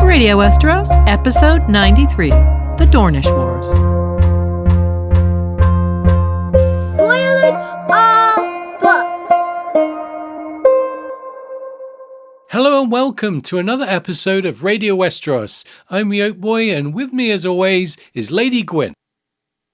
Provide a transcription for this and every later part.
Radio Westeros, Episode 93, The Dornish Wars. Spoilers all books. Hello and welcome to another episode of Radio Westeros. I'm the Oak Boy, and with me as always is Lady Gwyn.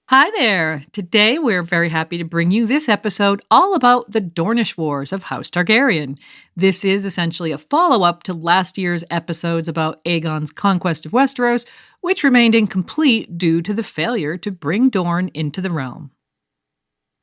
Hi there! Today we're very happy to bring you this episode all about the Dornish Wars of House Targaryen. This is essentially a follow-up to last year's episodes about Aegon's conquest of Westeros, which remained incomplete due to the failure to bring Dorne into the realm.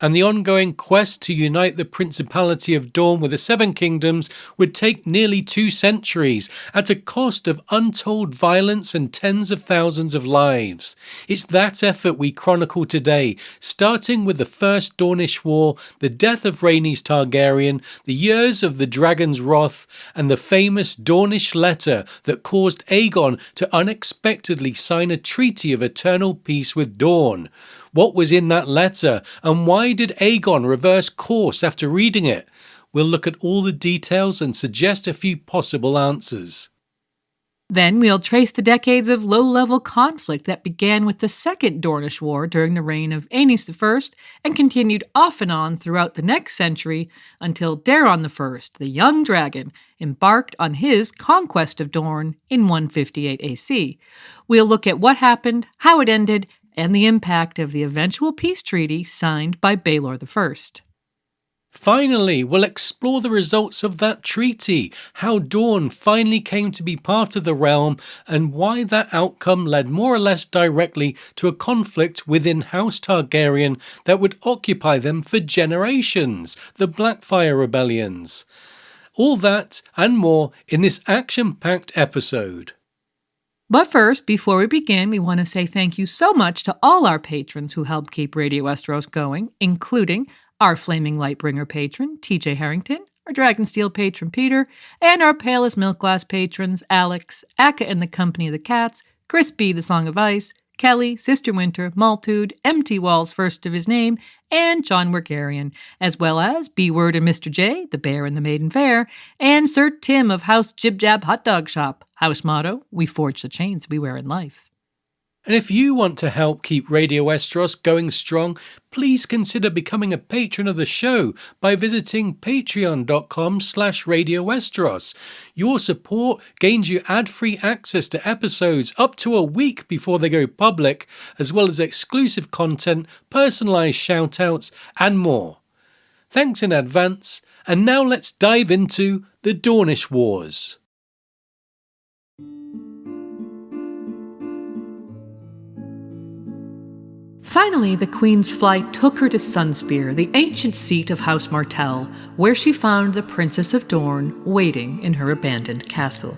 And the ongoing quest to unite the principality of Dorne with the Seven Kingdoms would take nearly 2 centuries at a cost of untold violence and tens of thousands of lives. It's that effort we chronicle today, starting with the First Dornish War, the death of Rhaenys Targaryen, the years of the Dragon's Wrath, and the famous Dornish letter that caused Aegon to unexpectedly sign a treaty of eternal peace with Dorne. What was in that letter, and why did Aegon reverse course after reading it? We'll look at all the details and suggest a few possible answers. Then we'll trace the decades of low-level conflict that began with the Second Dornish War during the reign of Aenys I and continued off and on throughout the next century until Daeron I, the young dragon, embarked on his conquest of Dorne in 158 AC. We'll look at what happened, how it ended, and the impact of the eventual peace treaty signed by Baelor I. Finally, we'll explore the results of that treaty, how Dorne finally came to be part of the realm, and why that outcome led more or less directly to a conflict within House Targaryen that would occupy them for generations, the Blackfyre Rebellions. All that and more in this action-packed episode. But first, before we begin, we want to say thank you so much to all our patrons who helped keep Radio Westeros going, including our Flaming Lightbringer patron, TJ Harrington, our Dragonsteel patron, Peter, and our Palest Milk Glass patrons, Alex, Akka and the Company of the Cats, Chris B, the Song of Ice, Kelly, Sister Winter, Maltude, MT Walls, first of his name, and John Wergarian, as well as B-Word and Mr. J, the Bear and the Maiden Fair, and Sir Tim of House Jib Jab Hot Dog Shop. House motto, we forge the chains we wear in life. And if you want to help keep Radio Westeros going strong, please consider becoming a patron of the show by visiting patreon.com/Radio Westeros. Your support gains you ad-free access to episodes up to a week before they go public, as well as exclusive content, personalized shoutouts, and more. Thanks in advance, and now let's dive into the Dornish Wars. Finally, the Queen's flight took her to Sunspear, the ancient seat of House Martell, where she found the Princess of Dorne waiting in her abandoned castle.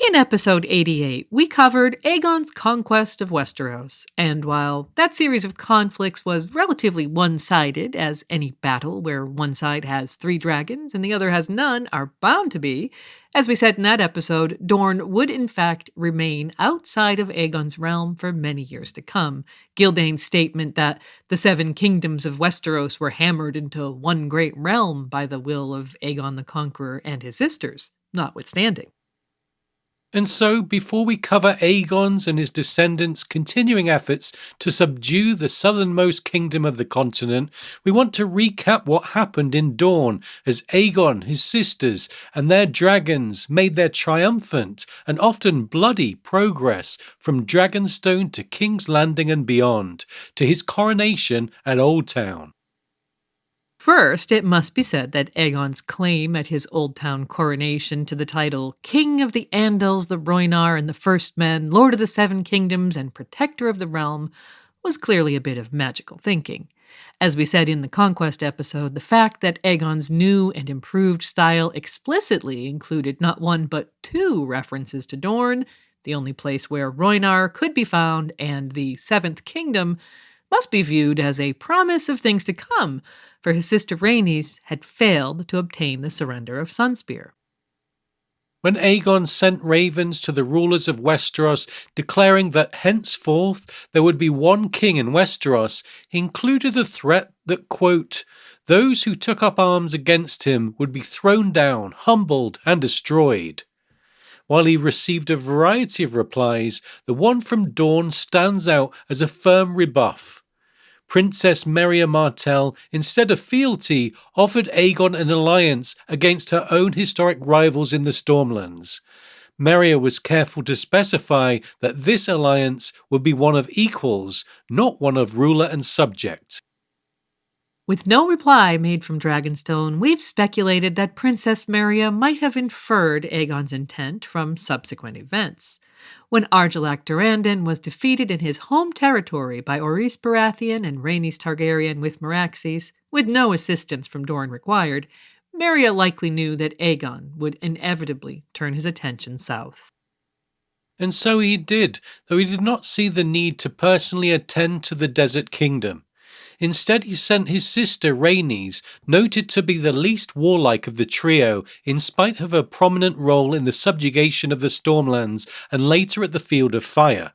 In episode 88, we covered Aegon's conquest of Westeros, and while that series of conflicts was relatively one-sided, as any battle where one side has 3 dragons and the other has none are bound to be, as we said in that episode, Dorne would in fact remain outside of Aegon's realm for many years to come. Gildane's statement that the 7 kingdoms of Westeros were hammered into one great realm by the will of Aegon the Conqueror and his sisters, notwithstanding. And so, before we cover Aegon's and his descendants' continuing efforts to subdue the southernmost kingdom of the continent, we want to recap what happened in Dorne as Aegon, his sisters, and their dragons made their triumphant and often bloody progress from Dragonstone to King's Landing and beyond, to his coronation at Old Town. First, it must be said that Aegon's claim at his Old Town coronation to the title King of the Andals, the Rhoynar, and the First Men, Lord of the 7 Kingdoms, and Protector of the Realm was clearly a bit of magical thinking. As we said in the Conquest episode, the fact that Aegon's new and improved style explicitly included not 1 but 2 references to Dorne, the only place where Rhoynar could be found, and the 7th Kingdom, must be viewed as a promise of things to come, for his sister Rhaenys had failed to obtain the surrender of Sunspear. when Aegon sent ravens to the rulers of Westeros declaring that henceforth there would be one king in Westeros, he included a threat that, quote, those who took up arms against him would be thrown down, humbled, and destroyed. While he received a variety of replies, the one from Dorne stands out as a firm rebuff. Princess Merya Martell, instead of fealty, offered Aegon an alliance against her own historic rivals in the Stormlands. Merya was careful to specify that this alliance would be one of equals, not one of ruler and subject. With no reply made from Dragonstone, we've speculated that Princess Merya might have inferred Aegon's intent from subsequent events. When Argilac Durrandon was defeated in his home territory by Orys Baratheon and Rhaenys Targaryen with Meraxes, with no assistance from Dorne required, Merya likely knew that Aegon would inevitably turn his attention south. And so he did, though he did not see the need to personally attend to the Desert Kingdom. Instead, he sent his sister Rhaenys, noted to be the least warlike of the trio in spite of her prominent role in the subjugation of the Stormlands and later at the Field of Fire.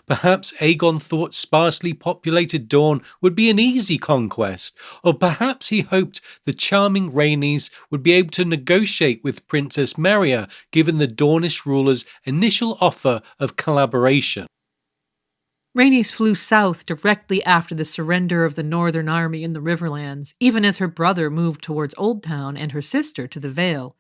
Perhaps Aegon thought sparsely populated Dorne would be an easy conquest, or perhaps he hoped the charming Rhaenys would be able to negotiate with Princess Merya given the Dornish ruler's initial offer of collaboration. Rhaenys flew south directly after the surrender of the Northern Army in the Riverlands, even as her brother moved towards Oldtown and her sister to the Vale.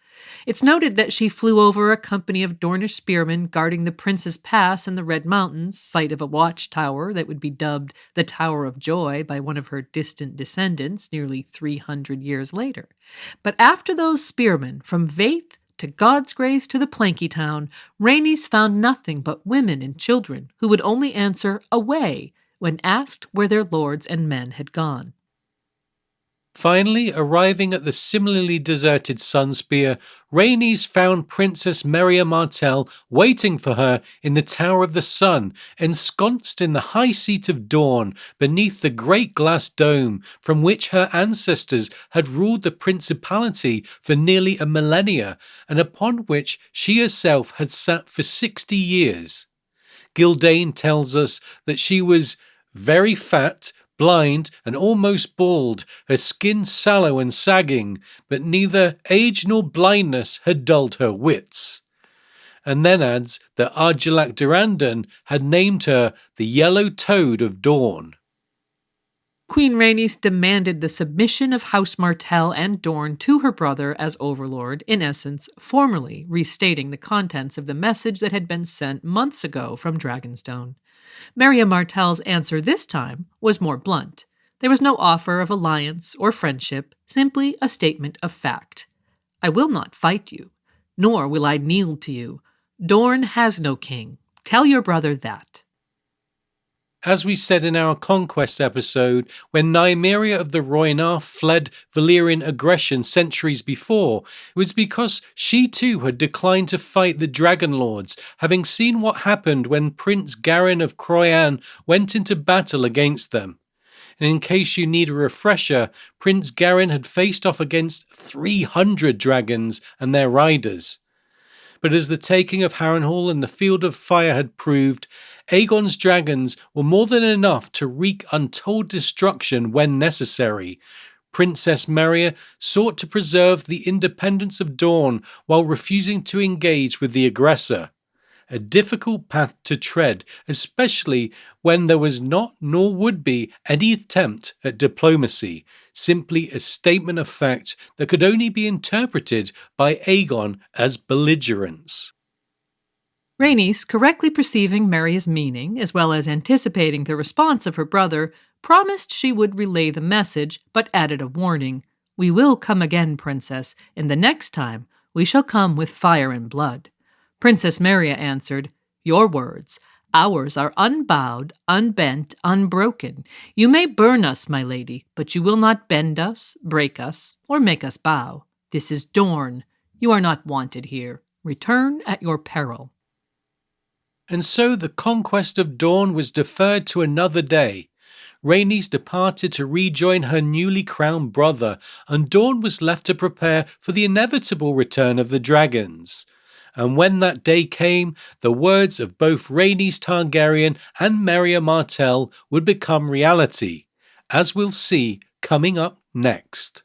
It's noted that she flew over a company of Dornish spearmen guarding the Prince's Pass in the Red Mountains, site of a watchtower that would be dubbed the Tower of Joy by one of her distant descendants nearly 300 years later. But after those spearmen, from Vaith to God's Grace to the Planky Town, Rhaenys found nothing but women and children who would only answer away when asked where their lords and men had gone. Finally, arriving at the similarly deserted Sunspear, Rhaenys found Princess Merya Martell waiting for her in the Tower of the Sun, ensconced in the high seat of Dorne, beneath the great glass dome from which her ancestors had ruled the principality for nearly a millennia, and upon which she herself had sat for 60 years. Gildane tells us that she was very fat, blind and almost bald, her skin sallow and sagging, but neither age nor blindness had dulled her wits. And then adds that Argilac Durrandon had named her the Yellow Toad of Dorne. Queen Rhaenys demanded the submission of House Martell and Dorne to her brother as overlord, in essence, formally restating the contents of the message that had been sent months ago from Dragonstone. Merya Martell's answer this time was more blunt. There was no offer of alliance or friendship, simply a statement of fact. I will not fight you, nor will I kneel to you. Dorne has no king. Tell your brother that. As we said in our conquest episode, when Nymeria of the Rhoynar fled Valyrian aggression centuries before, it was because she too had declined to fight the Dragon Lords, having seen what happened when Prince Garin of Croyan went into battle against them. And in case you need a refresher, Prince Garin had faced off against 300 dragons and their riders. But as the taking of Harrenhal and the Field of Fire had proved, Aegon's dragons were more than enough to wreak untold destruction when necessary. Princess Merya sought to preserve the independence of Dorne while refusing to engage with the aggressor. A difficult path to tread, especially when there was not nor would be any attempt at diplomacy, simply a statement of fact that could only be interpreted by Aegon as belligerence. Rhaenys, correctly perceiving Merya's meaning, as well as anticipating the response of her brother, promised she would relay the message, but added a warning. We will come again, Princess, and the next time we shall come with fire and blood. Princess Merya answered, Your words. Ours are unbowed, unbent, unbroken. You may burn us, my lady, but you will not bend us, break us, or make us bow. This is Dorne. You are not wanted here. Return at your peril. And so the conquest of Dorne was deferred to another day. Rhaenys departed to rejoin her newly crowned brother, and Dorne was left to prepare for the inevitable return of the dragons. and when that day came, the words of both Rhaenys Targaryen and Merya Martell would become reality, as we'll see coming up next.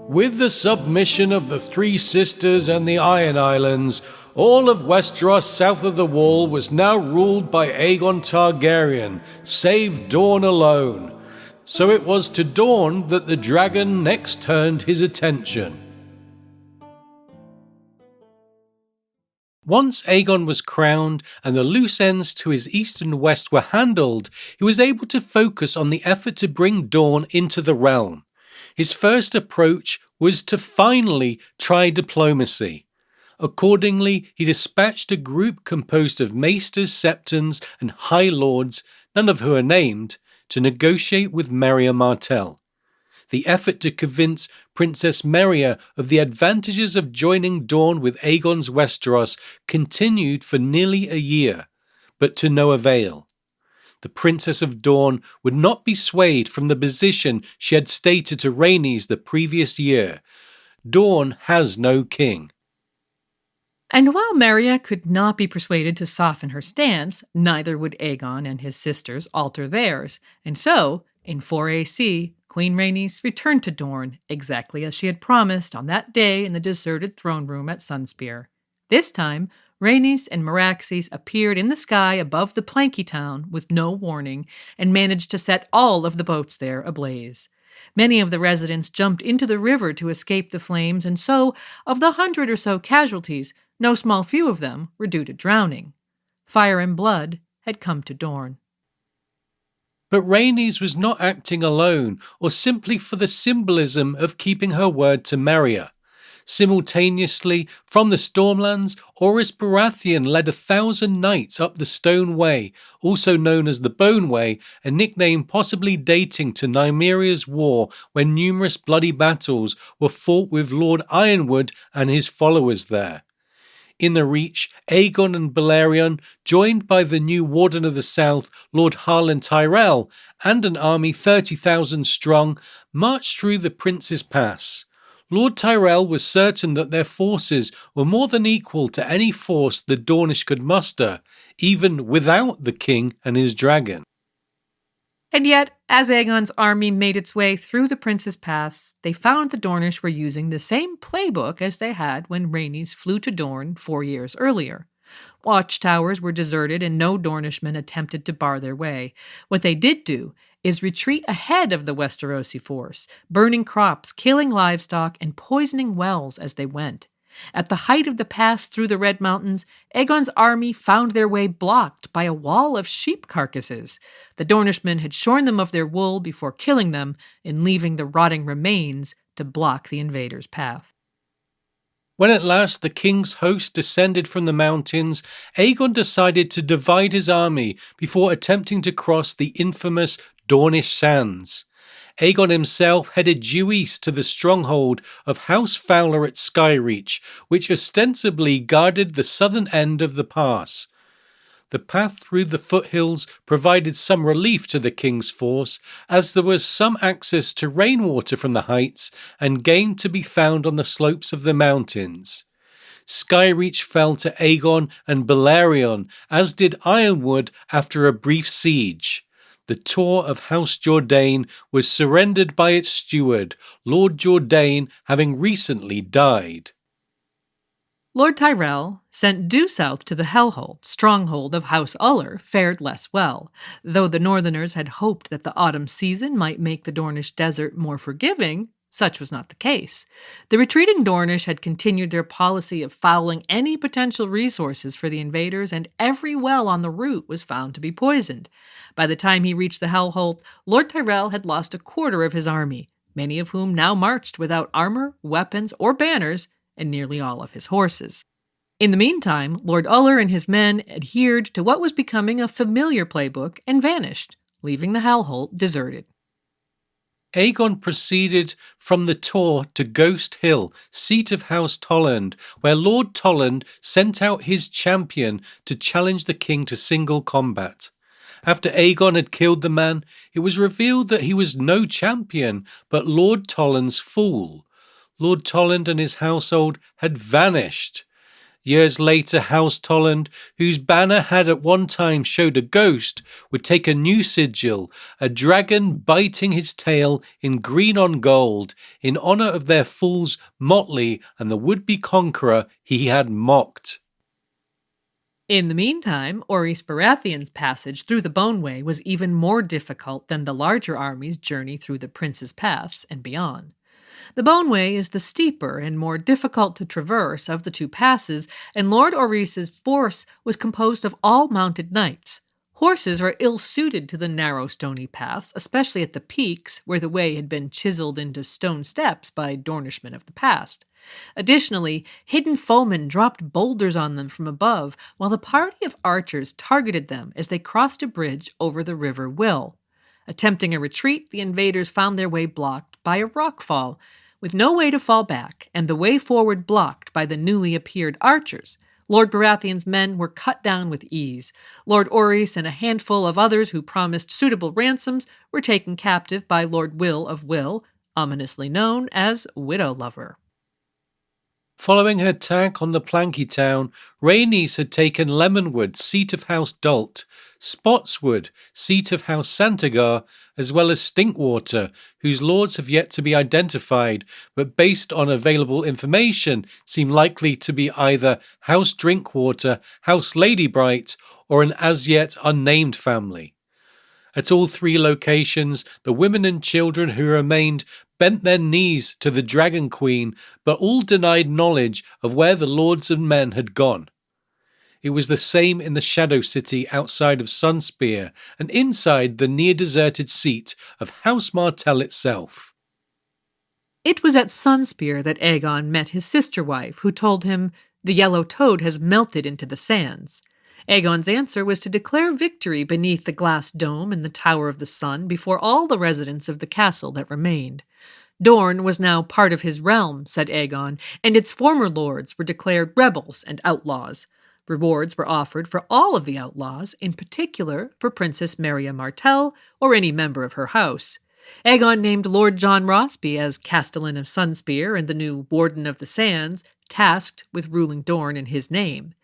With the submission of the Three Sisters and the Iron Islands, all of Westeros south of the Wall was now ruled by Aegon Targaryen, save Dorne alone. So it was to Dorne that the dragon next turned his attention. Once Aegon was crowned and the loose ends to his east and west were handled, he was able to focus on the effort to bring Dorne into the realm. His first approach was to finally try diplomacy. Accordingly, he dispatched a group composed of maesters, septons, and high lords, none of whom are named, to negotiate with Merya Martell. The effort to convince Princess Merya of the advantages of joining Dorne with Aegon's Westeros continued for nearly a year, but to no avail. The Princess of Dorne would not be swayed from the position she had stated to Rhaenys the previous year. Dorne has no king. And while Merya could not be persuaded to soften her stance, neither would Aegon and his sisters alter theirs. And so, in 4 AC, Queen Rhaenys returned to Dorne, exactly as she had promised on that day in the deserted throne room at Sunspear. This time, Rhaenys and Meraxes appeared in the sky above the Planky town with no warning and managed to set all of the boats there ablaze. Many of the residents jumped into the river to escape the flames, and so, of the 100 or so casualties, no small few of them were due to drowning. Fire and blood had come to Dorne. But Rhaenys was not acting alone, or simply for the symbolism of keeping her word to Merya. Simultaneously, from the Stormlands, Orys Baratheon led 1,000 knights up the Stone Way, also known as the Bone Way, a nickname possibly dating to Nymeria's war when numerous bloody battles were fought with Lord Ironwood and his followers there. In the Reach, Aegon and Balerion, joined by the new Warden of the South, Lord Harlan Tyrell, and an army 30,000 strong, marched through the Prince's Pass. Lord Tyrell was certain that their forces were more than equal to any force the Dornish could muster, even without the king and his dragon. And yet, as Aegon's army made its way through the Prince's Pass, they found the Dornish were using the same playbook as they had when Rhaenys flew to Dorne 4 years earlier. Watchtowers were deserted and no Dornishmen attempted to bar their way. What they did do is retreat ahead of the Westerosi force, burning crops, killing livestock, and poisoning wells as they went. At the height of the pass through the Red Mountains, Aegon's army found their way blocked by a wall of sheep carcasses. The Dornishmen had shorn them of their wool before killing them and leaving the rotting remains to block the invaders' path. When at last the king's host descended from the mountains, Aegon decided to divide his army before attempting to cross the infamous Dornish sands. Aegon himself headed due east to the stronghold of House Fowler at Skyreach, which ostensibly guarded the southern end of the pass. The path through the foothills provided some relief to the king's force, as there was some access to rainwater from the heights and game to be found on the slopes of the mountains. Skyreach fell to Aegon and Balerion, as did Ironwood after a brief siege. The Tor of House Jourdain was surrendered by its steward, Lord Jourdain, having recently died. Lord Tyrell, sent due south to the Hellhold, stronghold of House Uller, fared less well, though the Northerners had hoped that the autumn season might make the Dornish desert more forgiving. Such was not the case. The retreating Dornish had continued their policy of fouling any potential resources for the invaders, and every well on the route was found to be poisoned. By the time he reached the Hellholt, Lord Tyrell had lost a quarter of his army, many of whom now marched without armor, weapons, or banners, and nearly all of his horses. In the meantime, Lord Uller and his men adhered to what was becoming a familiar playbook and vanished, leaving the Hellholt deserted. Aegon proceeded from the Tor to Ghost Hill, seat of House Tolland, where Lord Tolland sent out his champion to challenge the king to single combat. After Aegon had killed the man, it was revealed that he was no champion, but Lord Tolland's fool. Lord Tolland and his household had vanished. Years later, House Tolland, whose banner had at one time showed a ghost, would take a new sigil, a dragon biting his tail in green on gold, in honour of their fool's motley and the would-be conqueror he had mocked. In the meantime, Orys Baratheon's passage through the Boneway was even more difficult than the larger army's journey through the Prince's Pass and beyond. The Boneway is the steeper and more difficult to traverse of the two passes, and Lord Orys's force was composed of all mounted knights. Horses are ill-suited to the narrow stony paths, especially at the peaks where the way had been chiseled into stone steps by Dornishmen of the past. Additionally, hidden foemen dropped boulders on them from above, while the party of archers targeted them as they crossed a bridge over the River Will. Attempting a retreat, the invaders found their way blocked by a rockfall, with no way to fall back, and the way forward blocked by the newly appeared archers. Lord Baratheon's men were cut down with ease. Lord Orys and a handful of others who promised suitable ransoms were taken captive by Lord Will of Will, ominously known as Widow Lover. Following her attack on the Planky Town, Rhaenys had taken Lemonwood, seat of House Dalt, Spotswood, seat of House Santagar, as well as Stinkwater, whose lords have yet to be identified, but based on available information seem likely to be either House Drinkwater, House Ladybright, or an as yet unnamed family. At all three locations, the women and children who remained bent their knees to the Dragon Queen, but all denied knowledge of where the lords and men had gone. It was the same in the Shadow City outside of Sunspear, and inside the near-deserted seat of House Martell itself. It was at Sunspear that Aegon met his sister-wife, who told him, "The yellow toad has melted into the sands." Aegon's answer was to declare victory beneath the glass dome in the Tower of the Sun before all the residents of the castle that remained. Dorne was now part of his realm, said Aegon, and its former lords were declared rebels and outlaws. Rewards were offered for all of the outlaws, in particular for Princess Marya Martell or any member of her house. Aegon named Lord John Rossby as Castellan of Sunspear and the new Warden of the Sands, tasked with ruling Dorne in his name.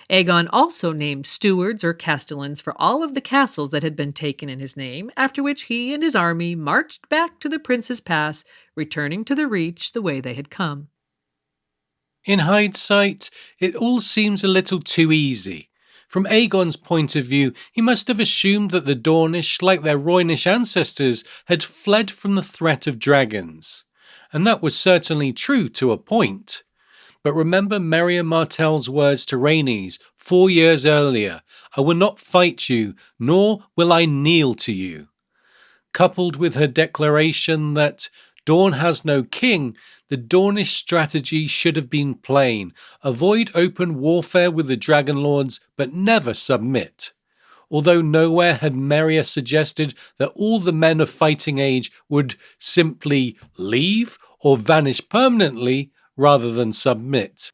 Aegon also named stewards or castellans for all of the castles that had been taken in his name, after which he and his army marched back to the Prince's Pass, returning to the Reach the way they had come. In hindsight, it all seems a little too easy. From Aegon's point of view, he must have assumed that the Dornish, like their Rhoynish ancestors, had fled from the threat of dragons. And that was certainly true to a point. But remember Marya Martell's words to Rhaenys 4 years earlier, "I will not fight you, nor will I kneel to you." Coupled with her declaration that Dorne has no king, the Dornish strategy should have been plain: avoid open warfare with the Dragon Lords, but never submit. Although nowhere had Marya suggested that all the men of fighting age would simply leave or vanish permanently, rather than submit.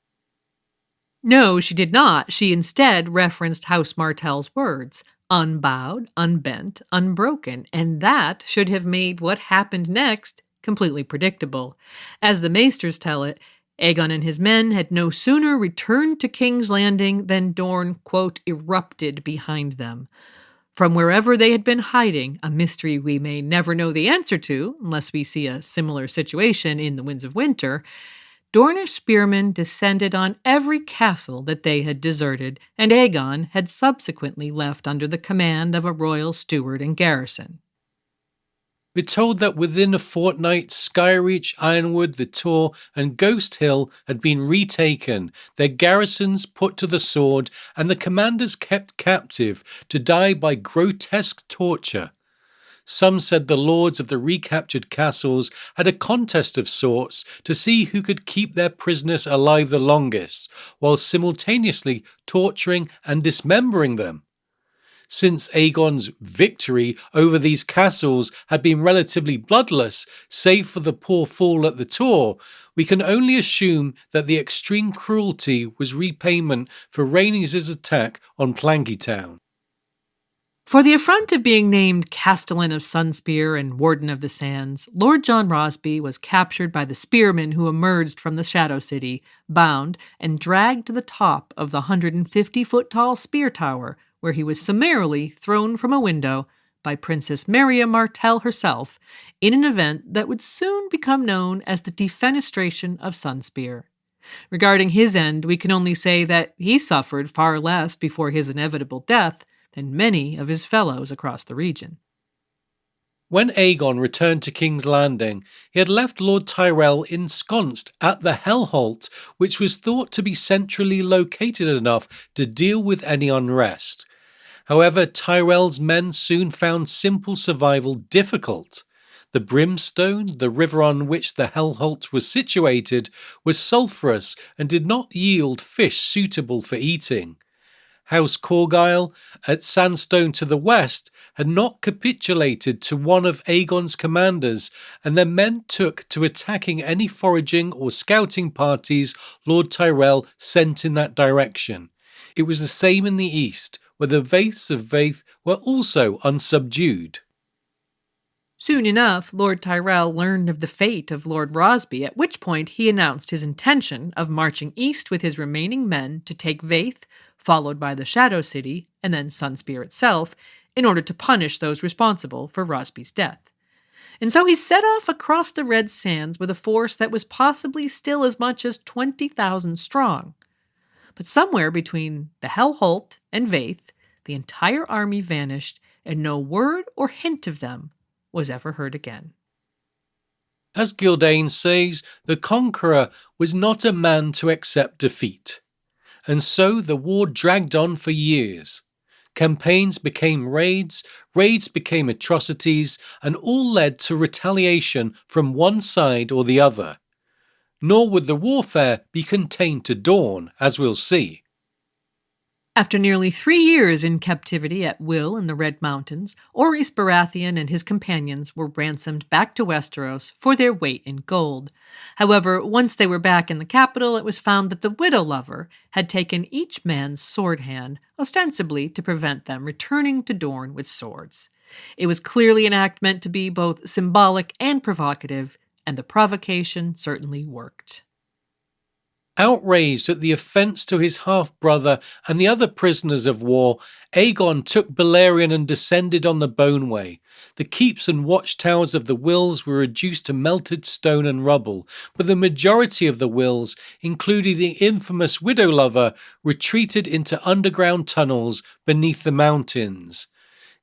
No, she did not. She instead referenced House Martell's words, unbowed, unbent, unbroken, and that should have made what happened next completely predictable. As the Maesters tell it, Aegon and his men had no sooner returned to King's Landing than Dorne, quote, erupted behind them. From wherever they had been hiding, a mystery we may never know the answer to, unless we see a similar situation in The Winds of Winter, Dornish spearmen descended on every castle that they had deserted, and Aegon had subsequently left under the command of a royal steward and garrison. We're told that within a fortnight, Skyreach, Ironwood, the Tor, and Ghost Hill had been retaken, their garrisons put to the sword, and the commanders kept captive to die by grotesque torture. Some said the lords of the recaptured castles had a contest of sorts to see who could keep their prisoners alive the longest, while simultaneously torturing and dismembering them. Since Aegon's victory over these castles had been relatively bloodless, save for the poor fool at the Tor, we can only assume that the extreme cruelty was repayment for Rhaenys' attack on Planky Town. For the affront of being named Castellan of Sunspear and Warden of the Sands, Lord John Rosby was captured by the spearmen who emerged from the Shadow City, bound, and dragged to the top of the 150-foot-tall spear tower, where he was summarily thrown from a window by Princess Maria Martell herself in an event that would soon become known as the Defenestration of Sunspear. Regarding his end, we can only say that he suffered far less before his inevitable death than many of his fellows across the region. When Aegon returned to King's Landing, he had left Lord Tyrell ensconced at the Hellholt, which was thought to be centrally located enough to deal with any unrest. However, Tyrell's men soon found simple survival difficult. The brimstone, the river on which the Hellholt was situated, was sulphurous and did not yield fish suitable for eating. House Corgyle, at Sandstone to the west, had not capitulated to one of Aegon's commanders, and their men took to attacking any foraging or scouting parties Lord Tyrell sent in that direction. It was the same in the east, where the Vaiths of Vaith were also unsubdued. Soon enough, Lord Tyrell learned of the fate of Lord Rosby, at which point he announced his intention of marching east with his remaining men to take Vaith, followed by the Shadow City, and then Sunspear itself, in order to punish those responsible for Rosby's death. And so he set off across the Red Sands with a force that was possibly still as much as 20,000 strong. But somewhere between the Hellholt and Vaith, the entire army vanished, and no word or hint of them was ever heard again. As Gildane says, the Conqueror was not a man to accept defeat. And so the war dragged on for years. Campaigns became raids, raids became atrocities, and all led to retaliation from one side or the other. Nor would the warfare be contained to Dorne, as we'll see. After nearly 3 years in captivity at will in the Red Mountains, Orys Baratheon and his companions were ransomed back to Westeros for their weight in gold. However, once they were back in the capital, it was found that the widow lover had taken each man's sword hand, ostensibly to prevent them returning to Dorne with swords. It was clearly an act meant to be both symbolic and provocative, and the provocation certainly worked. Outraged at the offence to his half-brother and the other prisoners of war, Aegon took Balerion and descended on the Boneway. The keeps and watchtowers of the Wills were reduced to melted stone and rubble, but the majority of the Wills, including the infamous widow lover, retreated into underground tunnels beneath the mountains.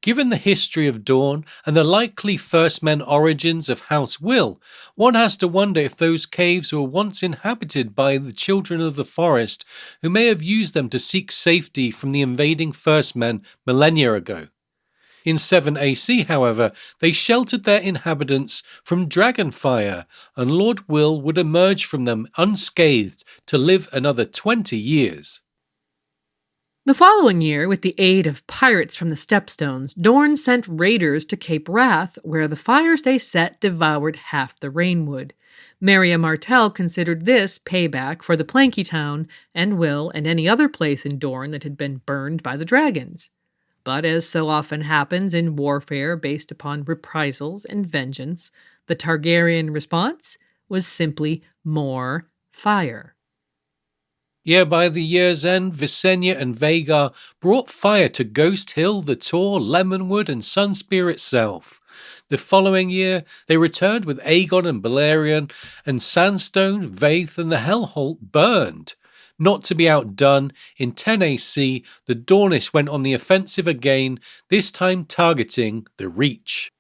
Given the history of Dorne and the likely First Men origins of House Will, one has to wonder if those caves were once inhabited by the children of the forest, who may have used them to seek safety from the invading First Men millennia ago. In 7 AC, however, they sheltered their inhabitants from dragonfire, and Lord Will would emerge from them unscathed to live another 20 years. The following year, with the aid of pirates from the Stepstones, Dorne sent raiders to Cape Wrath, where the fires they set devoured half the rainwood. Maria Martell considered this payback for the Planky Town and Will and any other place in Dorne that had been burned by the dragons. But as so often happens in warfare based upon reprisals and vengeance, the Targaryen response was simply more fire. Yeah, by the year's end, Visenya and Vhagar brought fire to Ghost Hill, the Tor, Lemonwood, and Sunspear itself. The following year, they returned with Aegon and Balerion, and Sandstone, Vaith, and the Hellholt burned. Not to be outdone, in 10 AC, the Dornish went on the offensive again, this time targeting the Reach.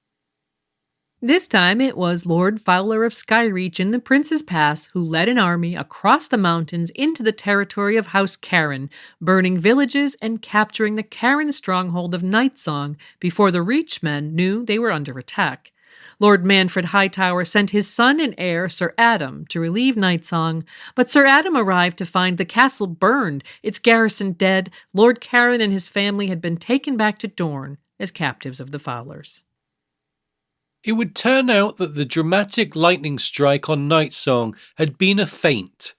This time it was Lord Fowler of Skyreach in the Prince's Pass who led an army across the mountains into the territory of House Caron, burning villages and capturing the Caron stronghold of Nightsong before the Reach men knew they were under attack. Lord Manfred Hightower sent his son and heir, Sir Adam, to relieve Nightsong, but Sir Adam arrived to find the castle burned, its garrison dead. Lord Caron and his family had been taken back to Dorne as captives of the Fowlers. It would turn out that the dramatic lightning strike on Nightsong had been a feint.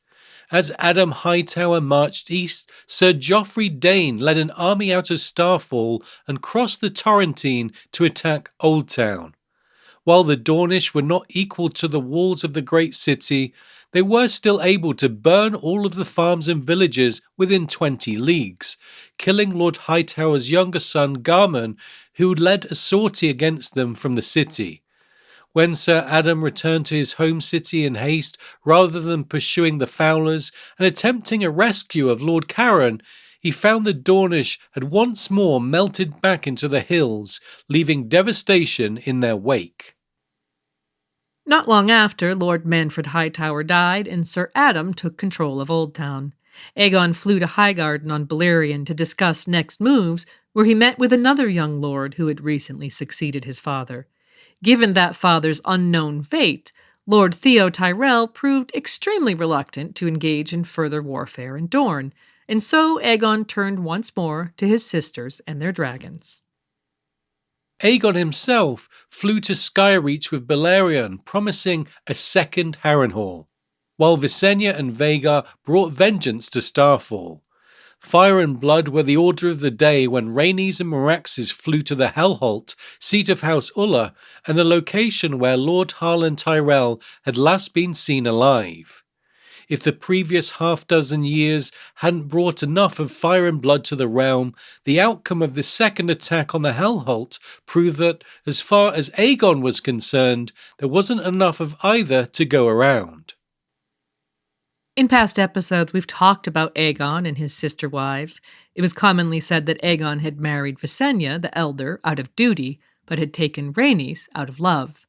As Adam Hightower marched east, Sir Joffrey Dane led an army out of Starfall and crossed the Torrentine to attack Old Town. While the Dornish were not equal to the walls of the great city, they were still able to burn all of the farms and villages within 20 leagues, killing Lord Hightower's younger son Garmon, who led a sortie against them from the city. When Sir Adam returned to his home city in haste, rather than pursuing the Fowlers and attempting a rescue of Lord Carron, he found the Dornish had once more melted back into the hills, leaving devastation in their wake. Not long after, Lord Manfred Hightower died, and Sir Adam took control of Old Town. Aegon flew to Highgarden on Balerion to discuss next moves, where he met with another young lord who had recently succeeded his father. Given that father's unknown fate, Lord Theo Tyrell proved extremely reluctant to engage in further warfare in Dorne, and so Aegon turned once more to his sisters and their dragons. Aegon himself flew to Skyreach with Balerion, promising a second Harrenhal, while Visenya and Vhagar brought vengeance to Starfall. Fire and blood were the order of the day when Rhaenys and Meraxes flew to the Hellholt, seat of House Ulla, and the location where Lord Harlan Tyrell had last been seen alive. If the previous half-dozen years hadn't brought enough of fire and blood to the realm, the outcome of this second attack on the Hellholt proved that, as far as Aegon was concerned, there wasn't enough of either to go around. In past episodes, we've talked about Aegon and his sister wives. It was commonly said that Aegon had married Visenya, the elder, out of duty, but had taken Rhaenys out of love.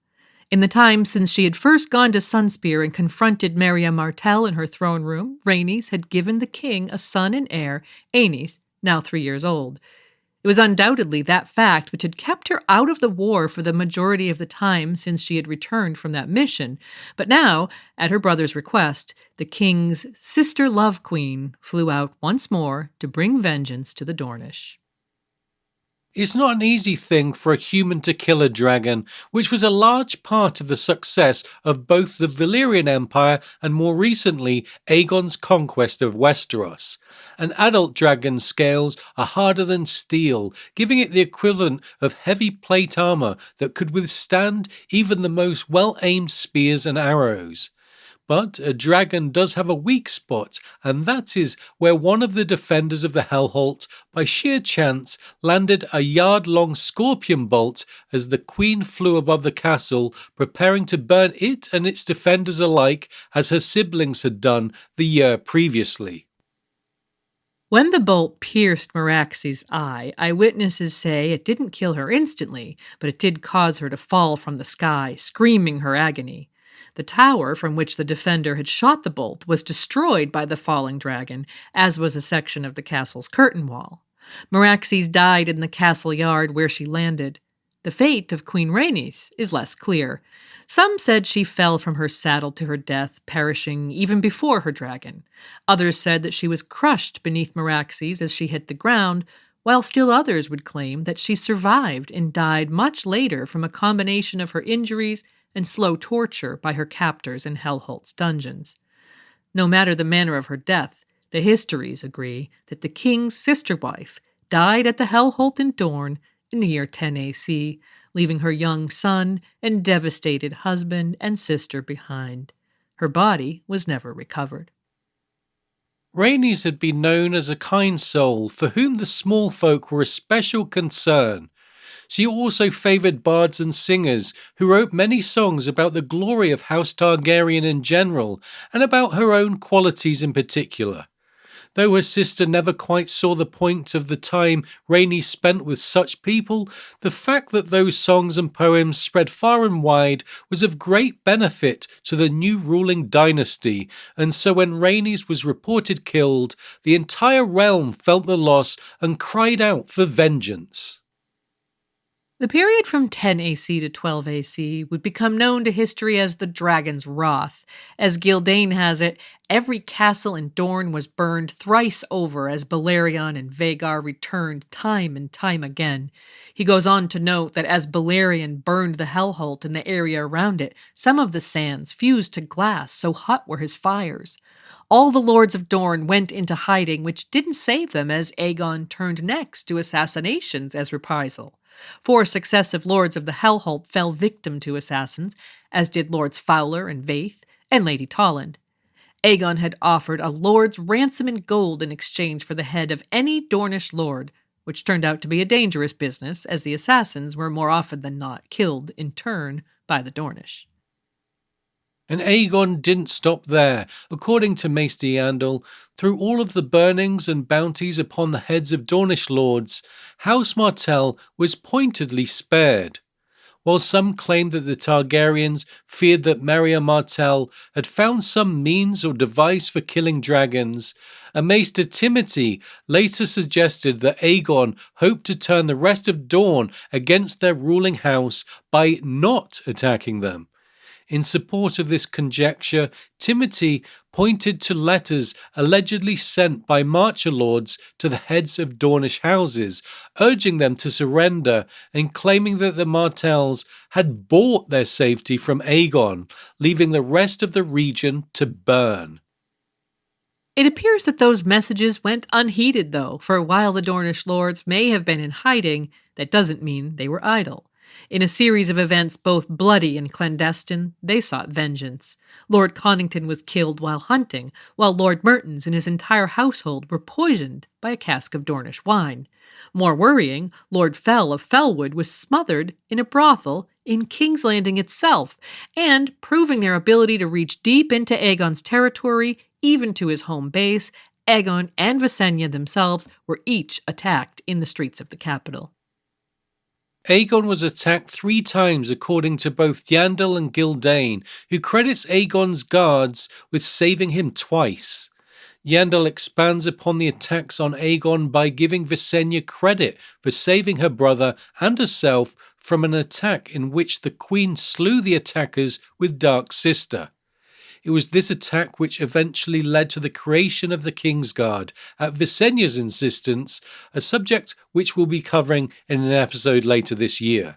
In the time since she had first gone to Sunspear and confronted Marya Martell in her throne room, Rhaenys had given the king a son and heir, Aenys, now 3 years old. It was undoubtedly that fact which had kept her out of the war for the majority of the time since she had returned from that mission, but now, at her brother's request, the king's sister love queen flew out once more to bring vengeance to the Dornish. It's not an easy thing for a human to kill a dragon, which was a large part of the success of both the Valyrian Empire and more recently Aegon's conquest of Westeros. An adult dragon's scales are harder than steel, giving it the equivalent of heavy plate armor that could withstand even the most well-aimed spears and arrows. But a dragon does have a weak spot, and that is where one of the defenders of the Hellholt, by sheer chance, landed a yard-long scorpion bolt as the queen flew above the castle, preparing to burn it and its defenders alike as her siblings had done the year previously. When the bolt pierced Meraxes' eye, eyewitnesses say it didn't kill her instantly, but it did cause her to fall from the sky, screaming her agony. The tower from which the defender had shot the bolt was destroyed by the falling dragon, as was a section of the castle's curtain wall. Meraxes died in the castle yard where she landed. The fate of Queen Rhaenys is less clear. Some said she fell from her saddle to her death, perishing even before her dragon. Others said that she was crushed beneath Meraxes as she hit the ground, while still others would claim that she survived and died much later from a combination of her injuries and slow torture by her captors in Hellholt's dungeons. No matter the manner of her death, the histories agree that the king's sister wife died at the Hellholt in Dorne in the year 10 AC, leaving her young son and devastated husband and sister behind. Her body was never recovered. Rhaenys had been known as a kind soul for whom the small folk were a special concern. She also favoured bards and singers who wrote many songs about the glory of House Targaryen in general and about her own qualities in particular. Though her sister never quite saw the point of the time Rhaenys spent with such people, the fact that those songs and poems spread far and wide was of great benefit to the new ruling dynasty, and so when Rhaenys was reported killed, the entire realm felt the loss and cried out for vengeance. The period from 10 AC to 12 AC would become known to history as the Dragon's Wrath. As Gildane has it, every castle in Dorne was burned thrice over as Balerion and Vhagar returned time and time again. He goes on to note that as Balerion burned the Hellholt and the area around it, some of the sands fused to glass, so hot were his fires. All the lords of Dorne went into hiding, which didn't save them as Aegon turned next to assassinations as reprisal. 4 successive lords of the Hellholt fell victim to assassins, as did Lords Fowler and Vaith and Lady Tolland. Aegon had offered a lord's ransom in gold in exchange for the head of any Dornish lord, which turned out to be a dangerous business, as the assassins were more often than not killed in turn by the Dornish. And Aegon didn't stop there. According to Maester Yandel, through all of the burnings and bounties upon the heads of Dornish lords, House Martell was pointedly spared. While some claimed that the Targaryens feared that Maria Martell had found some means or device for killing dragons, a Maester Timothy later suggested that Aegon hoped to turn the rest of Dorne against their ruling house by not attacking them. In support of this conjecture, Timothy pointed to letters allegedly sent by Marcher lords to the heads of Dornish houses, urging them to surrender and claiming that the Martells had bought their safety from Aegon, leaving the rest of the region to burn. It appears that those messages went unheeded, though, for while the Dornish lords may have been in hiding, that doesn't mean they were idle. In a series of events both bloody and clandestine, they sought vengeance. Lord Connington was killed while hunting, while Lord Mertens and his entire household were poisoned by a cask of Dornish wine. More worrying, Lord Fell of Fellwood was smothered in a brothel in King's Landing itself, and, proving their ability to reach deep into Aegon's territory, even to his home base, Aegon and Visenya themselves were each attacked in the streets of the capital. Aegon was attacked 3 times according to both Yandel and Gildane, who credits Aegon's guards with saving him twice. Yandel expands upon the attacks on Aegon by giving Visenya credit for saving her brother and herself from an attack in which the Queen slew the attackers with Dark Sister. It was this attack which eventually led to the creation of the Kingsguard at Visenya's insistence, a subject which we'll be covering in an episode later this year.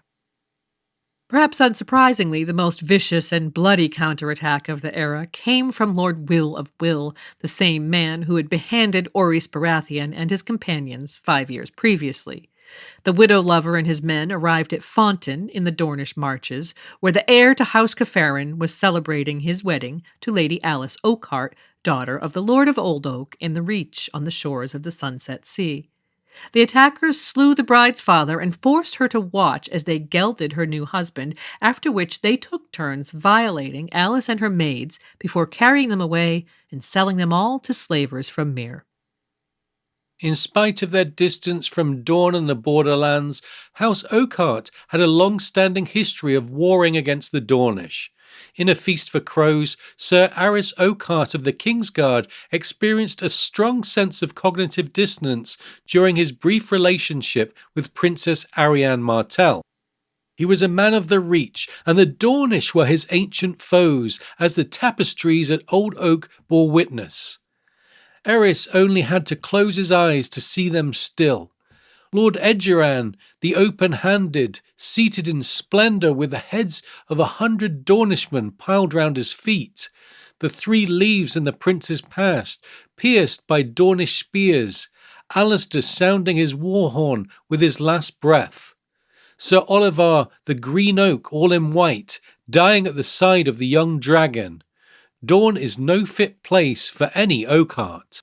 Perhaps unsurprisingly, the most vicious and bloody counterattack of the era came from Lord Will of Will, the same man who had beheaded Orys Baratheon and his companions 5 years previously. The widow lover and his men arrived at Fontaine in the Dornish marches, where the heir to House Cafarin was celebrating his wedding to Lady Alice Oakhart, daughter of the Lord of Old Oak in the Reach on the shores of the Sunset Sea. The attackers slew the bride's father and forced her to watch as they gelded her new husband, after which they took turns violating Alice and her maids before carrying them away and selling them all to slavers from Myr. In spite of their distance from Dorne and the borderlands, House Oakhart had a long-standing history of warring against the Dornish. In A Feast for Crows, Sir Aris Oakhart of the Kingsguard experienced a strong sense of cognitive dissonance during his brief relationship with Princess Arianne Martell. He was a man of the Reach, and the Dornish were his ancient foes, as the tapestries at Old Oak bore witness. Aerys only had to close his eyes to see them still. Lord Edgeran, the open-handed, seated in splendour with the heads of 100 Dornishmen piled round his feet. The 3 leaves in the prince's past, pierced by Dornish spears. Alistair sounding his war horn with his last breath. Sir Oliver, the Green Oak, all in white, dying at the side of the young dragon. Dorne is no fit place for any Oakhart.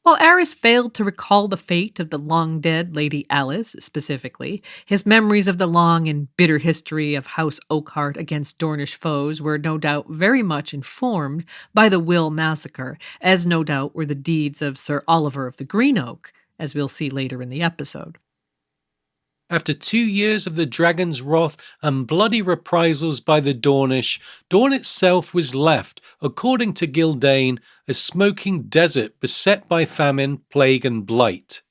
While Aerys failed to recall the fate of the long-dead Lady Alice specifically, his memories of the long and bitter history of House Oakhart against Dornish foes were no doubt very much informed by the Will massacre, as no doubt were the deeds of Sir Oliver of the Green Oak, as we'll see later in the episode. After 2 years of the dragon's wrath and bloody reprisals by the Dornish, Dorne itself was left, according to Gildane, a smoking desert beset by famine, plague and blight.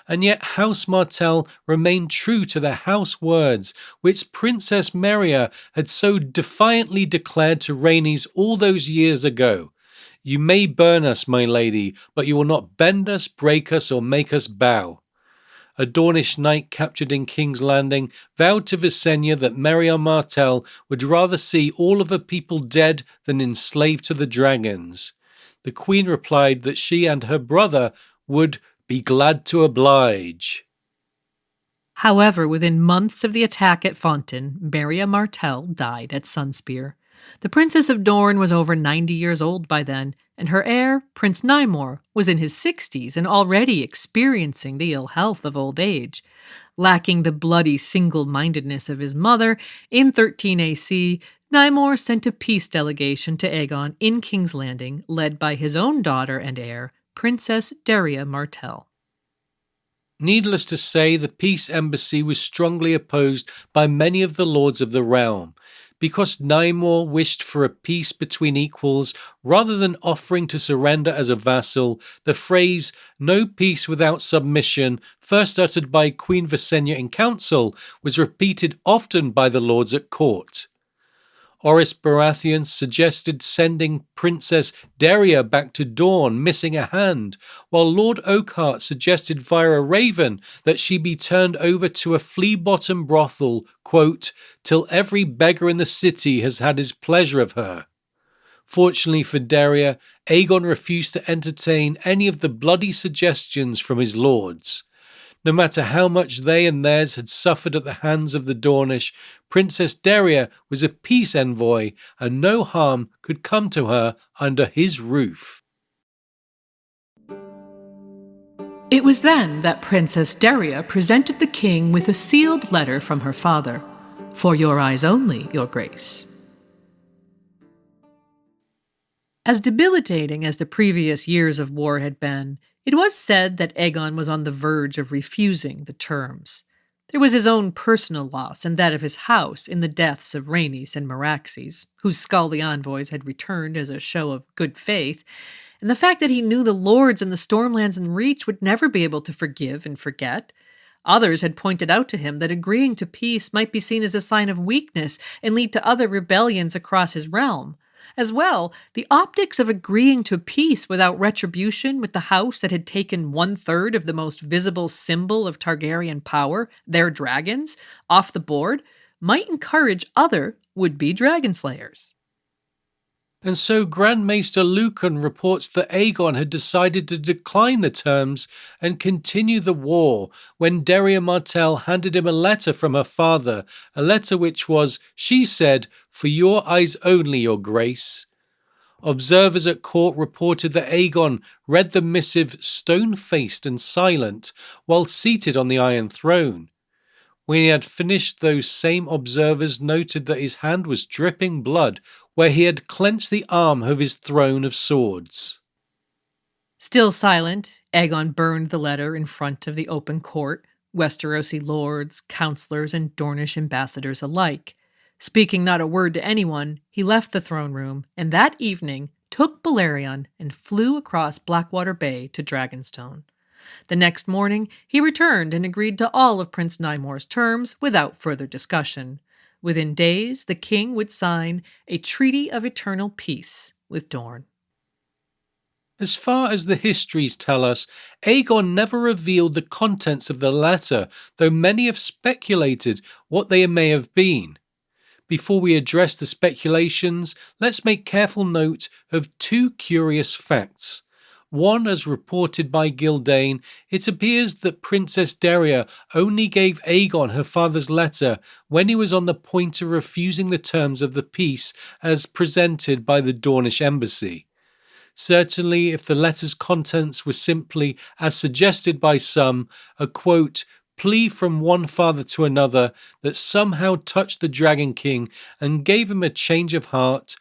And yet House Martell remained true to their house words, which Princess Meria had so defiantly declared to Rhaenys all those years ago. "You may burn us, my lady, but you will not bend us, break us, or make us bow." A Dornish knight captured in King's Landing vowed to Visenya that Meria Martell would rather see all of her people dead than enslaved to the dragons. the Queen replied that she and her brother would be glad to oblige. However, within months of the attack at Fontaine, Maria Martell died at Sunspear. The Princess of Dorne was over 90 years old by then, and her heir, Prince Nymor, was in his 60s and already experiencing the ill health of old age. Lacking the bloody single-mindedness of his mother, in 13 AC, Nymor sent a peace delegation to Aegon in King's Landing, led by his own daughter and heir, Princess Daria Martell. Needless to say, the peace embassy was strongly opposed by many of the lords of the realm. Because Nymor wished for a peace between equals rather than offering to surrender as a vassal, the phrase "no peace without submission," first uttered by Queen Visenya in council, was repeated often by the lords at court. Orys Baratheon suggested sending Princess Daria back to Dorne, missing a hand, while Lord Oakhart suggested via a raven that she be turned over to a flea-bottom brothel, quote, "till every beggar in the city has had his pleasure of her." Fortunately for Daria, Aegon refused to entertain any of the bloody suggestions from his lords. No matter how much they and theirs had suffered at the hands of the Dornish, Princess Daria was a peace envoy, and no harm could come to her under his roof. It was then that Princess Daria presented the king with a sealed letter from her father. "For your eyes only, your grace." As debilitating as the previous years of war had been, it was said that Aegon was on the verge of refusing the terms. There was his own personal loss and that of his house in the deaths of Rhaenys and Meraxes, whose Scully envoys had returned as a show of good faith, and the fact that he knew the lords in the Stormlands and Reach would never be able to forgive and forget. Others had pointed out to him that agreeing to peace might be seen as a sign of weakness and lead to other rebellions across his realm. As well, the optics of agreeing to peace without retribution with the house that had taken 1/3 of the most visible symbol of Targaryen power, their dragons, off the board, might encourage other would-be dragonslayers. And so Grand Maester Lucan reports that Aegon had decided to decline the terms and continue the war when Daria Martell handed him a letter from her father, a letter which was, she said, "for your eyes only, your grace." Observers at court reported that Aegon read the missive stone-faced and silent while seated on the Iron Throne. When he had finished, those same observers noted that his hand was dripping blood where he had clenched the arm of his throne of swords. Still silent, Aegon burned the letter in front of the open court, Westerosi lords, councillors, and Dornish ambassadors alike. Speaking not a word to anyone, he left the throne room, and that evening took Balerion and flew across Blackwater Bay to Dragonstone. The next morning, he returned and agreed to all of Prince Nymor's terms without further discussion. Within days, the king would sign a treaty of eternal peace with Dorne. As far as the histories tell us, Aegon never revealed the contents of the letter, though many have speculated what they may have been. Before we address the speculations, let's make careful note of two curious facts. One, as reported by Gildane, it appears that Princess Daria only gave Aegon her father's letter when he was on the point of refusing the terms of the peace as presented by the Dornish embassy. Certainly, if the letter's contents were simply, as suggested by some, a quote, plea from one father to another that somehow touched the Dragon King and gave him a change of heart,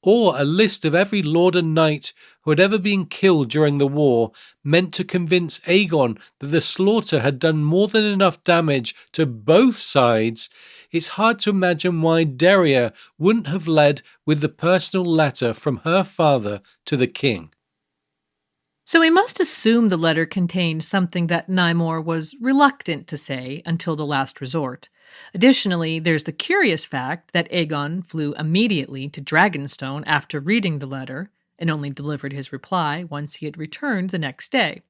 or a list of every lord and knight who had ever been killed during the war, meant to convince Aegon that the slaughter had done more than enough damage to both sides, it's hard to imagine why Daria wouldn't have led with the personal letter from her father to the king. So we must assume the letter contained something that Nymor was reluctant to say until the last resort. Additionally, there's the curious fact that Aegon flew immediately to Dragonstone after reading the letter, and only delivered his reply once he had returned the next day.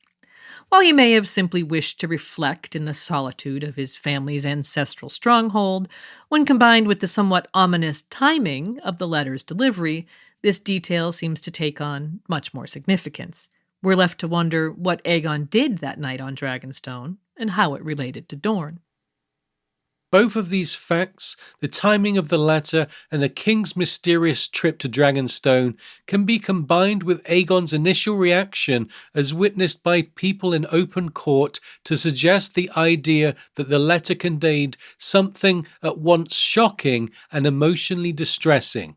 While he may have simply wished to reflect in the solitude of his family's ancestral stronghold, when combined with the somewhat ominous timing of the letter's delivery, this detail seems to take on much more significance. We're left to wonder what Aegon did that night on Dragonstone and how it related to Dorne. Both of these facts, the timing of the letter and the king's mysterious trip to Dragonstone, can be combined with Aegon's initial reaction as witnessed by people in open court to suggest the idea that the letter contained something at once shocking and emotionally distressing.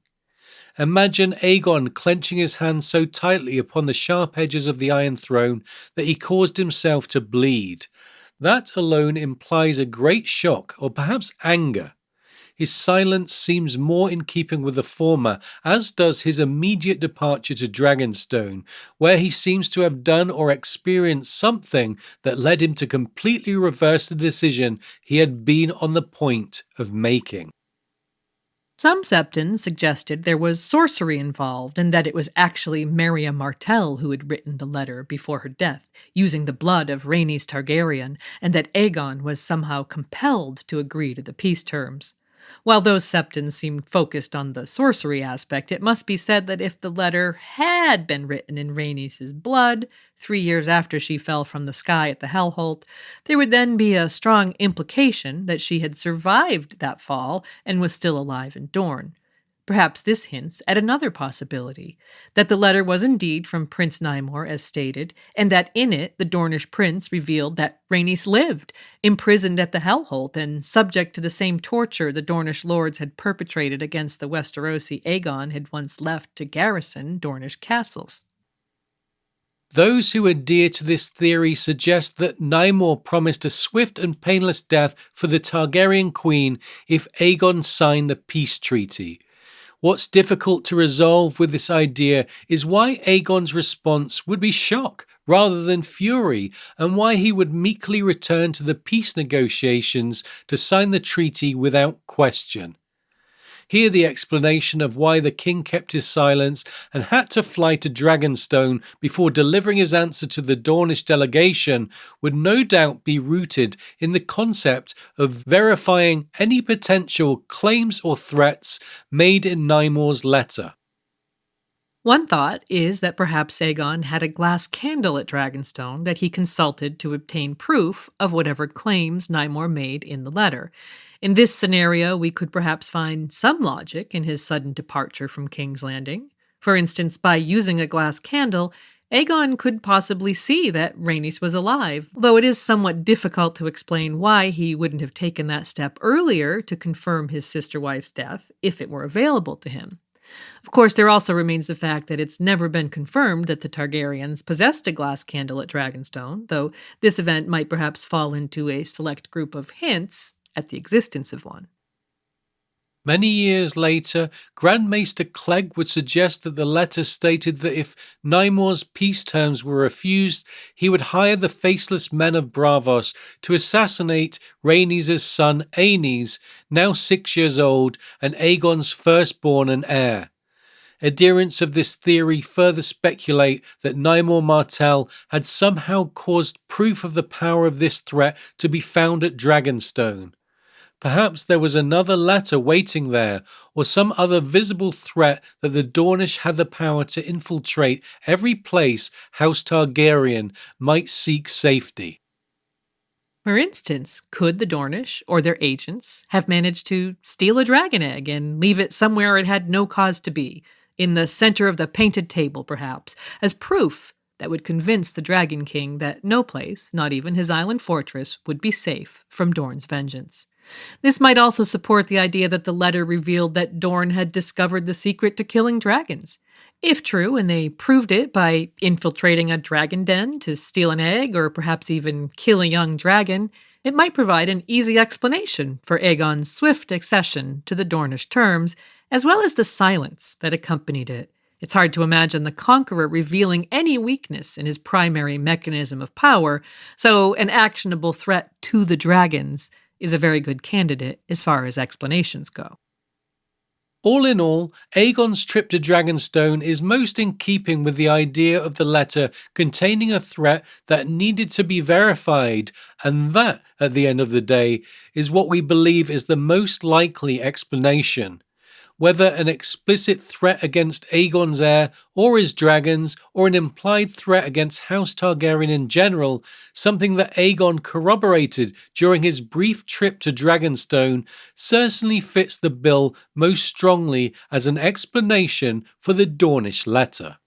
Imagine Aegon clenching his hands so tightly upon the sharp edges of the Iron Throne that he caused himself to bleed. That alone implies a great shock, or perhaps anger. His silence seems more in keeping with the former, as does his immediate departure to Dragonstone, where he seems to have done or experienced something that led him to completely reverse the decision he had been on the point of making. Some Septons suggested there was sorcery involved and that it was actually Maria Martell who had written the letter before her death, using the blood of Rhaenys Targaryen, and that Aegon was somehow compelled to agree to the peace terms. While those Septons seemed focused on the sorcery aspect, it must be said that if the letter had been written in Rhaenys' blood, 3 years after she fell from the sky at the Hellholt, there would then be a strong implication that she had survived that fall and was still alive in Dorne. Perhaps this hints at another possibility, that the letter was indeed from Prince Nymor as stated, and that in it the Dornish prince revealed that Rhaenys lived, imprisoned at the Hellholt and subject to the same torture the Dornish lords had perpetrated against the Westerosi Aegon had once left to garrison Dornish castles. Those who adhere to this theory suggest that Nymor promised a swift and painless death for the Targaryen queen if Aegon signed the peace treaty. What's difficult to resolve with this idea is why Aegon's response would be shock rather than fury, and why he would meekly return to the peace negotiations to sign the treaty without question. Hear the explanation of why the king kept his silence and had to fly to Dragonstone before delivering his answer to the Dornish delegation would no doubt be rooted in the concept of verifying any potential claims or threats made in Nymor's letter. One thought is that perhaps Aegon had a glass candle at Dragonstone that he consulted to obtain proof of whatever claims Nymor made in the letter. In this scenario, we could perhaps find some logic in his sudden departure from King's Landing. For instance, by using a glass candle, Aegon could possibly see that Rhaenys was alive, though it is somewhat difficult to explain why he wouldn't have taken that step earlier to confirm his sister-wife's death if it were available to him. Of course, there also remains the fact that it's never been confirmed that the Targaryens possessed a glass candle at Dragonstone, though this event might perhaps fall into a select group of hints at the existence of one. Many years later, Grand Maester Clegg would suggest that the letter stated that if Nymor's peace terms were refused, he would hire the faceless men of Braavos to assassinate Rhaenys' son Aenys, now 6 years old and Aegon's firstborn and heir. Adherents of this theory further speculate that Nymor Martell had somehow caused proof of the power of this threat to be found at Dragonstone. Perhaps there was another letter waiting there, or some other visible threat that the Dornish had the power to infiltrate every place House Targaryen might seek safety. For instance, could the Dornish, or their agents, have managed to steal a dragon egg and leave it somewhere it had no cause to be, in the center of the painted table perhaps, as proof that would convince the Dragon King that no place, not even his island fortress, would be safe from Dorne's vengeance? This might also support the idea that the letter revealed that Dorne had discovered the secret to killing dragons. If true, and they proved it by infiltrating a dragon den to steal an egg or perhaps even kill a young dragon, it might provide an easy explanation for Aegon's swift accession to the Dornish terms, as well as the silence that accompanied it. It's hard to imagine the Conqueror revealing any weakness in his primary mechanism of power, so an actionable threat to the dragons is a very good candidate as far as explanations go. All in all, Aegon's trip to Dragonstone is most in keeping with the idea of the letter containing a threat that needed to be verified, and that, at the end of the day, is what we believe is the most likely explanation. whether an explicit threat against Aegon's heir or his dragons, or an implied threat against House Targaryen in general, something that Aegon corroborated during his brief trip to Dragonstone, certainly fits the bill most strongly as an explanation for the Dornish letter.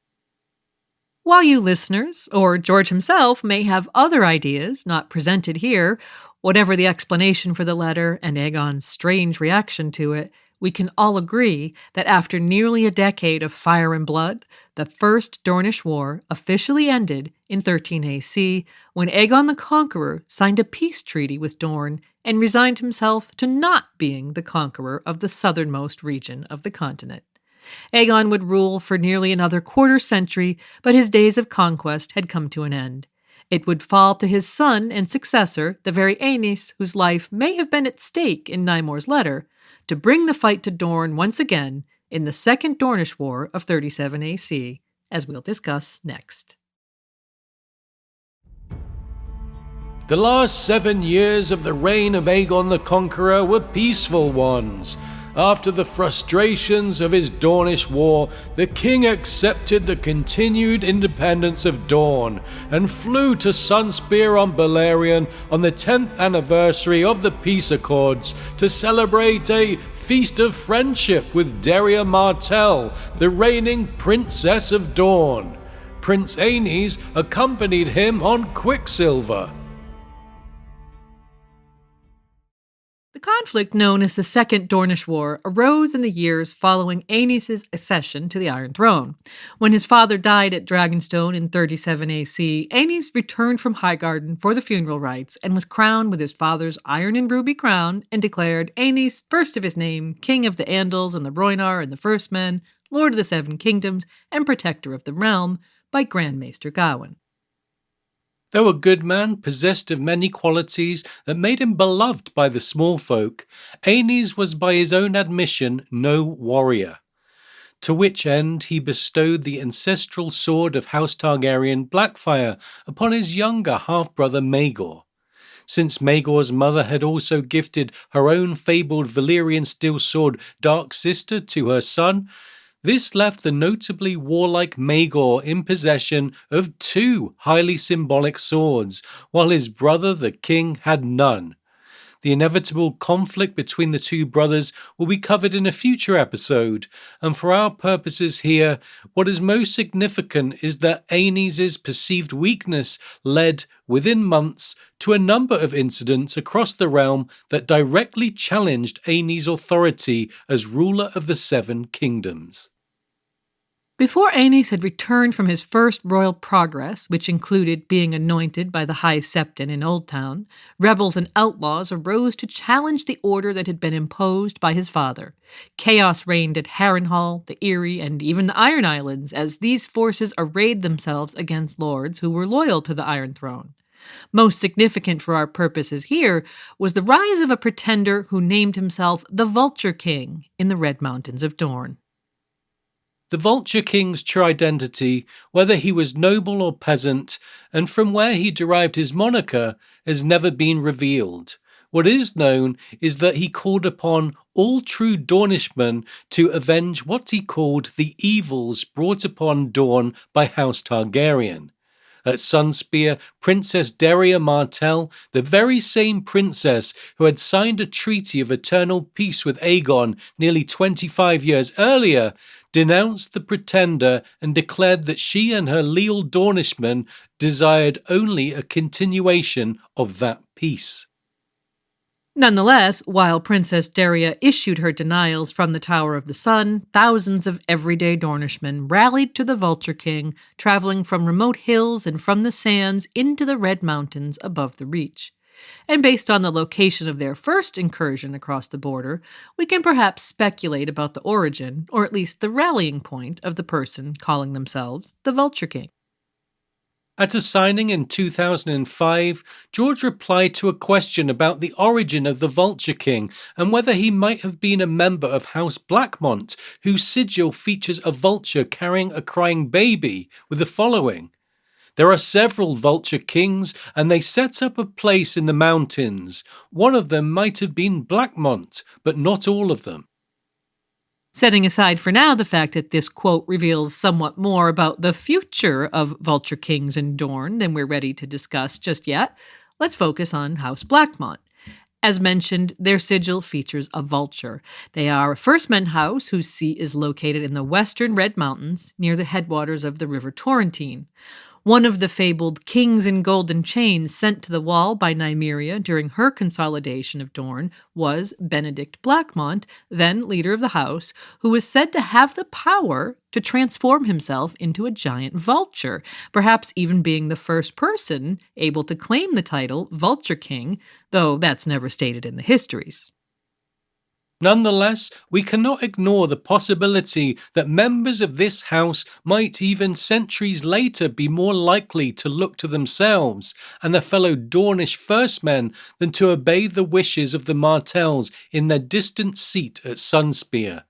While you listeners, or George himself, may have other ideas not presented here, whatever the explanation for the letter and Aegon's strange reaction to it, we can all agree that after nearly a decade of fire and blood, the First Dornish War officially ended in 13 AC when Aegon the Conqueror signed a peace treaty with Dorne and resigned himself to not being the conqueror of the southernmost region of the continent. Aegon would rule for nearly another quarter century, but his days of conquest had come to an end. It would fall to his son and successor, the very Aenys whose life may have been at stake in Nymore's letter, to bring the fight to Dorne once again in the Second Dornish War of 37 AC, as we'll discuss next. The last 7 years of the reign of Aegon the Conqueror were peaceful ones. After the frustrations of his Dornish war, the king accepted the continued independence of Dorne and flew to Sunspear on Balerion on the 10th anniversary of the peace accords to celebrate a feast of friendship with Daria Martell, the reigning princess of Dorne. Prince Aenys accompanied him on Quicksilver. The conflict known as the Second Dornish War arose in the years following Aenys' accession to the Iron Throne. When his father died at Dragonstone in 37 AC, Aenys returned from Highgarden for the funeral rites and was crowned with his father's iron and ruby crown and declared Aenys, first of his name, King of the Andals and the Rhoynar and the First Men, Lord of the Seven Kingdoms, and Protector of the Realm, by Grand Maester Gawain. Though a good man, possessed of many qualities that made him beloved by the small folk, Aenys was by his own admission no warrior. To which end he bestowed the ancestral sword of House Targaryen, Blackfyre, upon his younger half-brother Maegor. Since Maegor's mother had also gifted her own fabled Valyrian steel sword Dark Sister to her son, this left the notably warlike Maegor in possession of 2 highly symbolic swords, while his brother the king had none. The inevitable conflict between the 2 brothers will be covered in a future episode, and for our purposes here, what is most significant is that Aenys' perceived weakness led, within months, to a number of incidents across the realm that directly challenged Aenys' authority as ruler of the 7 kingdoms. Before Aenys had returned from his first royal progress, which included being anointed by the High Septon in Oldtown, rebels and outlaws arose to challenge the order that had been imposed by his father. Chaos reigned at Harrenhal, the Eyrie, and even the Iron Islands, as these forces arrayed themselves against lords who were loyal to the Iron Throne. Most significant for our purposes here was the rise of a pretender who named himself the Vulture King in the Red Mountains of Dorne. The Vulture King's true identity, whether he was noble or peasant, and from where he derived his moniker, has never been revealed. What is known is that he called upon all true Dornishmen to avenge what he called the evils brought upon Dorne by House Targaryen. At Sunspear, Princess Daria Martell, the very same princess who had signed a treaty of eternal peace with Aegon nearly 25 years earlier, denounced the pretender and declared that she and her leal Dornishmen desired only a continuation of that peace. Nonetheless, while Princess Daria issued her denials from the Tower of the Sun, thousands of everyday Dornishmen rallied to the Vulture King, traveling from remote hills and from the sands into the Red Mountains above the Reach. And based on the location of their first incursion across the border, we can perhaps speculate about the origin, or at least the rallying point, of the person calling themselves the Vulture King. At a signing in 2005, George replied to a question about the origin of the Vulture King and whether he might have been a member of House Blackmont, whose sigil features a vulture carrying a crying baby, with the following: "There are several Vulture Kings, and they set up a place in the mountains. One of them might have been Blackmont, but not all of them." Setting aside for now the fact that this quote reveals somewhat more about the future of Vulture Kings in Dorne than we're ready to discuss just yet, let's focus on House Blackmont. As mentioned, their sigil features a vulture. They are a First Men house whose seat is located in the western Red Mountains near the headwaters of the River Torrentine. One of the fabled kings in golden chains sent to the wall by Nymeria during her consolidation of Dorne was Benedict Blackmont, then leader of the house, who was said to have the power to transform himself into a giant vulture, perhaps even being the first person able to claim the title Vulture King, though that's never stated in the histories. Nonetheless, we cannot ignore the possibility that members of this house might even centuries later be more likely to look to themselves and their fellow Dornish first men than to obey the wishes of the Martells in their distant seat at Sunspear.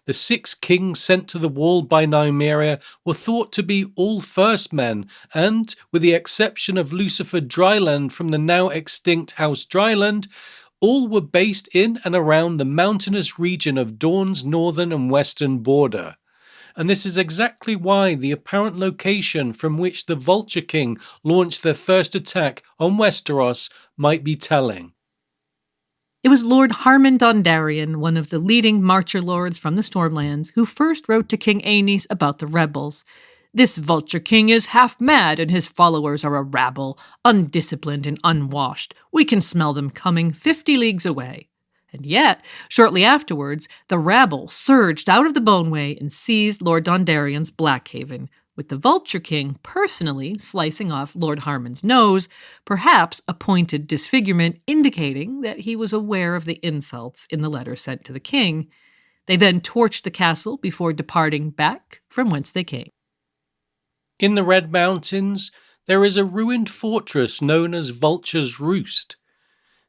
The 6 kings sent to the wall by Nymeria were thought to be all first men, and, with the exception of Lucifer Dryland from the now extinct House Dryland, all were based in and around the mountainous region of Dorne's northern and western border. And this is exactly why the apparent location from which the Vulture King launched their first attack on Westeros might be telling. It was Lord Harmon Dondarrion, one of the leading Marcher lords from the Stormlands, who first wrote to King Aenys about the rebels. "This Vulture King is half mad, and his followers are a rabble, undisciplined and unwashed. We can smell them coming 50 leagues away." And yet, shortly afterwards, the rabble surged out of the Boneway and seized Lord Dondarrion's Blackhaven, with the Vulture King personally slicing off Lord Harmon's nose, perhaps a pointed disfigurement indicating that he was aware of the insults in the letter sent to the king. They then torched the castle before departing back from whence they came. In the Red Mountains, there is a ruined fortress known as Vulture's Roost.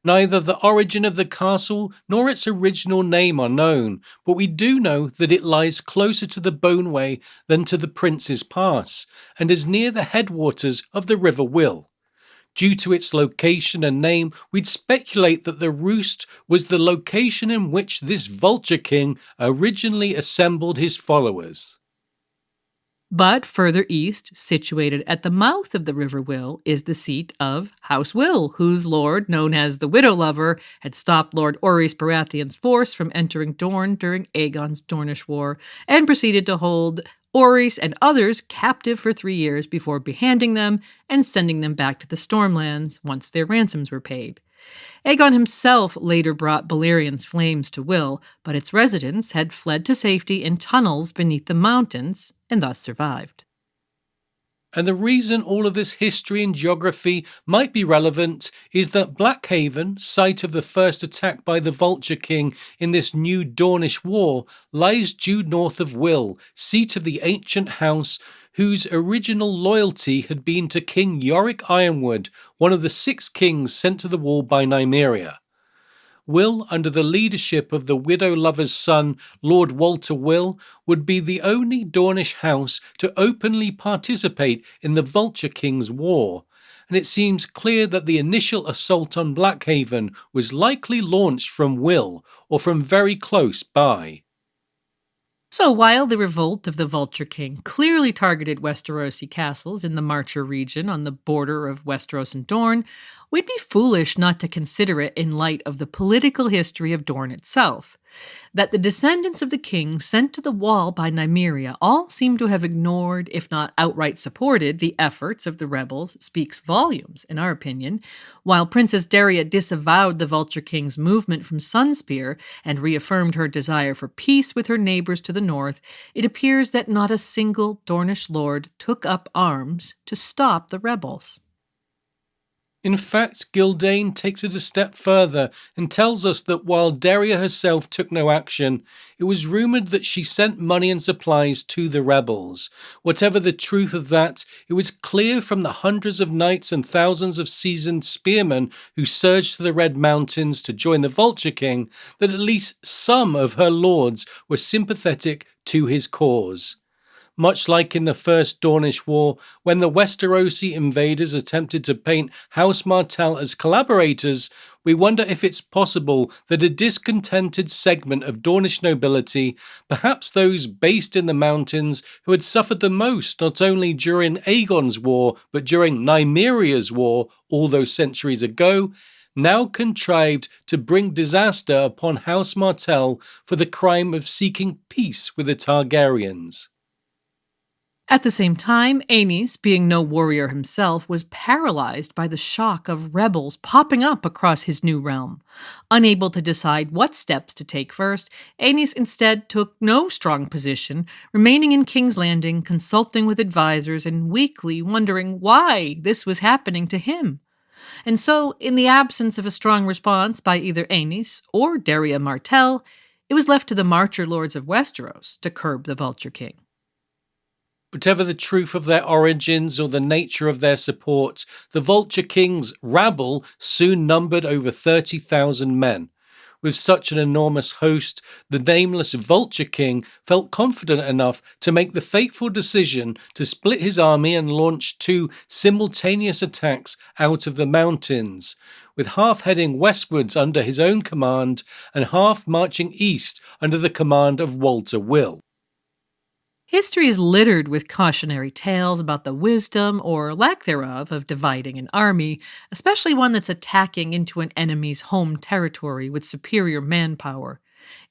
Neither the origin of the castle nor its original name are known, but we do know that it lies closer to the Boneway than to the Prince's Pass, and is near the headwaters of the River Will. Due to its location and name, we'd speculate that the Roost was the location in which this Vulture King originally assembled his followers. But further east, situated at the mouth of the River Will, is the seat of House Will, whose lord, known as the Widow Lover, had stopped Lord Orys Baratheon's force from entering Dorne during Aegon's Dornish War, and proceeded to hold Orys and others captive for 3 years before behanding them and sending them back to the Stormlands once their ransoms were paid. Aegon himself later brought Balerian's flames to Will, but its residents had fled to safety in tunnels beneath the mountains and thus survived. And the reason all of this history and geography might be relevant is that Blackhaven, site of the first attack by the Vulture King in this new Dornish war, lies due north of Will, seat of the ancient house whose original loyalty had been to King Yorick Ironwood, one of the 6 kings sent to the wall by Nymeria. Will, under the leadership of the Widow Lover's son, Lord Walter Will, would be the only Dornish house to openly participate in the Vulture King's war, and it seems clear that the initial assault on Blackhaven was likely launched from Will, or from very close by. So while the revolt of the Vulture King clearly targeted Westerosi castles in the Marcher region on the border of Westeros and Dorne, we'd be foolish not to consider it in light of the political history of Dorne itself. That the descendants of the king sent to the wall by Nymeria all seem to have ignored, if not outright supported, the efforts of the rebels speaks volumes, in our opinion. While Princess Daria disavowed the Vulture King's movement from Sunspear and reaffirmed her desire for peace with her neighbors to the north, it appears that not a single Dornish lord took up arms to stop the rebels. In fact, Gildane takes it a step further and tells us that while Daria herself took no action, it was rumoured that she sent money and supplies to the rebels. Whatever the truth of that, it was clear from the hundreds of knights and thousands of seasoned spearmen who surged to the Red Mountains to join the Vulture King that at least some of her lords were sympathetic to his cause. Much like in the First Dornish War, when the Westerosi invaders attempted to paint House Martell as collaborators, we wonder if it's possible that a discontented segment of Dornish nobility, perhaps those based in the mountains who had suffered the most not only during Aegon's war but during Nymeria's war all those centuries ago, now contrived to bring disaster upon House Martell for the crime of seeking peace with the Targaryens. At the same time, Aenys, being no warrior himself, was paralyzed by the shock of rebels popping up across his new realm. Unable to decide what steps to take first, Aenys instead took no strong position, remaining in King's Landing, consulting with advisors and weakly wondering why this was happening to him. And so, in the absence of a strong response by either Aenys or Daria Martell, it was left to the Marcher Lords of Westeros to curb the Vulture King. Whatever the truth of their origins or the nature of their support, the Vulture King's rabble soon numbered over 30,000 men. With such an enormous host, the nameless Vulture King felt confident enough to make the fateful decision to split his army and launch 2 simultaneous attacks out of the mountains, with half heading westwards under his own command and half marching east under the command of Walter Will. History is littered with cautionary tales about the wisdom, or lack thereof, of dividing an army, especially one that's attacking into an enemy's home territory with superior manpower.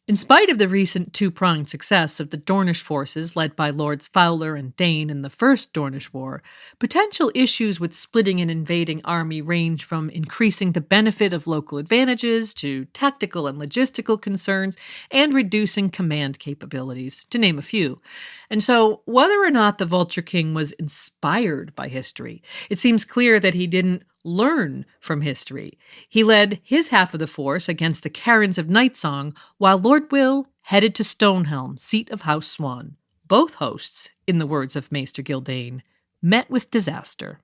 In spite of the recent two-pronged success of the Dornish forces led by Lords Fowler and Dane in the First Dornish War, potential issues with splitting an invading army range from increasing the benefit of local advantages to tactical and logistical concerns and reducing command capabilities, to name a few. And so, whether or not the Vulture King was inspired by history, it seems clear that he didn't learn from history. He led his half of the force against the Carons of Nightsong, while Lord Will headed to Stonehelm, seat of House Swan. Both hosts, in the words of Maester Gildane, met with disaster.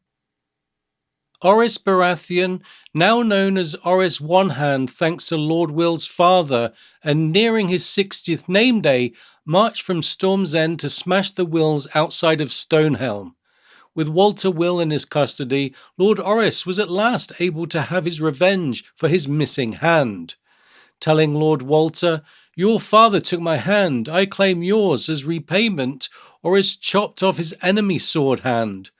Orys Baratheon, now known as Orys One Hand thanks to Lord Will's father, and nearing his 60th name day, marched from Storm's End to smash the Wills outside of Stonehelm. With Walter Will in his custody, Lord Orys was at last able to have his revenge for his missing hand. Telling Lord Walter, "Your father took my hand, I claim yours as repayment," Orys chopped off his enemy's sword hand.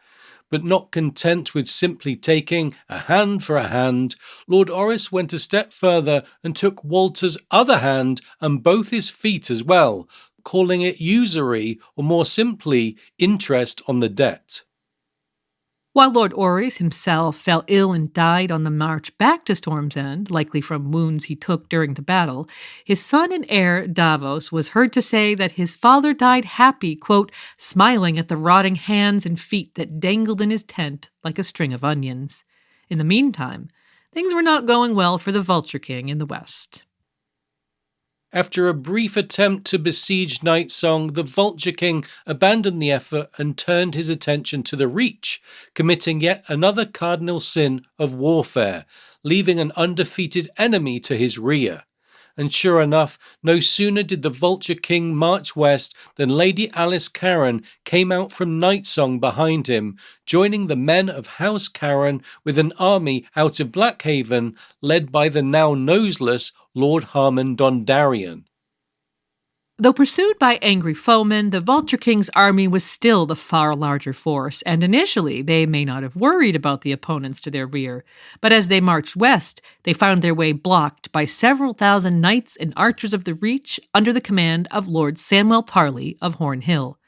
But not content with simply taking a hand for a hand, Lord Orys went a step further and took Walter's other hand and both his feet as well, calling it usury, or more simply, interest on the debt. While Lord Orys himself fell ill and died on the march back to Storm's End, likely from wounds he took during the battle, his son and heir, Davos, was heard to say that his father died happy, quote, smiling at the rotting hands and feet that dangled in his tent like a string of onions. In the meantime, things were not going well for the Vulture King in the west. After a brief attempt to besiege Nightsong, the Vulture King abandoned the effort and turned his attention to the Reach, committing yet another cardinal sin of warfare, leaving an undefeated enemy to his rear. And sure enough, no sooner did the Vulture King march west than Lady Alice Caron came out from Nightsong behind him, joining the men of House Caron with an army out of Blackhaven, led by the now noseless Lord Harmon Dondarrion. Though pursued by angry foemen, the Vulture King's army was still the far larger force, and initially they may not have worried about the opponents to their rear. But as they marched west, they found their way blocked by several thousand knights and archers of the Reach under the command of Lord Samwell Tarly of Horn Hill.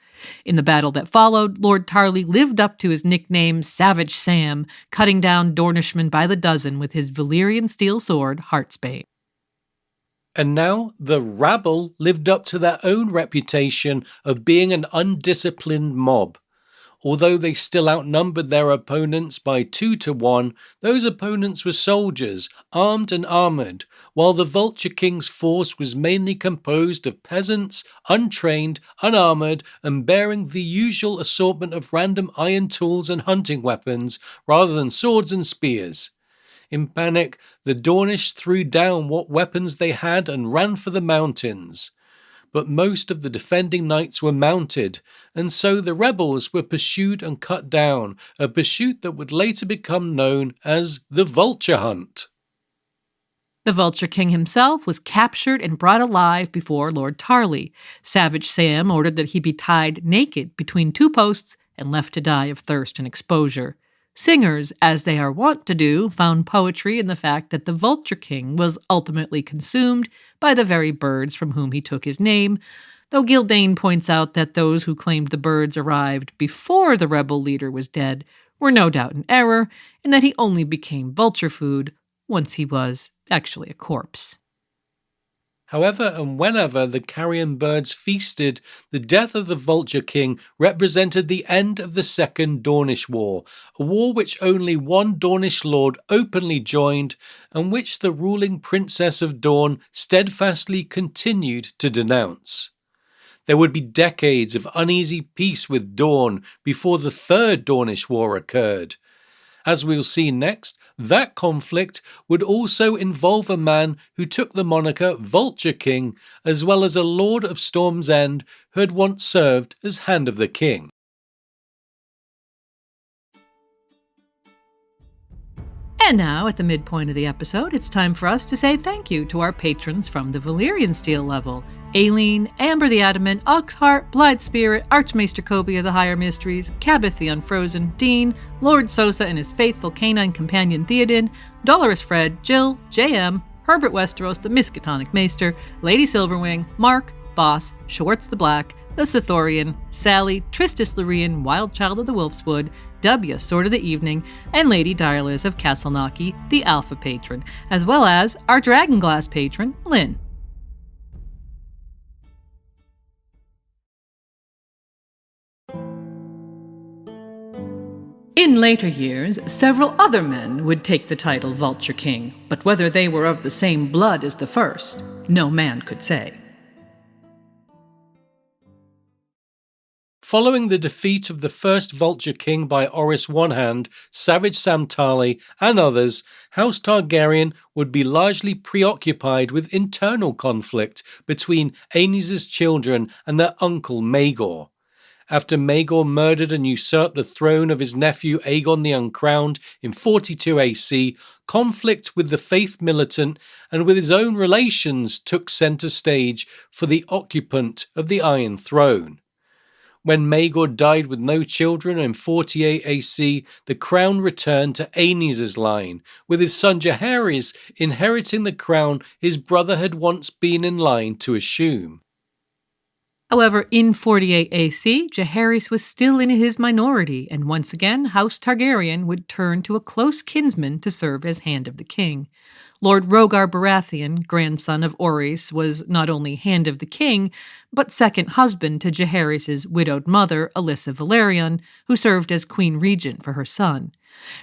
In the battle that followed, Lord Tarly lived up to his nickname Savage Sam, cutting down Dornishmen by the dozen with his Valyrian steel sword, Heartsbane. And now the rabble lived up to their own reputation of being an undisciplined mob. Although they still outnumbered their opponents by 2-1, those opponents were soldiers, armed and armoured, while the Vulture King's force was mainly composed of peasants, untrained, unarmoured, and bearing the usual assortment of random iron tools and hunting weapons, rather than swords and spears. In panic, the Dornish threw down what weapons they had and ran for the mountains. but most of the defending knights were mounted, and so the rebels were pursued and cut down, a pursuit that would later become known as the Vulture Hunt. The Vulture King himself was captured and brought alive before Lord Tarley. Savage Sam ordered that he be tied naked between two posts and left to die of thirst and exposure. Singers, as they are wont to do, found poetry in the fact that the Vulture King was ultimately consumed by the very birds from whom he took his name, though Gildane points out that those who claimed the birds arrived before the rebel leader was dead were no doubt in error, and that he only became vulture food once he was actually a corpse. However and whenever the carrion birds feasted, the death of the Vulture King represented the end of the Second Dornish War, a war which only one Dornish lord openly joined and which the ruling princess of Dorne steadfastly continued to denounce. There would be decades of uneasy peace with Dorne before the Third Dornish War occurred. As we'll see next, that conflict would also involve a man who took the moniker Vulture King, as well as a Lord of Storm's End who had once served as Hand of the King. And now, at the midpoint of the episode, it's time for us to say thank you to our patrons from the Valyrian Steel level: Aileen, Amber the Adamant, Oxheart, Blithe Spirit, Archmaester Kobe of the Higher Mysteries, Cabeth the Unfrozen, Dean, Lord Sosa and his faithful canine companion Theoden, Dolorous Fred, Jill, JM, Herbert Westeros, the Miskatonic Maester, Lady Silverwing, Mark, Boss, Schwartz the Black, the Sithorian, Sally, Tristis Lorien, Wild Child of the Wolfswood, W, Sword of the Evening, and Lady Direliz of Castleknocky, the Alpha Patron, as well as our Dragonglass patron, Lynn. In later years, several other men would take the title Vulture King, but whether they were of the same blood as the first, no man could say. Following the defeat of the first Vulture King by Orys Onehand, Savage Sam Tarly, and others, House Targaryen would be largely preoccupied with internal conflict between Aenys' children and their uncle Maegor. After Maegor murdered and usurped the throne of his nephew Aegon the Uncrowned in 42 AC, conflict with the faith militant and with his own relations took centre stage for the occupant of the Iron Throne. When Maegor died with no children in 48 AC, the crown returned to Aenys' line, with his son Jaehaerys inheriting the crown his brother had once been in line to assume. However, in 48 AC, Jaehaerys was still in his minority, and once again, House Targaryen would turn to a close kinsman to serve as Hand of the King. Lord Rhaegar Baratheon, grandson of Orys, was not only Hand of the King, but second husband to Jaehaerys' widowed mother, Alyssa Velaryon, who served as Queen Regent for her son.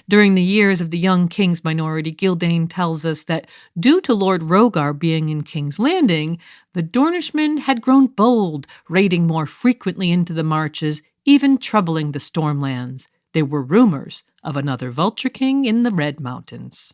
During the years of the young king's minority, Gildane tells us that due to Lord Rhaegar being in King's Landing, the Dornishmen had grown bold, raiding more frequently into the marches, even troubling the Stormlands. There were rumors of another Vulture King in the Red Mountains.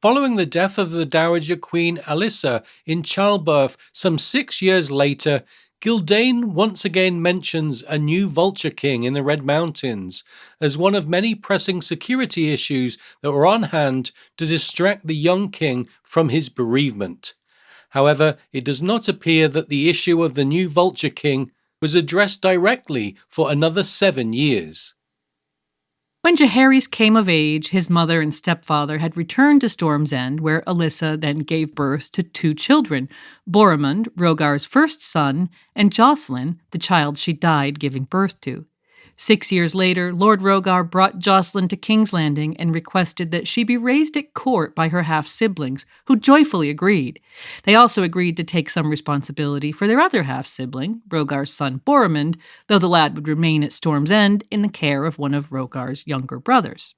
Following the death of the Dowager Queen Alyssa in childbirth some 6 years later, Gildane once again mentions a new Vulture King in the Red Mountains as one of many pressing security issues that were on hand to distract the young king from his bereavement. However, it does not appear that the issue of the new Vulture King was addressed directly for another 7 years. When Jaehaerys came of age, his mother and stepfather had returned to Storm's End, where Alyssa then gave birth to 2 children, Boromund, Rhaegar's first son, and Jocelyn, the child she died giving birth to. 6 years later, Lord Rhaegar brought Jocelyn to King's Landing and requested that she be raised at court by her half-siblings, who joyfully agreed. They also agreed to take some responsibility for their other half-sibling, Rhaegar's son Boromund, though the lad would remain at Storm's End in the care of one of Rhaegar's younger brothers.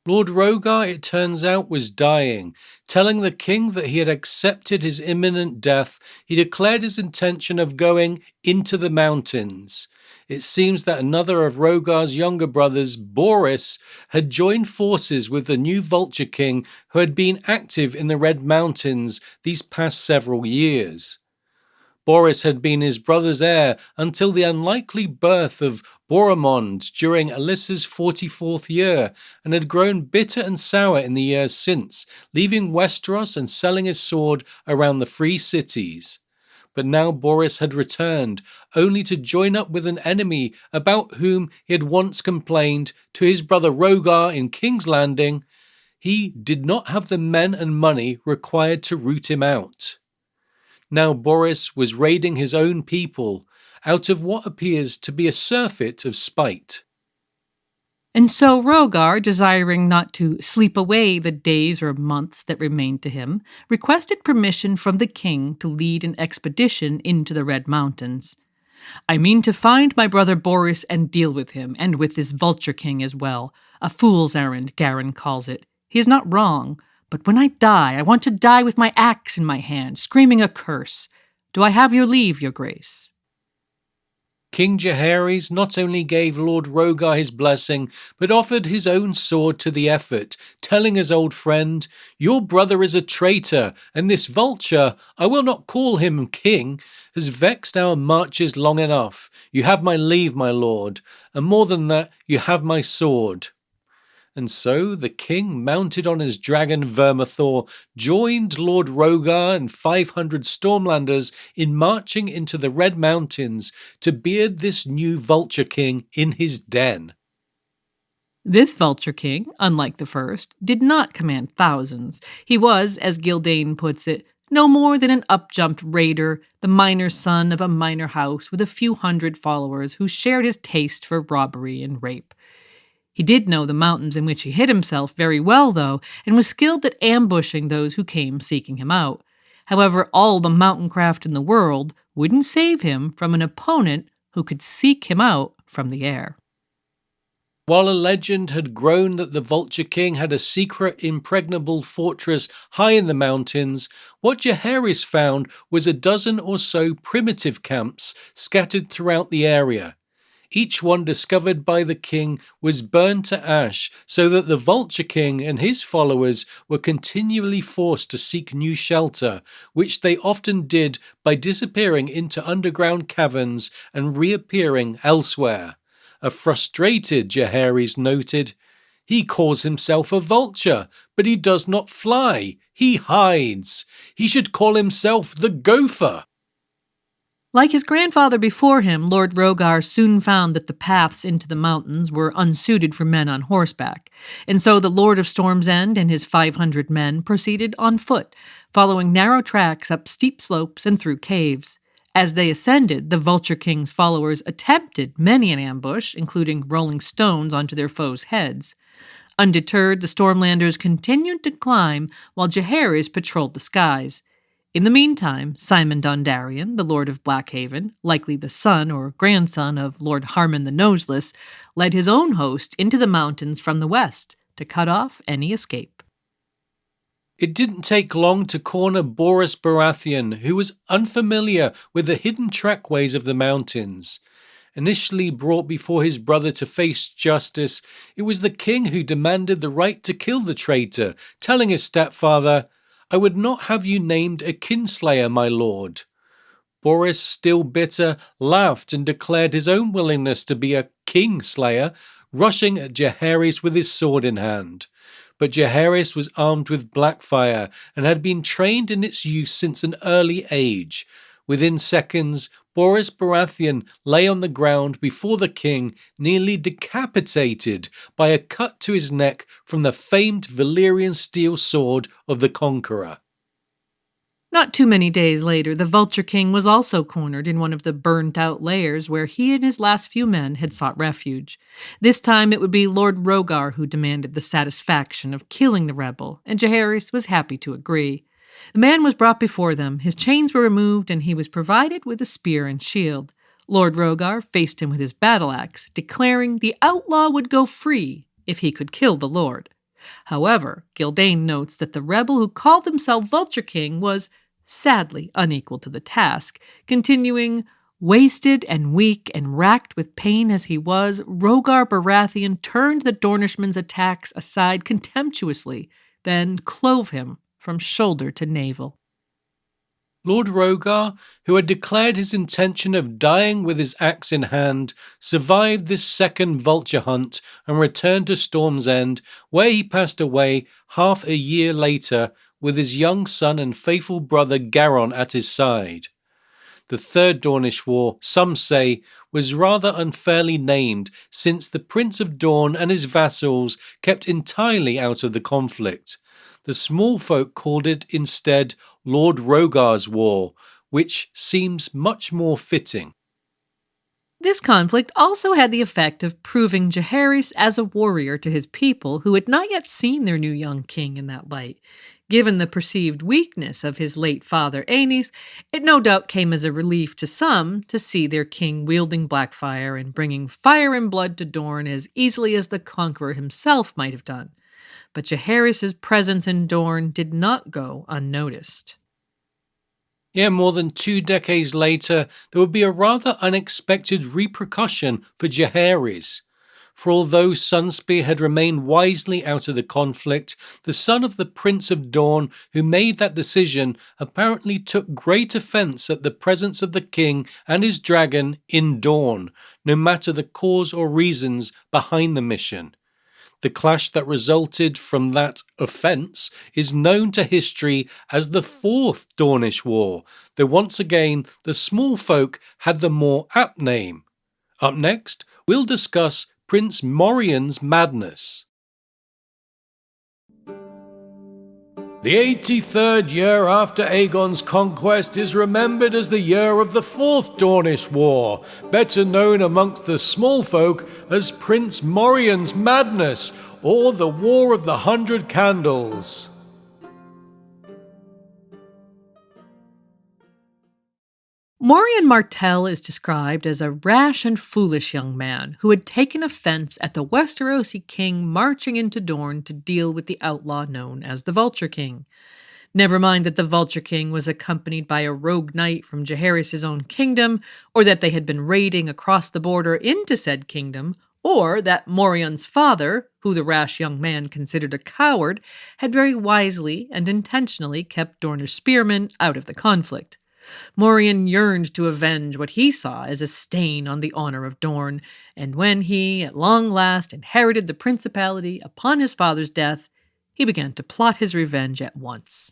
Lord Rhaegar, it turns out, was dying. Telling the king that he had accepted his imminent death, he declared his intention of going into the mountains. It seems that another of Rhaegar's younger brothers, Borys, had joined forces with the new Vulture King who had been active in the Red Mountains these past several years. Boris had been his brother's heir until the unlikely birth of Boramond during Alyssa's 44th year, and had grown bitter and sour in the years since, leaving Westeros and selling his sword around the free cities. But now Boris had returned, only to join up with an enemy about whom he had once complained to his brother Rhaegar in King's Landing. He did not have the men and money required to root him out. Now Boris was raiding his own people out of what appears to be a surfeit of spite. And so Rhaegar, desiring not to sleep away the days or months that remained to him, requested permission from the king to lead an expedition into the Red Mountains. "I mean to find my brother Boris and deal with him, and with this Vulture King as well. A fool's errand, Garin calls it. He is not wrong, but when I die, I want to die with my axe in my hand, screaming a curse. Do I have your leave, your grace?" King Jaehaerys not only gave Lord Rhaegar his blessing, but offered his own sword to the effort, telling his old friend, "Your brother is a traitor, and this vulture, I will not call him king, has vexed our marches long enough. You have my leave, my lord, and more than that, you have my sword." And so the king, mounted on his dragon Vermithor, joined Lord Rhaegar and 500 Stormlanders in marching into the Red Mountains to beard this new Vulture King in his den. This Vulture King, unlike the first, did not command thousands. He was, as Gildain puts it, no more than an up-jumped raider, the minor son of a minor house with a few hundred followers who shared his taste for robbery and rape. He did know the mountains in which he hid himself very well, though, and was skilled at ambushing those who came seeking him out. However, all the mountain craft in the world wouldn't save him from an opponent who could seek him out from the air. While a legend had grown that the Vulture King had a secret impregnable fortress high in the mountains, what Jaehaerys found was a dozen or so primitive camps scattered throughout the area. Each one discovered by the king was burned to ash, so that the Vulture King and his followers were continually forced to seek new shelter, which they often did by disappearing into underground caverns and reappearing elsewhere. A frustrated Jaehaerys noted, "He calls himself a vulture, but he does not fly. He hides. He should call himself the Gopher." Like his grandfather before him, Lord Rhaegar soon found that the paths into the mountains were unsuited for men on horseback, and so the Lord of Storm's End and his 500 men proceeded on foot, following narrow tracks up steep slopes and through caves. As they ascended, the Vulture King's followers attempted many an ambush, including rolling stones onto their foes' heads. Undeterred, the Stormlanders continued to climb while Jaehaerys patrolled the skies. In the meantime, Simon Dondarrion, the Lord of Blackhaven, likely the son or grandson of Lord Harmon the Noseless, led his own host into the mountains from the west to cut off any escape. It didn't take long to corner Boris Baratheon, who was unfamiliar with the hidden trackways of the mountains. Initially brought before his brother to face justice, it was the king who demanded the right to kill the traitor, telling his stepfather, "I would not have you named a kinslayer, my lord." Boris, still bitter, laughed and declared his own willingness to be a kingslayer, rushing at Jaehaerys with his sword in hand. But Jaehaerys was armed with Blackfire and had been trained in its use since an early age. Within seconds, Boris Baratheon lay on the ground before the king, nearly decapitated by a cut to his neck from the famed Valyrian steel sword of the Conqueror. Not too many days later, the Vulture King was also cornered in one of the burnt-out lairs where he and his last few men had sought refuge. This time it would be Lord Rhaegar who demanded the satisfaction of killing the rebel, and Jaehaerys was happy to agree. The man was brought before them, his chains were removed, and he was provided with a spear and shield. Lord Rhaegar faced him with his battle-axe, declaring the outlaw would go free if he could kill the lord. However, Gildain notes that the rebel who called himself Vulture King was sadly unequal to the task, continuing, "Wasted and weak and racked with pain as he was, Rhaegar Baratheon turned the Dornishman's attacks aside contemptuously, then clove him from shoulder to navel." Lord Rogar, who had declared his intention of dying with his axe in hand, survived this second vulture hunt and returned to Storm's End, where he passed away half a year later with his young son and faithful brother Garon at his side. The Third Dornish War, some say, was rather unfairly named, since the Prince of Dorne and his vassals kept entirely out of the conflict. The small folk called it instead Lord Rogar's War, which seems much more fitting. This conflict also had the effect of proving Jaehaerys as a warrior to his people who had not yet seen their new young king in that light. Given the perceived weakness of his late father Aenys, it no doubt came as a relief to some to see their king wielding Blackfire and bringing fire and blood to Dorne as easily as the Conqueror himself might have done. But Jaehaerys' presence in Dorne did not go unnoticed. More than 2 decades later, there would be a rather unexpected repercussion for Jaehaerys. For although Sunspear had remained wisely out of the conflict, the son of the Prince of Dorne who made that decision apparently took great offence at the presence of the king and his dragon in Dorne, no matter the cause or reasons behind the mission. The clash that resulted from that offence is known to history as the Fourth Dornish War, though once again the small folk had the more apt name. Up next, we'll discuss Prince Morion's madness. The 83rd year after Aegon's conquest is remembered as the year of the Fourth Dornish War, better known amongst the small folk as Prince Morion's Madness, or the War of the 100 Candles. Morion Martell is described as a rash and foolish young man who had taken offense at the Westerosi king marching into Dorne to deal with the outlaw known as the Vulture King. Never mind that the Vulture King was accompanied by a rogue knight from Jaehaerys' own kingdom, or that they had been raiding across the border into said kingdom, or that Morion's father, who the rash young man considered a coward, had very wisely and intentionally kept Dornish spearmen out of the conflict. Morion yearned to avenge what he saw as a stain on the honor of Dorne, and when he, at long last, inherited the principality upon his father's death, he began to plot his revenge at once.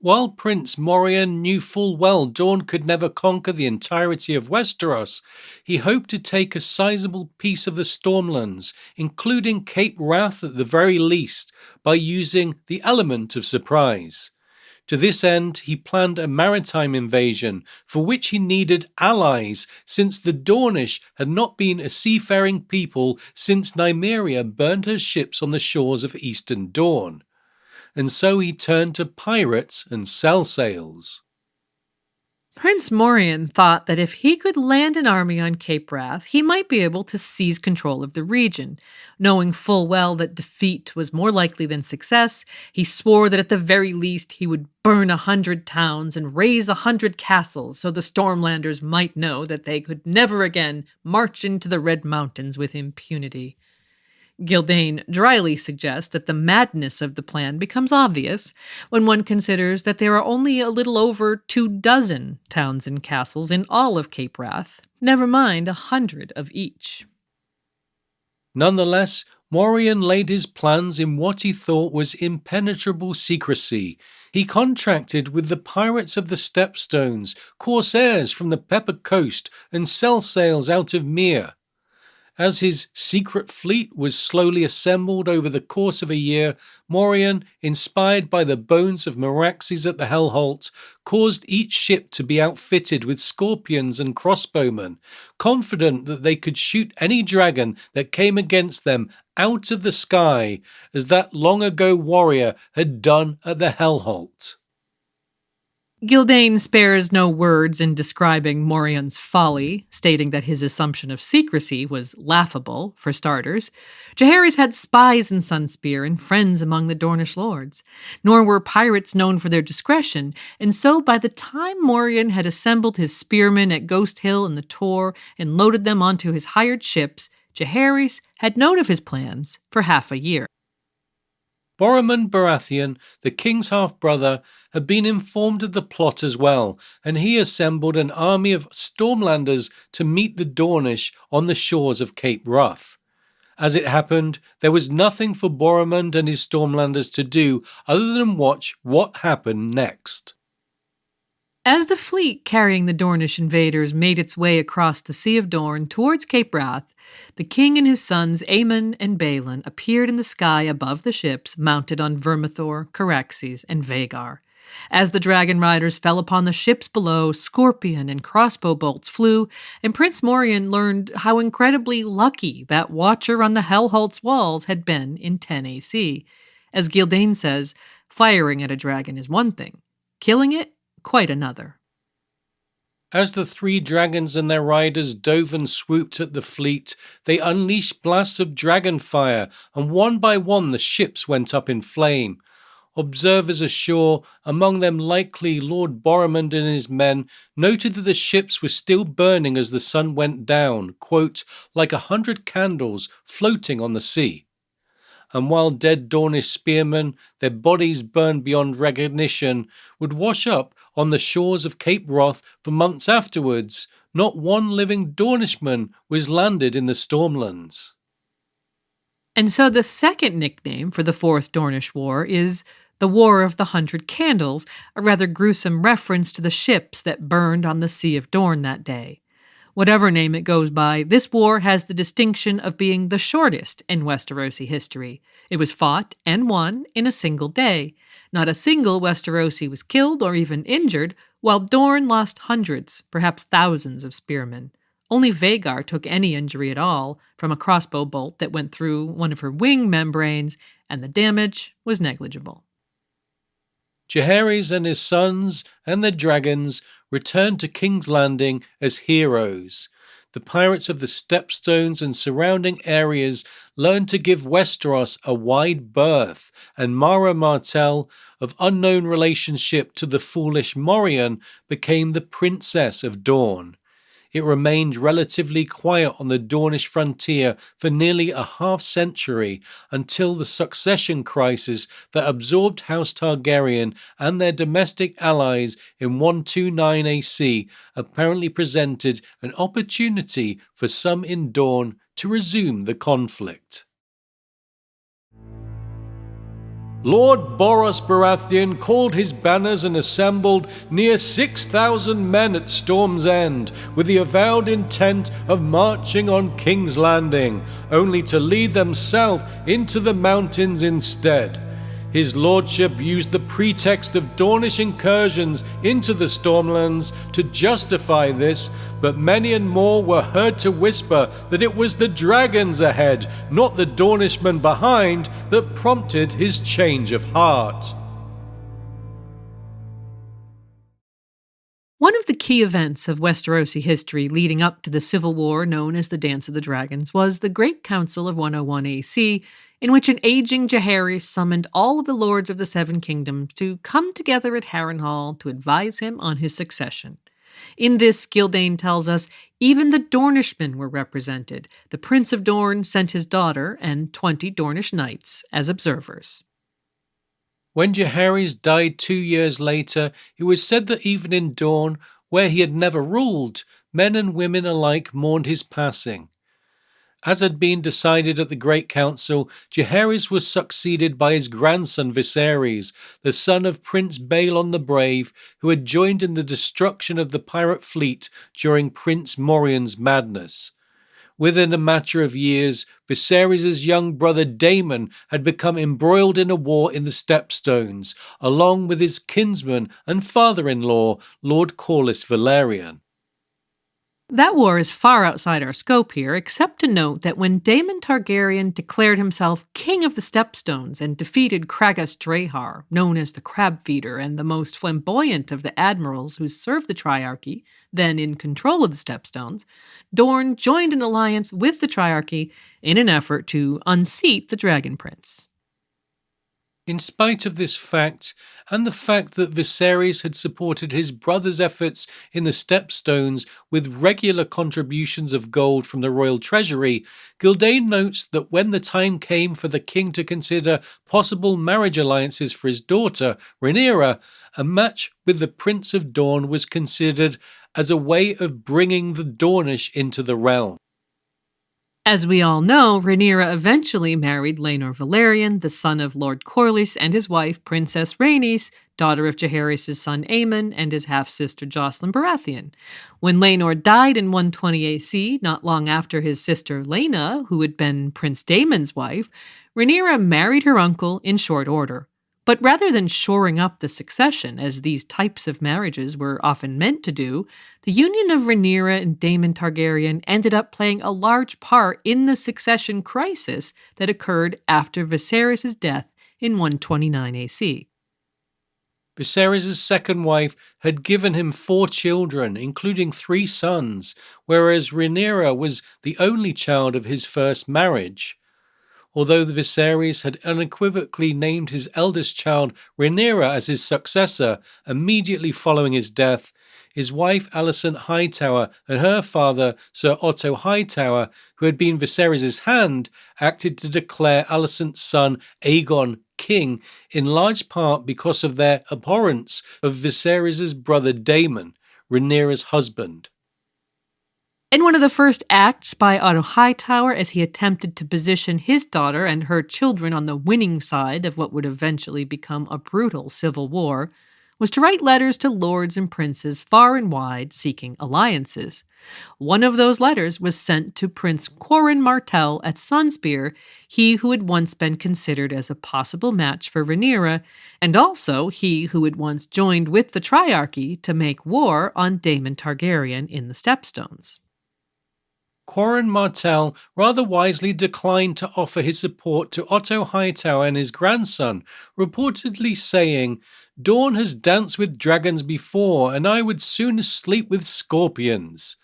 While Prince Morion knew full well Dorne could never conquer the entirety of Westeros, he hoped to take a sizable piece of the Stormlands, including Cape Wrath at the very least, by using the element of surprise. To this end, he planned a maritime invasion, for which he needed allies, since the Dornish had not been a seafaring people since Nymeria burned her ships on the shores of eastern Dorne. And so he turned to pirates and sell sails. Prince Morion thought that if he could land an army on Cape Wrath, he might be able to seize control of the region. Knowing full well that defeat was more likely than success, he swore that at the very least he would burn 100 towns and raze 100 castles so the Stormlanders might know that they could never again march into the Red Mountains with impunity. Gildane dryly suggests that the madness of the plan becomes obvious when one considers that there are only a little over 24 towns and castles in all of Cape Wrath, never mind 100 of each. Nonetheless, Morion laid his plans in what he thought was impenetrable secrecy. He contracted with the pirates of the Stepstones, corsairs from the Pepper Coast, and sell sails out of Mere. As his secret fleet was slowly assembled over the course of a year, Morion, inspired by the bones of Meraxes at the Hellholt, caused each ship to be outfitted with scorpions and crossbowmen, confident that they could shoot any dragon that came against them out of the sky, as that long-ago warrior had done at the Hellholt. Gildane spares no words in describing Morion's folly, stating that his assumption of secrecy was laughable, for starters. Jaehaerys had spies in Sunspear and friends among the Dornish lords. Nor were pirates known for their discretion, and so by the time Morion had assembled his spearmen at Ghost Hill and the Tor and loaded them onto his hired ships, Jaehaerys had known of his plans for half a year. Boromund Baratheon, the king's half-brother, had been informed of the plot as well, and he assembled an army of Stormlanders to meet the Dornish on the shores of Cape Wrath. As it happened, there was nothing for Boromund and his Stormlanders to do other than watch what happened next. As the fleet carrying the Dornish invaders made its way across the Sea of Dorne towards Cape Wrath, the king and his sons Aemon and Balon appeared in the sky above the ships mounted on Vermithor, Caraxes, and Vhagar. As the dragon riders fell upon the ships below, scorpion and crossbow bolts flew, and Prince Morion learned how incredibly lucky that watcher on the Hellholtz walls had been in 10 AC. As Gildain says, firing at a dragon is one thing, killing it, quite another. As the three dragons and their riders dove and swooped at the fleet, they unleashed blasts of dragon fire, and one by one the ships went up in flame. Observers ashore, among them likely Lord Boromund and his men, noted that the ships were still burning as the sun went down, quote, like 100 candles floating on the sea. And while dead Dornish spearmen, their bodies burned beyond recognition, would wash up on the shores of Cape Wrath for months afterwards, not one living Dornishman was landed in the Stormlands. And so the second nickname for the Fourth Dornish War is the War of the 100 Candles, a rather gruesome reference to the ships that burned on the Sea of Dorne that day. Whatever name it goes by, this war has the distinction of being the shortest in Westerosi history. It was fought and won in a single day. Not a single Westerosi was killed or even injured, while Dorne lost hundreds, perhaps thousands of spearmen. Only Vhagar took any injury at all from a crossbow bolt that went through one of her wing membranes, and the damage was negligible. Jaehaerys and his sons and their dragons returned to King's Landing as heroes. The pirates of the Stepstones and surrounding areas learned to give Westeros a wide berth, and Mara Martell, of unknown relationship to the foolish Morion, became the Princess of Dorne. It remained relatively quiet on the Dornish frontier for nearly a half-century until the succession crisis that absorbed House Targaryen and their domestic allies in 129 AC apparently presented an opportunity for some in Dorne to resume the conflict. Lord Boros Baratheon called his banners and assembled near 6,000 men at Storm's End, with the avowed intent of marching on King's Landing, only to lead them south into the mountains instead. His lordship used the pretext of Dornish incursions into the Stormlands to justify this, but many and more were heard to whisper that it was the dragons ahead, not the Dornishmen behind, that prompted his change of heart. One of the key events of Westerosi history leading up to the civil war known as the Dance of the Dragons was the Great Council of 101 AC, in which an aging Jaehaerys summoned all of the lords of the Seven Kingdoms to come together at Harrenhal to advise him on his succession. In this, Gildain tells us, even the Dornishmen were represented. The Prince of Dorne sent his daughter and 20 Dornish knights as observers. When Jaehaerys died 2 years later, it was said that even in Dorne, where he had never ruled, men and women alike mourned his passing. As had been decided at the Great Council, Jaehaerys was succeeded by his grandson Viserys, the son of Prince Balon the Brave, who had joined in the destruction of the pirate fleet during Prince Morion's madness. Within a matter of years, Viserys' young brother Daemon had become embroiled in a war in the Stepstones, along with his kinsman and father-in-law, Lord Corlys Velaryon. That war is far outside our scope here, except to note that when Daemon Targaryen declared himself King of the Stepstones and defeated Kragas Drahar, known as the Crab Feeder and the most flamboyant of the admirals who served the Triarchy, then in control of the Stepstones, Dorne joined an alliance with the Triarchy in an effort to unseat the Dragon Prince. In spite of this fact, and the fact that Viserys had supported his brother's efforts in the Stepstones with regular contributions of gold from the royal treasury, Gildayn notes that when the time came for the king to consider possible marriage alliances for his daughter, Rhaenyra, a match with the Prince of Dorne was considered as a way of bringing the Dornish into the realm. As we all know, Rhaenyra eventually married Laenor Velaryon, the son of Lord Corlys, and his wife, Princess Rhaenys, daughter of Jaehaerys' son Aemon and his half-sister Jocelyn Baratheon. When Laenor died in 120 AC, not long after his sister Laena, who had been Prince Daemon's wife, Rhaenyra married her uncle in short order. But rather than shoring up the succession, as these types of marriages were often meant to do, the union of Rhaenyra and Daemon Targaryen ended up playing a large part in the succession crisis that occurred after Viserys' death in 129 AC. Viserys' second wife had given him 4 children, including 3 sons, whereas Rhaenyra was the only child of his first marriage. Although the Viserys had unequivocally named his eldest child Rhaenyra as his successor immediately following his death, his wife Alicent Hightower and her father Sir Otto Hightower, who had been Viserys' hand, acted to declare Alicent's son Aegon king, in large part because of their abhorrence of Viserys' brother Daemon, Rhaenyra's husband. In one of the first acts by Otto Hightower, as he attempted to position his daughter and her children on the winning side of what would eventually become a brutal civil war, was to write letters to lords and princes far and wide seeking alliances. One of those letters was sent to Prince Corin Martell at Sunspear, he who had once been considered as a possible match for Rhaenyra, and also he who had once joined with the Triarchy to make war on Daemon Targaryen in the Stepstones. Corin Martell rather wisely declined to offer his support to Otto Hightower and his grandson, reportedly saying, "Dorne has danced with dragons before, and I would sooner sleep with scorpions."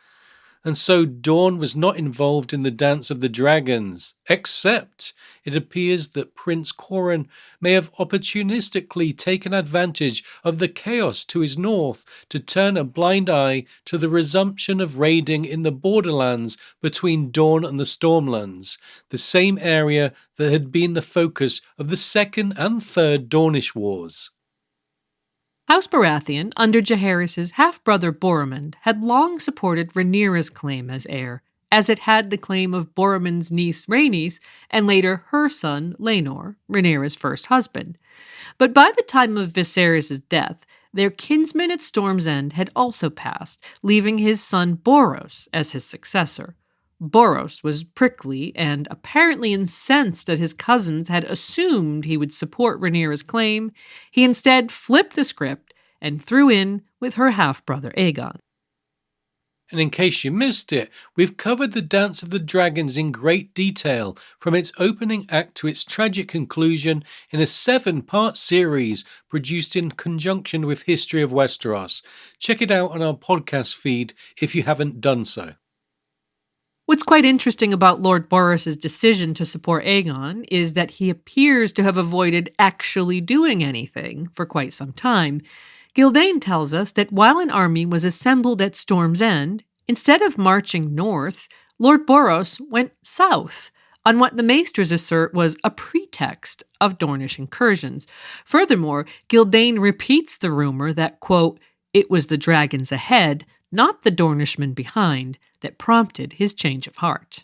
And so Dorne was not involved in the Dance of the Dragons, except it appears that Prince Corin may have opportunistically taken advantage of the chaos to his north to turn a blind eye to the resumption of raiding in the borderlands between Dorne and the Stormlands, the same area that had been the focus of the Second and Third Dornish Wars. House Baratheon, under Jaehaerys' half-brother Boromund, had long supported Rhaenyra's claim as heir, as it had the claim of Boromund's niece Rhaenys and later her son Laenor, Rhaenyra's first husband. But by the time of Viserys' death, their kinsman at Storm's End had also passed, leaving his son Borros as his successor. Borros was prickly and apparently incensed that his cousins had assumed he would support Rhaenyra's claim. He instead flipped the script and threw in with her half-brother Aegon. And in case you missed it, we've covered the Dance of the Dragons in great detail, from its opening act to its tragic conclusion, in a 7-part series produced in conjunction with History of Westeros. Check it out on our podcast feed if you haven't done so. What's quite interesting about Lord Borros' decision to support Aegon is that he appears to have avoided actually doing anything for quite some time. Gildayn tells us that while an army was assembled at Storm's End, instead of marching north, Lord Borros went south, on what the Maesters assert was a pretext of Dornish incursions. Furthermore, Gildayn repeats the rumor that, quote, "it was the dragons ahead, not the Dornishmen behind, that prompted his change of heart."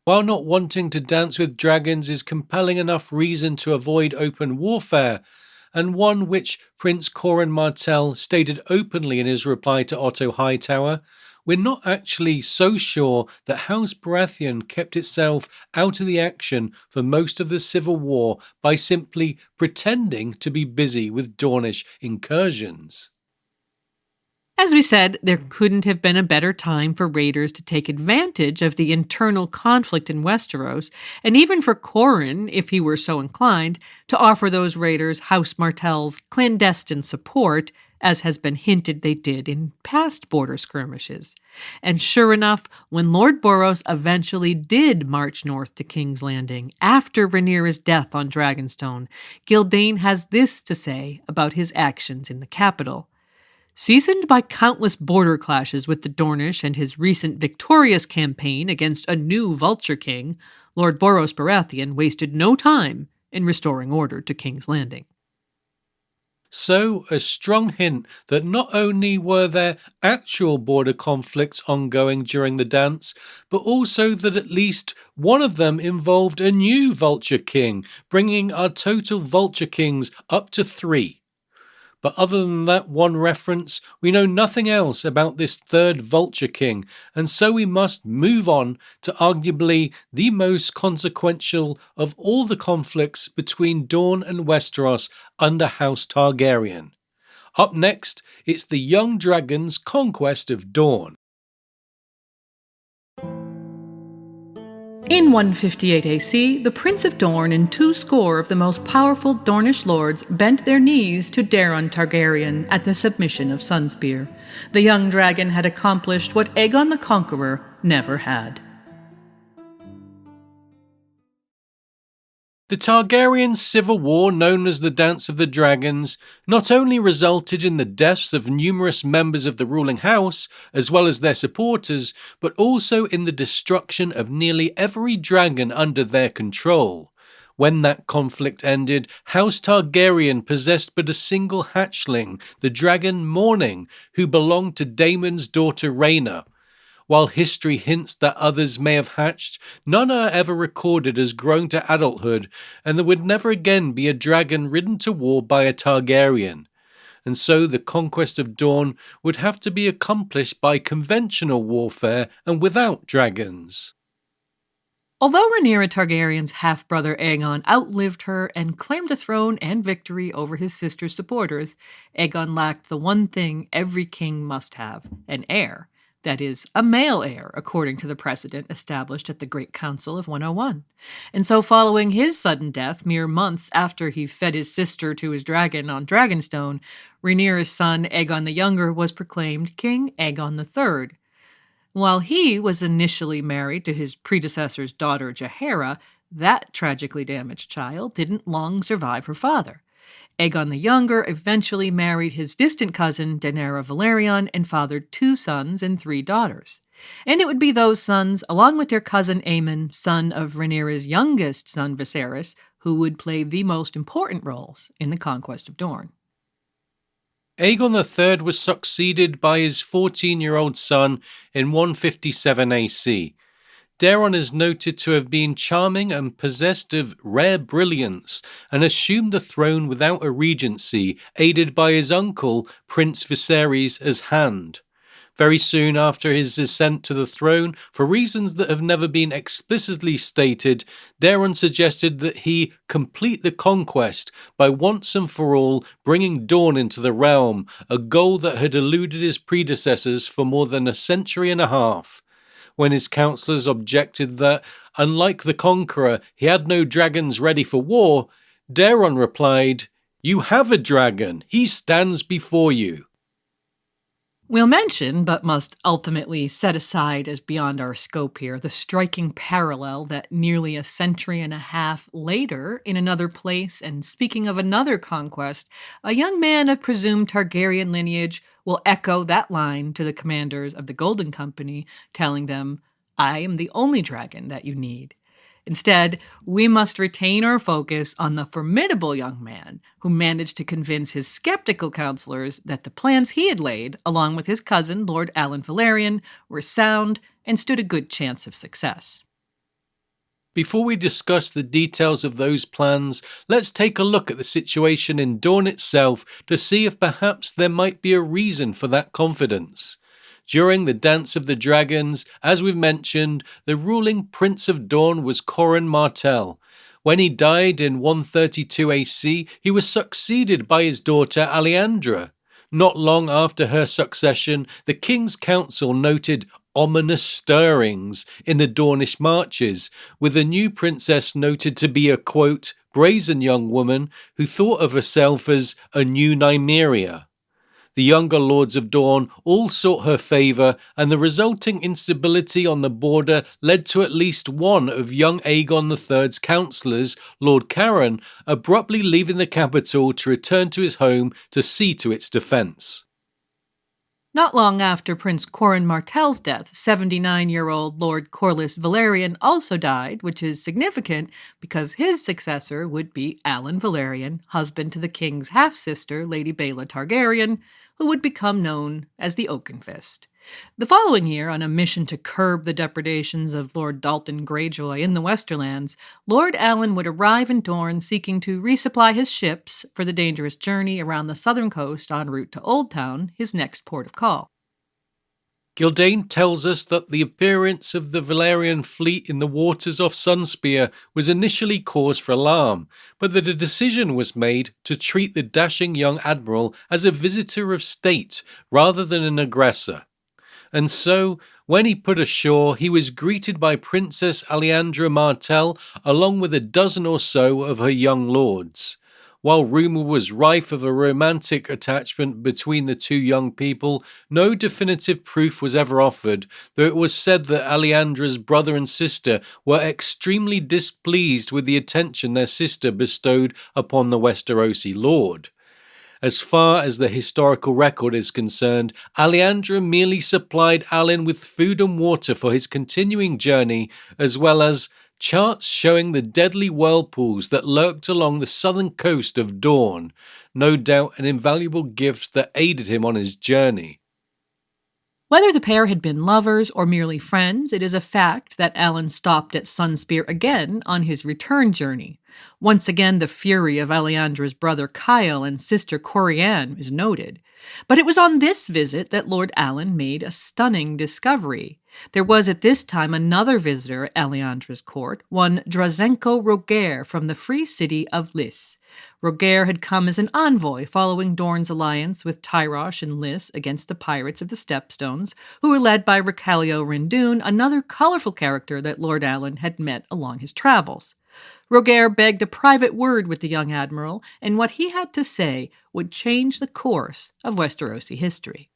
While not wanting to dance with dragons is compelling enough reason to avoid open warfare, and one which Prince Corin Martell stated openly in his reply to Otto Hightower, we're not actually so sure that House Baratheon kept itself out of the action for most of the Civil War by simply pretending to be busy with Dornish incursions. As we said, there couldn't have been a better time for raiders to take advantage of the internal conflict in Westeros, and even for Corin, if he were so inclined, to offer those raiders House Martell's clandestine support as has been hinted they did in past border skirmishes. And sure enough, when Lord Boros eventually did march north to King's Landing after Rhaenyra's death on Dragonstone, Gildain has this to say about his actions in the capital. Seasoned by countless border clashes with the Dornish and his recent victorious campaign against a new Vulture King, Lord Boros Baratheon wasted no time in restoring order to King's Landing. So, a strong hint that not only were there actual border conflicts ongoing during the dance, but also that at least one of them involved a new Vulture King, bringing our total Vulture Kings up to 3. But other than that one reference, we know nothing else about this third Vulture King, and so we must move on to arguably the most consequential of all the conflicts between Dorne and Westeros under House Targaryen. Up next, it's the young dragon's conquest of Dorne. In 158 AC, the Prince of Dorne and 2 of the most powerful Dornish lords bent their knees to Daeron Targaryen at the submission of Sunspear. The young dragon had accomplished what Aegon the Conqueror never had. The Targaryen civil war, known as the Dance of the Dragons, not only resulted in the deaths of numerous members of the ruling house, as well as their supporters, but also in the destruction of nearly every dragon under their control. When that conflict ended, House Targaryen possessed but a single hatchling, the dragon Morning, who belonged to Daemon's daughter Rhaena. While history hints that others may have hatched, none are ever recorded as growing to adulthood, and there would never again be a dragon ridden to war by a Targaryen. And so the conquest of Dorne would have to be accomplished by conventional warfare and without dragons. Although Rhaenyra Targaryen's half-brother Aegon outlived her and claimed the throne and victory over his sister's supporters, Aegon lacked the one thing every king must have, an heir. That is, a male heir, according to the precedent established at the Great Council of 101. And so following his sudden death, mere months after he fed his sister to his dragon on Dragonstone, Rhaenyra's son Aegon the Younger was proclaimed King Aegon III. While he was initially married to his predecessor's daughter Jaehaera, that tragically damaged child didn't long survive her father. Aegon the Younger eventually married his distant cousin Daenerys Velaryon and fathered 2 sons and 3 daughters. And it would be those sons, along with their cousin Aemon, son of Rhaenyra's youngest son Viserys, who would play the most important roles in the conquest of Dorne. Aegon III was succeeded by his 14-year-old son in 157 AC. Daeron is noted to have been charming and possessed of rare brilliance, and assumed the throne without a regency, aided by his uncle, Prince Viserys, as hand. Very soon after his ascent to the throne, for reasons that have never been explicitly stated, Daeron suggested that he complete the conquest by once and for all bringing Dorne into the realm, a goal that had eluded his predecessors for more than a century and a half. When his councillors objected that, unlike the Conqueror, he had no dragons ready for war, Daeron replied, "You have a dragon, he stands before you." We'll mention, but must ultimately set aside as beyond our scope here, the striking parallel that nearly a century and a half later, in another place, and speaking of another conquest, a young man of presumed Targaryen lineage will echo that line to the commanders of the Golden Company, telling them, "I am the only dragon that you need." Instead, we must retain our focus on the formidable young man who managed to convince his skeptical counselors that the plans he had laid, along with his cousin, Lord Alan Velaryon, were sound and stood a good chance of success. Before we discuss the details of those plans, let's take a look at the situation in Dorne itself to see if perhaps there might be a reason for that confidence. During the Dance of the Dragons, as we've mentioned, the ruling Prince of Dorne was Corin Martell. When he died in 132 AC, he was succeeded by his daughter Alliandra. Not long after her succession, the King's Council noted ominous stirrings in the Dornish marches, with the new princess noted to be a, quote, brazen young woman who thought of herself as a new Nymeria. The younger lords of Dorne all sought her favour, and the resulting instability on the border led to at least one of young Aegon III's councillors, Lord Caron, abruptly leaving the capital to return to his home to see to its defence. Not long after Prince Corin Martell's death, 79-year-old Lord Corlys Velaryon also died, which is significant because his successor would be Alan Velaryon, husband to the king's half-sister, Lady Baela Targaryen, who would become known as the Oakenfist. The following year, on a mission to curb the depredations of Lord Dalton Greyjoy in the Westerlands, Lord Alan would arrive in Dorne seeking to resupply his ships for the dangerous journey around the southern coast en route to Oldtown, his next port of call. Gildane tells us that the appearance of the Velaryon fleet in the waters off Sunspear was initially cause for alarm, but that a decision was made to treat the dashing young admiral as a visitor of state rather than an aggressor. And so, when he put ashore, he was greeted by Princess Alejandra Martell along with a dozen or so of her young lords. While rumour was rife of a romantic attachment between the two young people, no definitive proof was ever offered, though it was said that Alejandra's brother and sister were extremely displeased with the attention their sister bestowed upon the Westerosi lord. As far as the historical record is concerned, Alejandra merely supplied Alan with food and water for his continuing journey, as well as charts showing the deadly whirlpools that lurked along the southern coast of Dorne, no doubt an invaluable gift that aided him on his journey. Whether the pair had been lovers or merely friends, it is a fact that Alan stopped at Sunspear again on his return journey. Once again, the fury of Alejandra's brother Kyle and sister Corianne is noted. But it was on this visit that Lord Alan made a stunning discovery. There was at this time another visitor at Alejandra's court, one Drazenko Rogaire from the free city of Lys. Rogaire had come as an envoy following Dorne's alliance with Tyrosh and Lys against the pirates of the Stepstones, who were led by Ricalio Rindoon, another colorful character that Lord Alan had met along his travels. Rogaire begged a private word with the young admiral, and what he had to say would change the course of Westerosi history.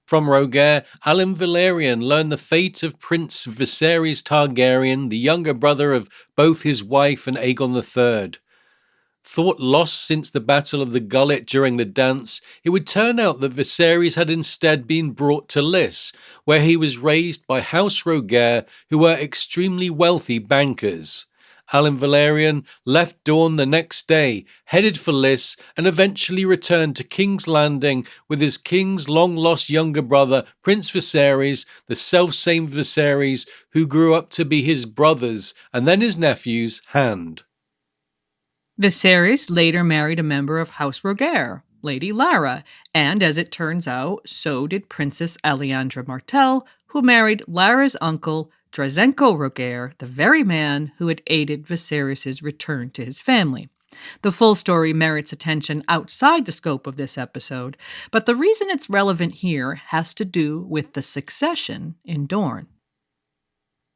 From Rogaire, Alan Velaryon learned the fate of Prince Viserys Targaryen, the younger brother of both his wife and Aegon III. Thought lost since the Battle of the Gullet during the dance, it would turn out that Viserys had instead been brought to Lys, where he was raised by House Rogaire, who were extremely wealthy bankers. Alan Velaryon left Dorne the next day, headed for Lys, and eventually returned to King's Landing with his king's long-lost younger brother, Prince Viserys, the self-same Viserys who grew up to be his brother's, and then his nephew's, hand. Viserys later married a member of House Rogaire, Lady Lara, and as it turns out, so did Princess Alejandra Martell, who married Lara's uncle, Drazenko Rogaire, the very man who had aided Viserys' return to his family. The full story merits attention outside the scope of this episode, but the reason it's relevant here has to do with the succession in Dorne.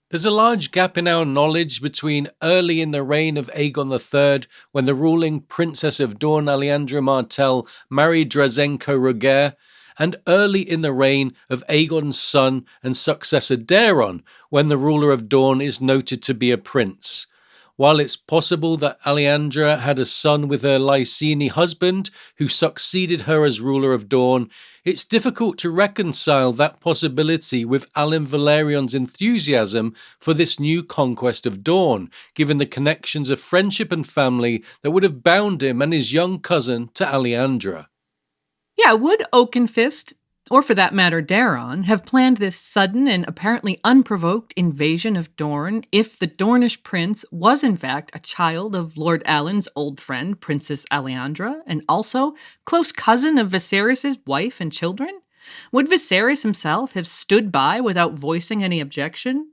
There's a large gap in our knowledge between early in the reign of Aegon III, when the ruling Princess of Dorne Alejandra Martell married Drazenko Rogaire, and early in the reign of Aegon's son and successor Daeron, when the ruler of Dorne is noted to be a prince. While it's possible that Alejandra had a son with her Lyseni husband, who succeeded her as ruler of Dorne, it's difficult to reconcile that possibility with Alan Velaryon's enthusiasm for this new conquest of Dorne, given the connections of friendship and family that would have bound him and his young cousin to Alejandra. Yeah, would Oakenfist, or for that matter Daeron, have planned this sudden and apparently unprovoked invasion of Dorne if the Dornish prince was in fact a child of Lord Alan's old friend, Princess Alejandra, and also close cousin of Viserys' wife and children? Would Viserys himself have stood by without voicing any objection?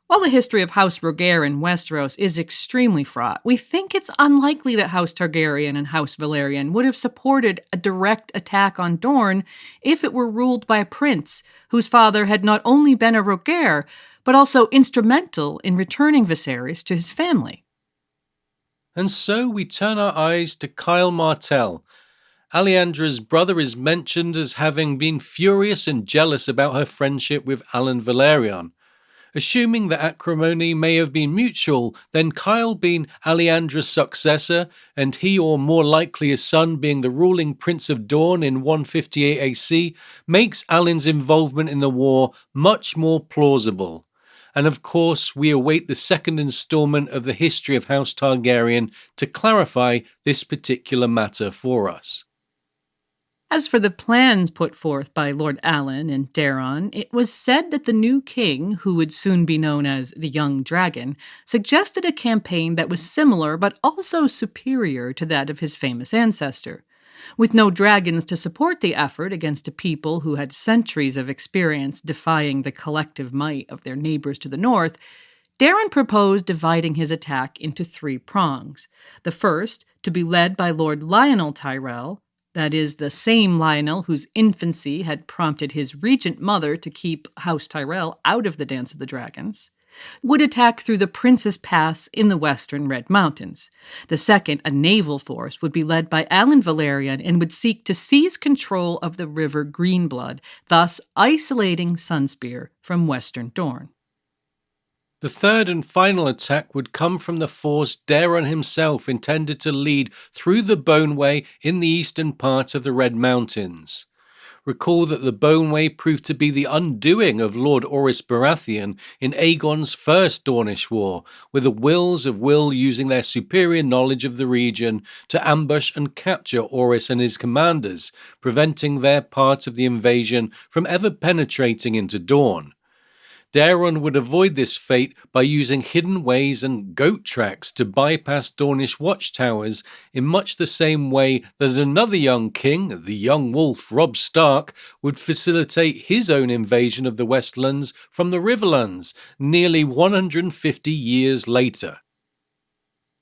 While the history of House Rogaire in Westeros is extremely fraught, we think it's unlikely that House Targaryen and House Velaryon would have supported a direct attack on Dorne if it were ruled by a prince whose father had not only been a Rogaire, but also instrumental in returning Viserys to his family. And so we turn our eyes to Kyle Martell. Alyandra's brother is mentioned as having been furious and jealous about her friendship with Alan Valerion. Assuming that acrimony may have been mutual, then Kyle being Alyandra's successor, and he or more likely his son being the ruling Prince of Dorne in 158 AC, makes Alan's involvement in the war much more plausible. And of course, we await the second installment of the history of House Targaryen to clarify this particular matter for us. As for the plans put forth by Lord Alan and Daeron, it was said that the new king, who would soon be known as the Young Dragon, suggested a campaign that was similar but also superior to that of his famous ancestor. With no dragons to support the effort against a people who had centuries of experience defying the collective might of their neighbors to the north, Daeron proposed dividing his attack into 3 prongs. The first, to be led by Lord Lionel Tyrell, that is, the same Lionel whose infancy had prompted his regent mother to keep House Tyrell out of the Dance of the Dragons, would attack through the Prince's Pass in the western Red Mountains. The second, a naval force, would be led by Alan Valerion and would seek to seize control of the river Greenblood, thus isolating Sunspear from western Dorne. The third and final attack would come from the force Daeron himself intended to lead through the Boneway in the eastern part of the Red Mountains. Recall that the Boneway proved to be the undoing of Lord Orys Baratheon in Aegon's first Dornish war, with the Wills of Will using their superior knowledge of the region to ambush and capture Orys and his commanders, preventing their part of the invasion from ever penetrating into Dorne. Daeron would avoid this fate by using hidden ways and goat tracks to bypass Dornish watchtowers in much the same way that another young king, the young wolf Robb Stark, would facilitate his own invasion of the Westlands from the Riverlands nearly 150 years later.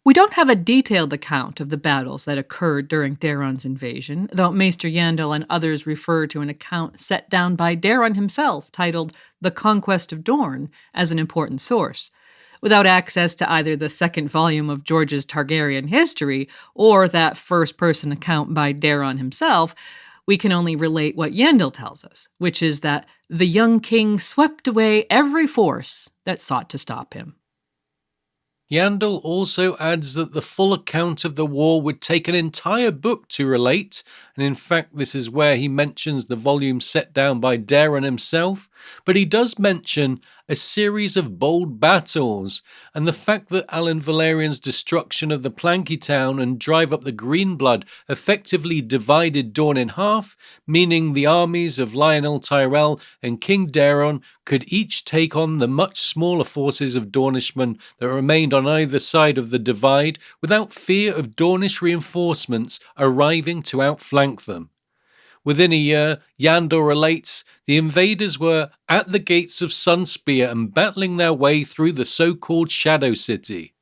We don't have a detailed account of the battles that occurred during Daeron's invasion, though Maester Yandel and others refer to an account set down by Daeron himself titled The Conquest of Dorne as an important source. Without access to either the second volume of George's Targaryen history or that first-person account by Daeron himself, we can only relate what Yandel tells us, which is that the young king swept away every force that sought to stop him. Yandel also adds that the full account of the war would take an entire book to relate, and in fact this is where he mentions the volume set down by Daeron himself, but he does mention a series of bold battles, and the fact that Alan Valerion's destruction of the Planky Town and drive up the Greenblood effectively divided Dorne in half, meaning the armies of Lionel Tyrell and King Daeron could each take on the much smaller forces of Dornishmen that remained on either side of the divide without fear of Dornish reinforcements arriving to outflank them. Within a year, Yandel relates, the invaders were at the gates of Sunspear and battling their way through the so-called Shadow City.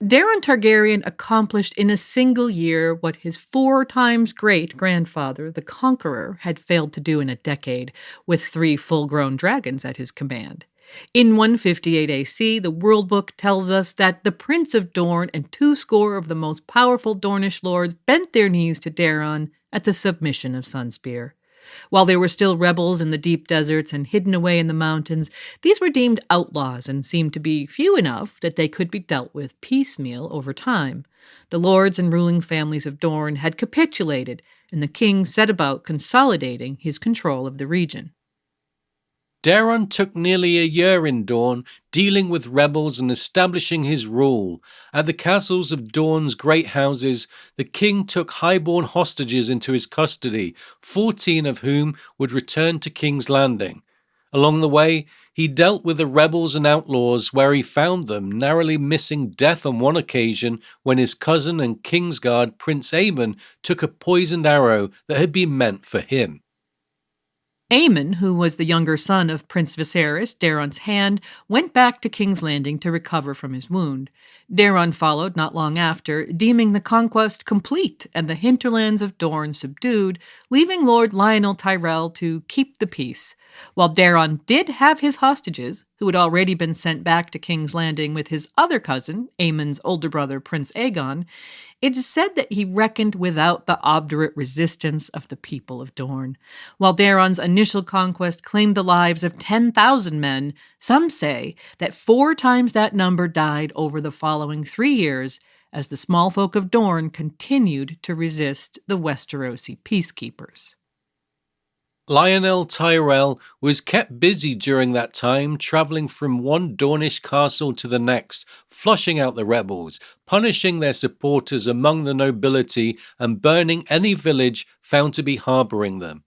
Daeron Targaryen accomplished in a single year what his 4 times great-grandfather, the Conqueror, had failed to do in a decade, with 3 full-grown dragons at his command. In 158 AC, the World Book tells us that the Prince of Dorne and 2 of the most powerful Dornish lords bent their knees to Daeron at the submission of Sunspear. While there were still rebels in the deep deserts and hidden away in the mountains, these were deemed outlaws and seemed to be few enough that they could be dealt with piecemeal over time. The lords and ruling families of Dorne had capitulated, and the king set about consolidating his control of the region. Daeron took nearly a year in Dorne, dealing with rebels and establishing his rule. At the castles of Dorne's great houses, the king took highborn hostages into his custody, 14 of whom would return to King's Landing. Along the way, he dealt with the rebels and outlaws where he found them, narrowly missing death on one occasion when his cousin and Kingsguard Prince Aemon took a poisoned arrow that had been meant for him. Aemon, who was the younger son of Prince Viserys, Daeron's hand, went back to King's Landing to recover from his wound. Daeron followed not long after, deeming the conquest complete and the hinterlands of Dorne subdued, leaving Lord Lionel Tyrell to keep the peace. While Daeron did have his hostages, who had already been sent back to King's Landing with his other cousin, Aemon's older brother Prince Aegon, It is said that he reckoned without the obdurate resistance of the people of Dorne. While Daeron's initial conquest claimed the lives of 10,000 men, some say that 4 times that number died over the following 3 years as the small folk of Dorne continued to resist the Westerosi peacekeepers. Lionel Tyrell was kept busy during that time, travelling from one Dornish castle to the next, flushing out the rebels, punishing their supporters among the nobility, and burning any village found to be harbouring them.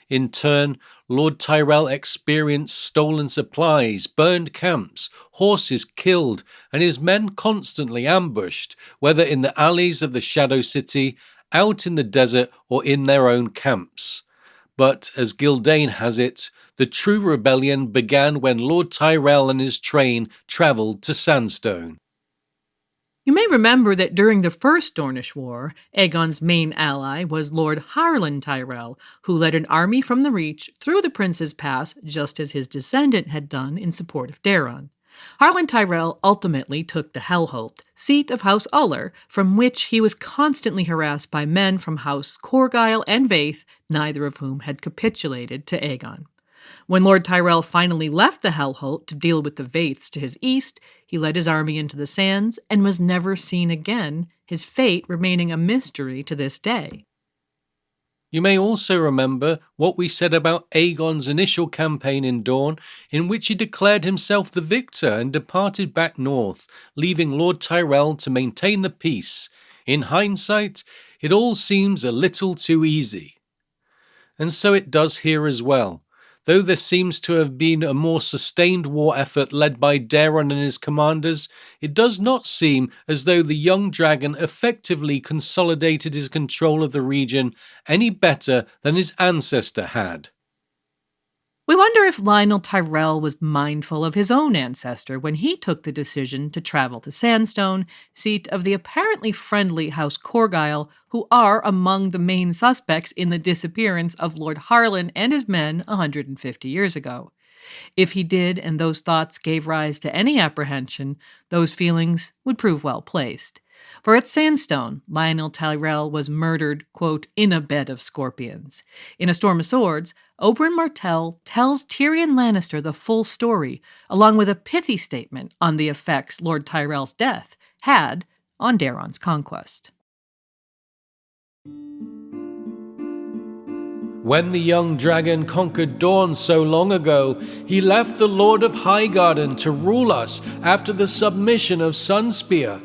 In turn, Lord Tyrell experienced stolen supplies, burned camps, horses killed, and his men constantly ambushed, whether in the alleys of the Shadow City, out in the desert, or in their own camps. But, as Gildane has it, the true rebellion began when Lord Tyrell and his train travelled to Sandstone. You may remember that during the First Dornish War, Aegon's main ally was Lord Harlan Tyrell, who led an army from the Reach through the Prince's Pass just as his descendant had done in support of Daeron. Harlan Tyrell ultimately took the Hellholt, seat of House Uller, from which he was constantly harassed by men from House Corgyle and Vaith, neither of whom had capitulated to Aegon. When Lord Tyrell finally left the Hellholt to deal with the Vaiths to his east, he led his army into the sands and was never seen again, his fate remaining a mystery to this day. You may also remember what we said about Aegon's initial campaign in Dorne, in which he declared himself the victor and departed back north, leaving Lord Tyrell to maintain the peace. In hindsight, it all seems a little too easy. And so it does here as well. Though there seems to have been a more sustained war effort led by Daeron and his commanders, it does not seem as though the young dragon effectively consolidated his control of the region any better than his ancestor had. We wonder if Lionel Tyrell was mindful of his own ancestor when he took the decision to travel to Sandstone, seat of the apparently friendly House Corgyle, who are among the main suspects in the disappearance of Lord Harlan and his men 150 years ago. If he did and those thoughts gave rise to any apprehension, those feelings would prove well placed. For at Sandstone, Lionel Tyrell was murdered, quote, in a bed of scorpions. In A Storm of Swords, Oberyn Martell tells Tyrion Lannister the full story, along with a pithy statement on the effects Lord Tyrell's death had on Daeron's conquest. When the young dragon conquered Dorne so long ago, he left the Lord of Highgarden to rule us after the submission of Sunspear.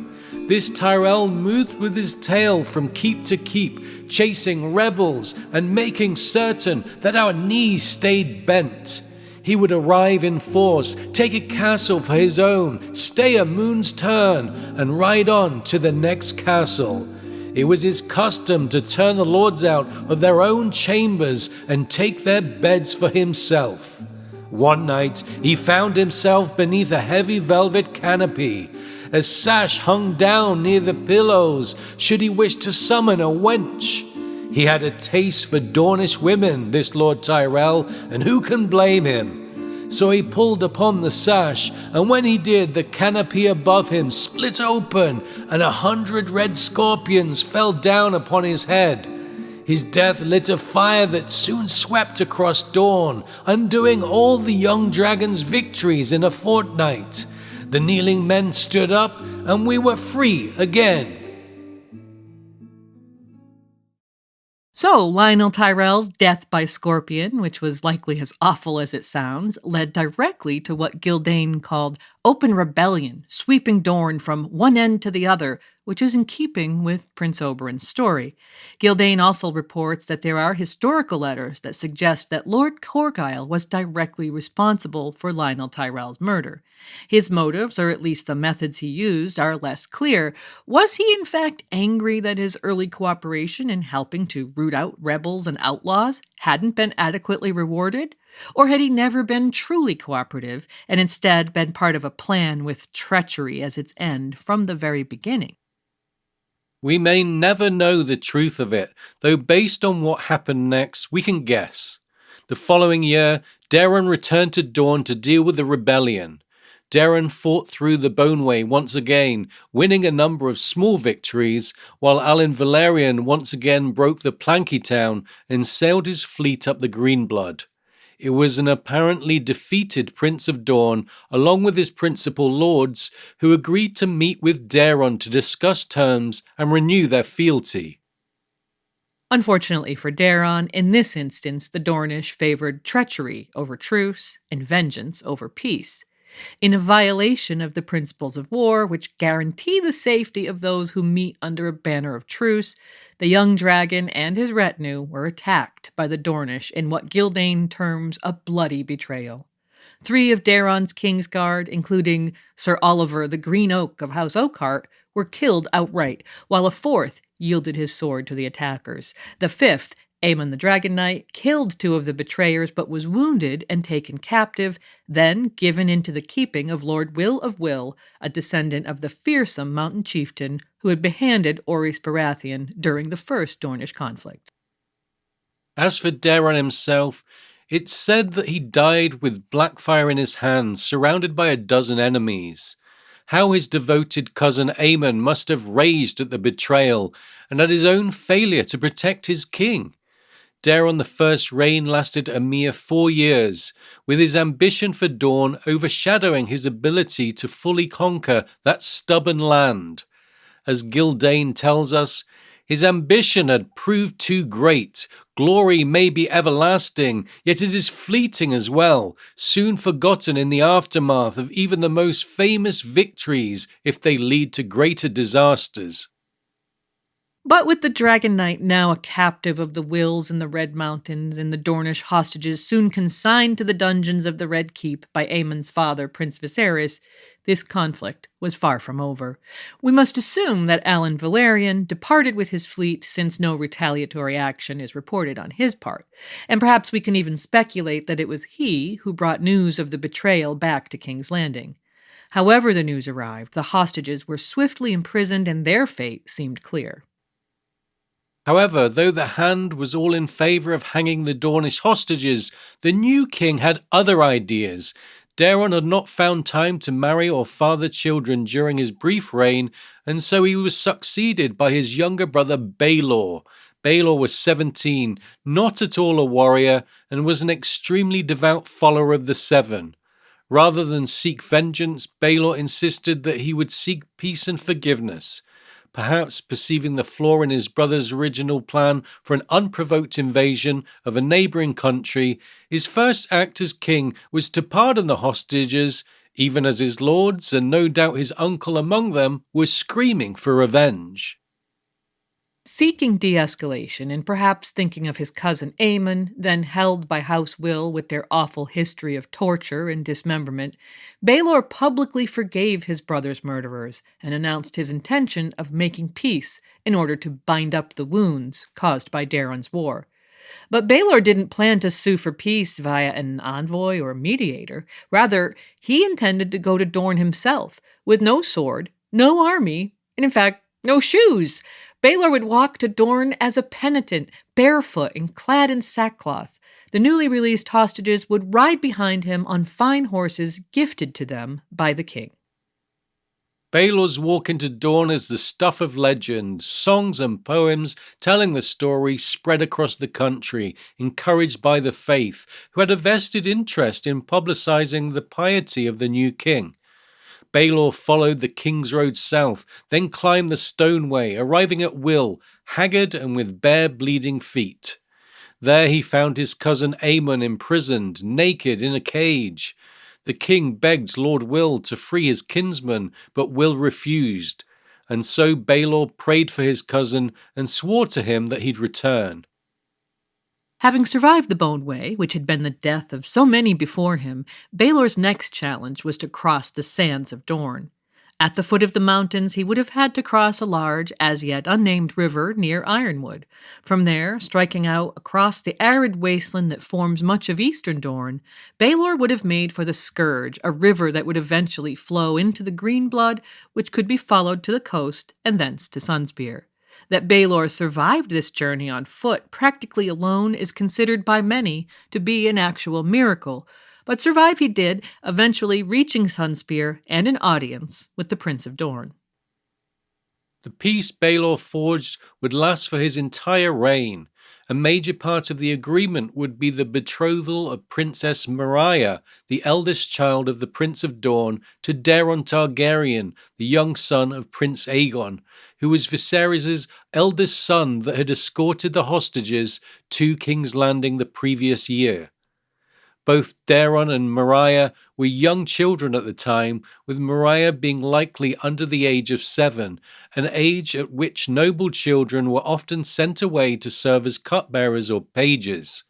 This Tyrell moved with his tail from keep to keep, chasing rebels and making certain that our knees stayed bent. He would arrive in force, take a castle for his own, stay a moon's turn, and ride on to the next castle. It was his custom to turn the lords out of their own chambers and take their beds for himself. One night, he found himself beneath a heavy velvet canopy. A sash hung down near the pillows, should he wish to summon a wench. He had a taste for Dornish women, this Lord Tyrell, and who can blame him? So he pulled upon the sash, and when he did, the canopy above him split open, and 100 red scorpions fell down upon his head. His death lit a fire that soon swept across Dorne, undoing all the young dragon's victories in a fortnight. The kneeling men stood up, and we were free again. So, Lionel Tyrell's death by scorpion, which was likely as awful as it sounds, led directly to what Gildane called open rebellion, sweeping Dorne from one end to the other, which is in keeping with Prince Oberyn's story. Gildane also reports that there are historical letters that suggest that Lord Corgyle was directly responsible for Lionel Tyrell's murder. His motives, or at least the methods he used, are less clear. Was he in fact angry that his early cooperation in helping to root out rebels and outlaws hadn't been adequately rewarded? Or had he never been truly cooperative and instead been part of a plan with treachery as its end from the very beginning? We may never know the truth of it, though based on what happened next, we can guess. The following year, Daeron returned to Dorne to deal with the rebellion. Daeron fought through the Boneway once again, winning a number of small victories, while Alan Valerian once again broke the Planky Town and sailed his fleet up the Greenblood. It was an apparently defeated Prince of Dorne, along with his principal lords, who agreed to meet with Daeron to discuss terms and renew their fealty. Unfortunately for Daeron, in this instance, the Dornish favored treachery over truce and vengeance over peace. In a violation of the principles of war, which guarantee the safety of those who meet under a banner of truce, the young dragon and his retinue were attacked by the Dornish in what Gyldayn terms a bloody betrayal. 3 of Daeron's Kingsguard, including Sir Oliver the Green Oak of House Oakhart, were killed outright, while a 4th yielded his sword to the attackers. The 5th, Aemon the Dragon Knight, killed 2 of the betrayers but was wounded and taken captive, then given into the keeping of Lord Will of Will, a descendant of the fearsome mountain chieftain who had beheaded Orys Baratheon during the first Dornish conflict. As for Daeron himself, it's said that he died with Blackfire in his hand, surrounded by a dozen enemies. How his devoted cousin Aemon must have raged at the betrayal and at his own failure to protect his king. Daeron I's reign lasted a mere 4 years, with his ambition for Dorne overshadowing his ability to fully conquer that stubborn land. As Gyldayn tells us, his ambition had proved too great. Glory may be everlasting, yet it is fleeting as well, soon forgotten in the aftermath of even the most famous victories if they lead to greater disasters. But with the Dragon Knight now a captive of the Wills in the Red Mountains and the Dornish hostages soon consigned to the dungeons of the Red Keep by Aemon's father, Prince Viserys, this conflict was far from over. We must assume that Alan Valerian departed with his fleet since no retaliatory action is reported on his part, and perhaps we can even speculate that it was he who brought news of the betrayal back to King's Landing. However the news arrived, the hostages were swiftly imprisoned and their fate seemed clear. However, though the hand was all in favour of hanging the Dornish hostages, the new king had other ideas. Daeron had not found time to marry or father children during his brief reign, and so he was succeeded by his younger brother Baelor. Baelor was 17, not at all a warrior, and was an extremely devout follower of the Seven. Rather than seek vengeance, Baelor insisted that he would seek peace and forgiveness. Perhaps perceiving the flaw in his brother's original plan for an unprovoked invasion of a neighbouring country, his first act as king was to pardon the hostages, even as his lords, and no doubt his uncle among them, were screaming for revenge. Seeking de-escalation and perhaps thinking of his cousin Aemon, then held by House Will with their awful history of torture and dismemberment, Baelor publicly forgave his brother's murderers and announced his intention of making peace in order to bind up the wounds caused by Daeron's war. But Baelor didn't plan to sue for peace via an envoy or mediator. Rather, he intended to go to Dorne himself, with no sword, no army, and in fact, no shoes. Baelor would walk to Dorne as a penitent, barefoot and clad in sackcloth. The newly released hostages would ride behind him on fine horses gifted to them by the king. Baelor's walk into Dorne is the stuff of legend, songs and poems telling the story spread across the country, encouraged by the faith, who had a vested interest in publicizing the piety of the new king. Baelor followed the King's Road south, then climbed the Stoneway, arriving at Will, haggard and with bare bleeding feet. There he found his cousin Aemon imprisoned, naked in a cage. The king begged Lord Will to free his kinsman, but Will refused, and so Baelor prayed for his cousin and swore to him that he'd return. Having survived the Boneway, which had been the death of so many before him, Baelor's next challenge was to cross the sands of Dorne. At the foot of the mountains, he would have had to cross a large, as yet unnamed river near Ironwood. From there, striking out across the arid wasteland that forms much of eastern Dorne, Baelor would have made for the Scourge, a river that would eventually flow into the Greenblood, which could be followed to the coast and thence to Sunspear. That Baelor survived this journey on foot practically alone is considered by many to be an actual miracle, But survive he did, eventually reaching Sunspear and an audience with the Prince of Dorne. The peace Baelor forged would last for his entire reign. A major part of the agreement would be the betrothal of Princess Moriah, the eldest child of the Prince of Dorne, to Daeron Targaryen, the young son of Prince Aegon, who was Viserys' eldest son that had escorted the hostages to King's Landing the previous year. Both Daeron and Moriah were young children at the time, with Moriah being likely under the age of 7, an age at which noble children were often sent away to serve as cupbearers or pages.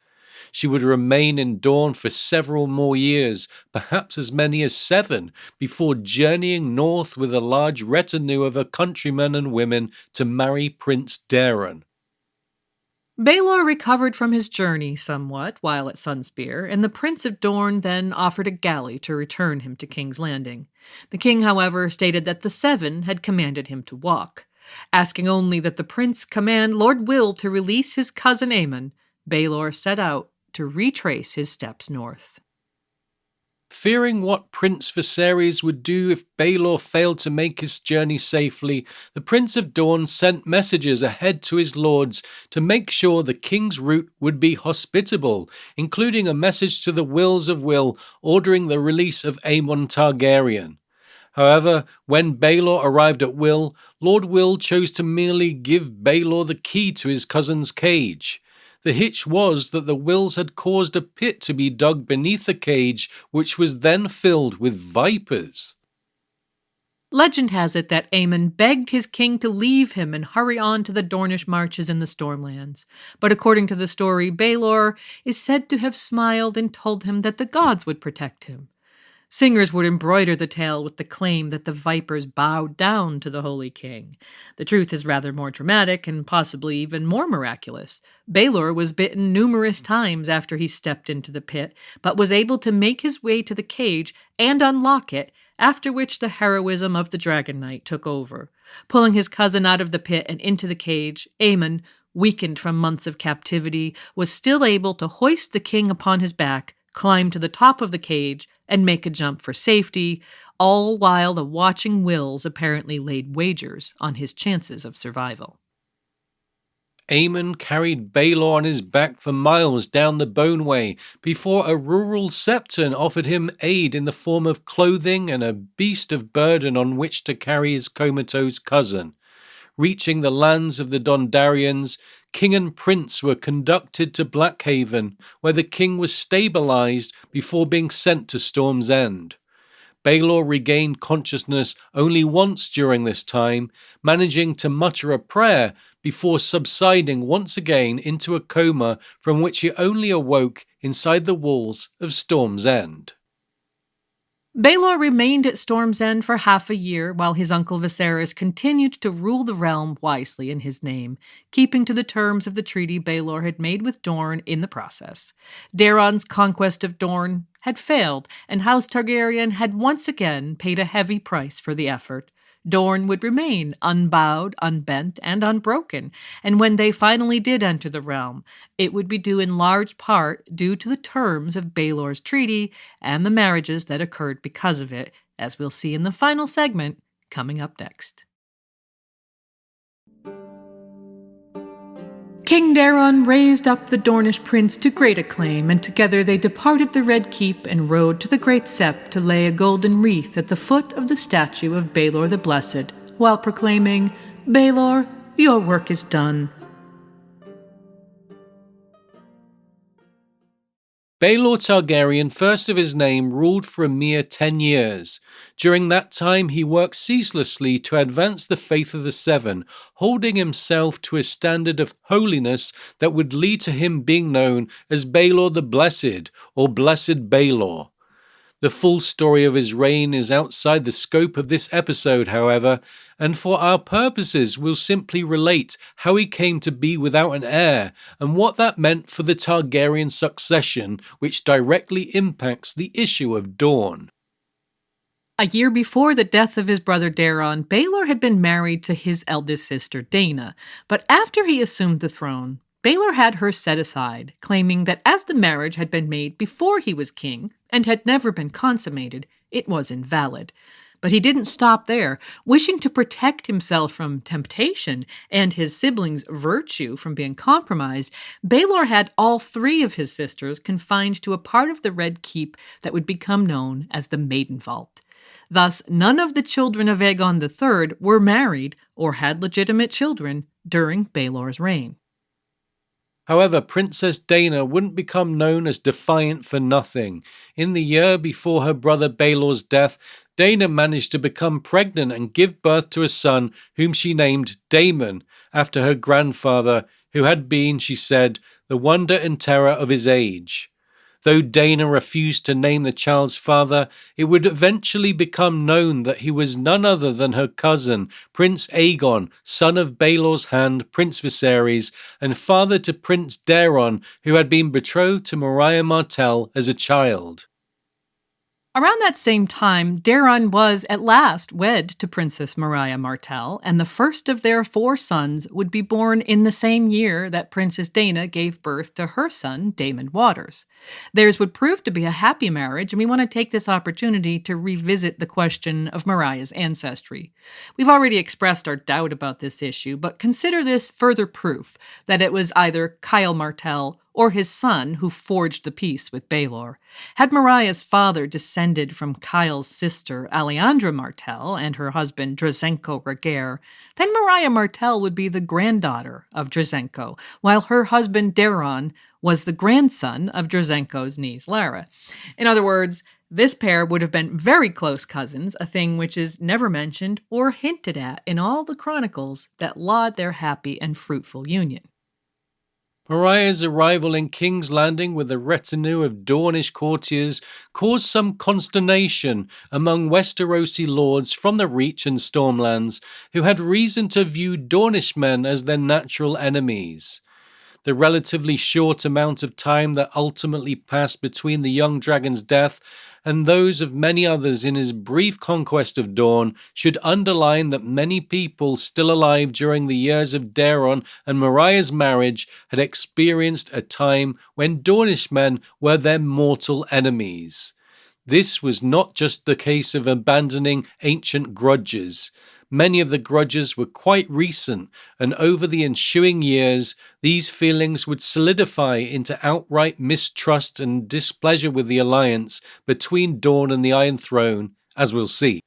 She would remain in Dorne for several more years, perhaps as many as 7, before journeying north with a large retinue of her countrymen and women to marry Prince Daeron. Baelor recovered from his journey somewhat while at Sunspear, and the Prince of Dorne then offered a galley to return him to King's Landing. The king, however, stated that the 7 had commanded him to walk. Asking only that the prince command Lord Will to release his cousin Aemon, Baelor set out to retrace his steps north. Fearing what Prince Viserys would do if Baelor failed to make his journey safely, the Prince of Dorne sent messengers ahead to his lords to make sure the king's route would be hospitable, including a message to the Wills of Will ordering the release of Aemon Targaryen. However, when Baelor arrived at Will, Lord Will chose to merely give Baelor the key to his cousin's cage. The hitch was that the Wills had caused a pit to be dug beneath the cage, which was then filled with vipers. Legend has it that Aemon begged his king to leave him and hurry on to the Dornish marches in the Stormlands. But according to the story, Baelor is said to have smiled and told him that the gods would protect him. Singers would embroider the tale with the claim that the vipers bowed down to the Holy King. The truth is rather more dramatic and possibly even more miraculous. Baelor was bitten numerous times after he stepped into the pit, but was able to make his way to the cage and unlock it, after which the heroism of the Dragon Knight took over. Pulling his cousin out of the pit and into the cage, Aemon, weakened from months of captivity, was still able to hoist the king upon his back, climb to the top of the cage, and make a jump for safety, all while the watching Wills apparently laid wagers on his chances of survival. Aemon carried Baelor on his back for miles down the Boneway before a rural septon offered him aid in the form of clothing and a beast of burden on which to carry his comatose cousin. Reaching the lands of the Dondarrions, king and prince were conducted to Blackhaven, where the king was stabilized before being sent to Storm's End. Baelor regained consciousness only once during this time, managing to mutter a prayer before subsiding once again into a coma from which he only awoke inside the walls of Storm's End. Baelor remained at Storm's End for half a year while his uncle Viserys continued to rule the realm wisely in his name, keeping to the terms of the treaty Baelor had made with Dorne in the process. Daeron's conquest of Dorne had failed, and House Targaryen had once again paid a heavy price for the effort. Dorne would remain unbowed, unbent, and unbroken, and when they finally did enter the realm, it would be due in large part due to the terms of Baelor's treaty and the marriages that occurred because of it, as we'll see in the final segment coming up next. King Daeron raised up the Dornish prince to great acclaim, and together they departed the Red Keep and rode to the Great Sept to lay a golden wreath at the foot of the statue of Baelor the Blessed, while proclaiming, "Baelor, your work is done." Baelor Targaryen, first of his name, ruled for a mere 10 years. During that time he worked ceaselessly to advance the faith of the Seven, holding himself to a standard of holiness that would lead to him being known as Baelor the Blessed, or Blessed Baelor. The full story of his reign is outside the scope of this episode, however, and for our purposes we'll simply relate how he came to be without an heir and what that meant for the Targaryen succession, which directly impacts the issue of Dorne. A year before the death of his brother Daeron, Baelor had been married to his eldest sister Dana, but after he assumed the throne, Baelor had her set aside, claiming that as the marriage had been made before he was king and had never been consummated, it was invalid. But he didn't stop there. Wishing to protect himself from temptation and his siblings' virtue from being compromised, Baelor had all three of his sisters confined to a part of the Red Keep that would become known as the Maiden Vault. Thus, none of the children of Aegon III were married or had legitimate children during Baelor's reign. However, Princess Dana wouldn't become known as defiant for nothing. In the year before her brother Baelor's death, Dana managed to become pregnant and give birth to a son whom she named Daemon, after her grandfather, who had been, she said, the wonder and terror of his age. Though Dana refused to name the child's father, it would eventually become known that he was none other than her cousin, Prince Aegon, son of Baelor's Hand, Prince Viserys, and father to Prince Daeron, who had been betrothed to Maria Martell as a child. Around that same time, Daeron was at last wed to Princess Maria Martell, and the first of their 4 sons would be born in the same year that Princess Dana gave birth to her son, Daemon Waters. Theirs would prove to be a happy marriage, and we want to take this opportunity to revisit the question of Maria's ancestry. We've already expressed our doubt about this issue, but consider this further proof that it was either Kyle Martell or his son who forged the peace with Baelor. Had Maria's father descended from Kyle's sister, Alejandra Martell, and her husband, Drazenko Rhaegar, then Maria Martell would be the granddaughter of Drazenko, while her husband, Daeron, was the grandson of Drazenko's niece, Lara. In other words, this pair would have been very close cousins, a thing which is never mentioned or hinted at in all the chronicles that laud their happy and fruitful union. Maria's arrival in King's Landing with a retinue of Dornish courtiers caused some consternation among Westerosi lords from the Reach and Stormlands, who had reason to view Dornish men as their natural enemies. The relatively short amount of time that ultimately passed between the young dragon's death and those of many others in his brief conquest of Dorne should underline that many people still alive during the years of Daeron and Maria's marriage had experienced a time when Dornish men were their mortal enemies. This was not just the case of abandoning ancient grudges. Many of the grudges were quite recent, and over the ensuing years, these feelings would solidify into outright mistrust and displeasure with the alliance between Dorne and the Iron Throne, as we'll see.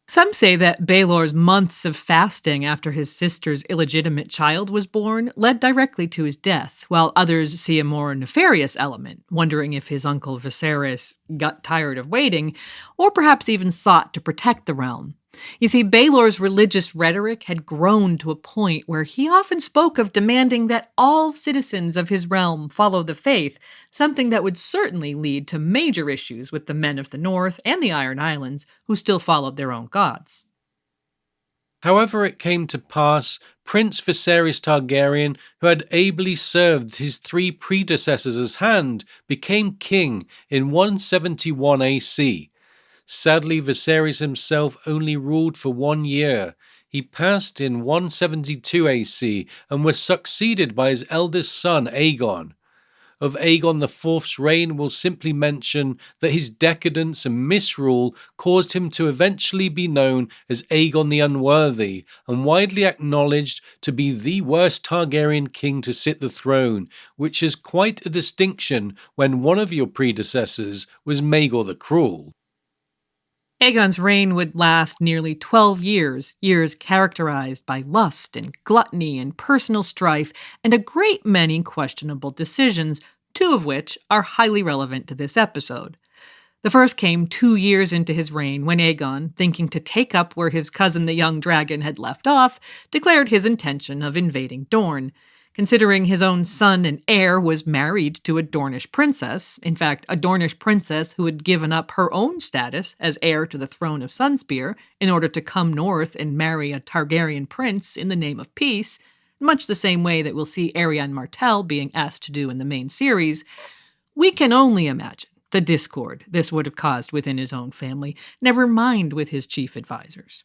Some say that Baelor's months of fasting after his sister's illegitimate child was born led directly to his death, while others see a more nefarious element, wondering if his uncle Viserys got tired of waiting, or perhaps even sought to protect the realm. You see, Baelor's religious rhetoric had grown to a point where he often spoke of demanding that all citizens of his realm follow the faith, something that would certainly lead to major issues with the men of the North and the Iron Islands who still followed their own gods. However it came to pass, Prince Viserys Targaryen, who had ably served his 3 predecessors as Hand, became king in 171 AC. Sadly, Viserys himself only ruled for 1 year. He passed in 172 AC and was succeeded by his eldest son, Aegon. Of Aegon IV's reign, we'll simply mention that his decadence and misrule caused him to eventually be known as Aegon the Unworthy, and widely acknowledged to be the worst Targaryen king to sit the throne, which is quite a distinction when one of your predecessors was Maegor the Cruel. Aegon's reign would last nearly 12 years, years characterized by lust and gluttony and personal strife, and a great many questionable decisions, 2 of which are highly relevant to this episode. The first came 2 years into his reign when Aegon, thinking to take up where his cousin the young dragon had left off, declared his intention of invading Dorne. Considering his own son and heir was married to a Dornish princess, in fact, a Dornish princess who had given up her own status as heir to the throne of Sunspear in order to come north and marry a Targaryen prince in the name of peace, much the same way that we'll see Arianne Martell being asked to do in the main series, we can only imagine the discord this would have caused within his own family, never mind with his chief advisors.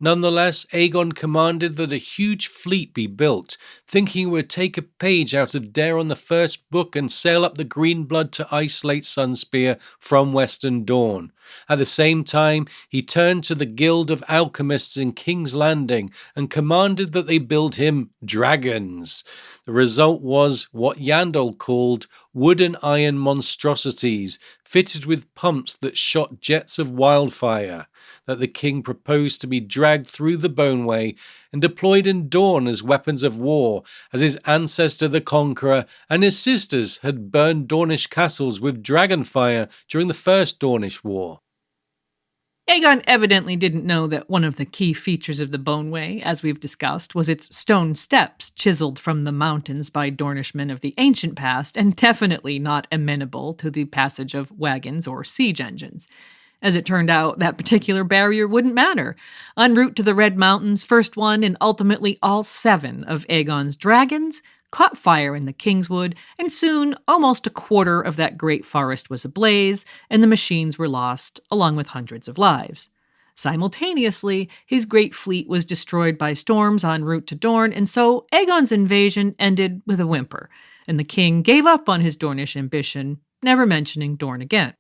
Nonetheless, Aegon commanded that a huge fleet be built, thinking it would take a page out of Daeron the First book and sail up the green blood to isolate Sunspear from Western Dorne. At the same time, he turned to the Guild of Alchemists in King's Landing and commanded that they build him dragons. The result was what Yandol called wood and iron monstrosities, fitted with pumps that shot jets of wildfire, that the king proposed to be dragged through the Boneway and deployed in Dorne as weapons of war, as his ancestor the Conqueror and his sisters had burned Dornish castles with dragonfire during the First Dornish War. Aegon evidently didn't know that one of the key features of the Boneway, as we've discussed, was its stone steps chiseled from the mountains by Dornishmen of the ancient past, and definitely not amenable to the passage of wagons or siege engines. As it turned out, that particular barrier wouldn't matter. En route to the Red Mountains, first one and ultimately all 7 of Aegon's dragons caught fire in the Kingswood, and soon almost a quarter of that great forest was ablaze, and the machines were lost, along with hundreds of lives. Simultaneously, his great fleet was destroyed by storms en route to Dorne, and so Aegon's invasion ended with a whimper, and the king gave up on his Dornish ambition, never mentioning Dorne again.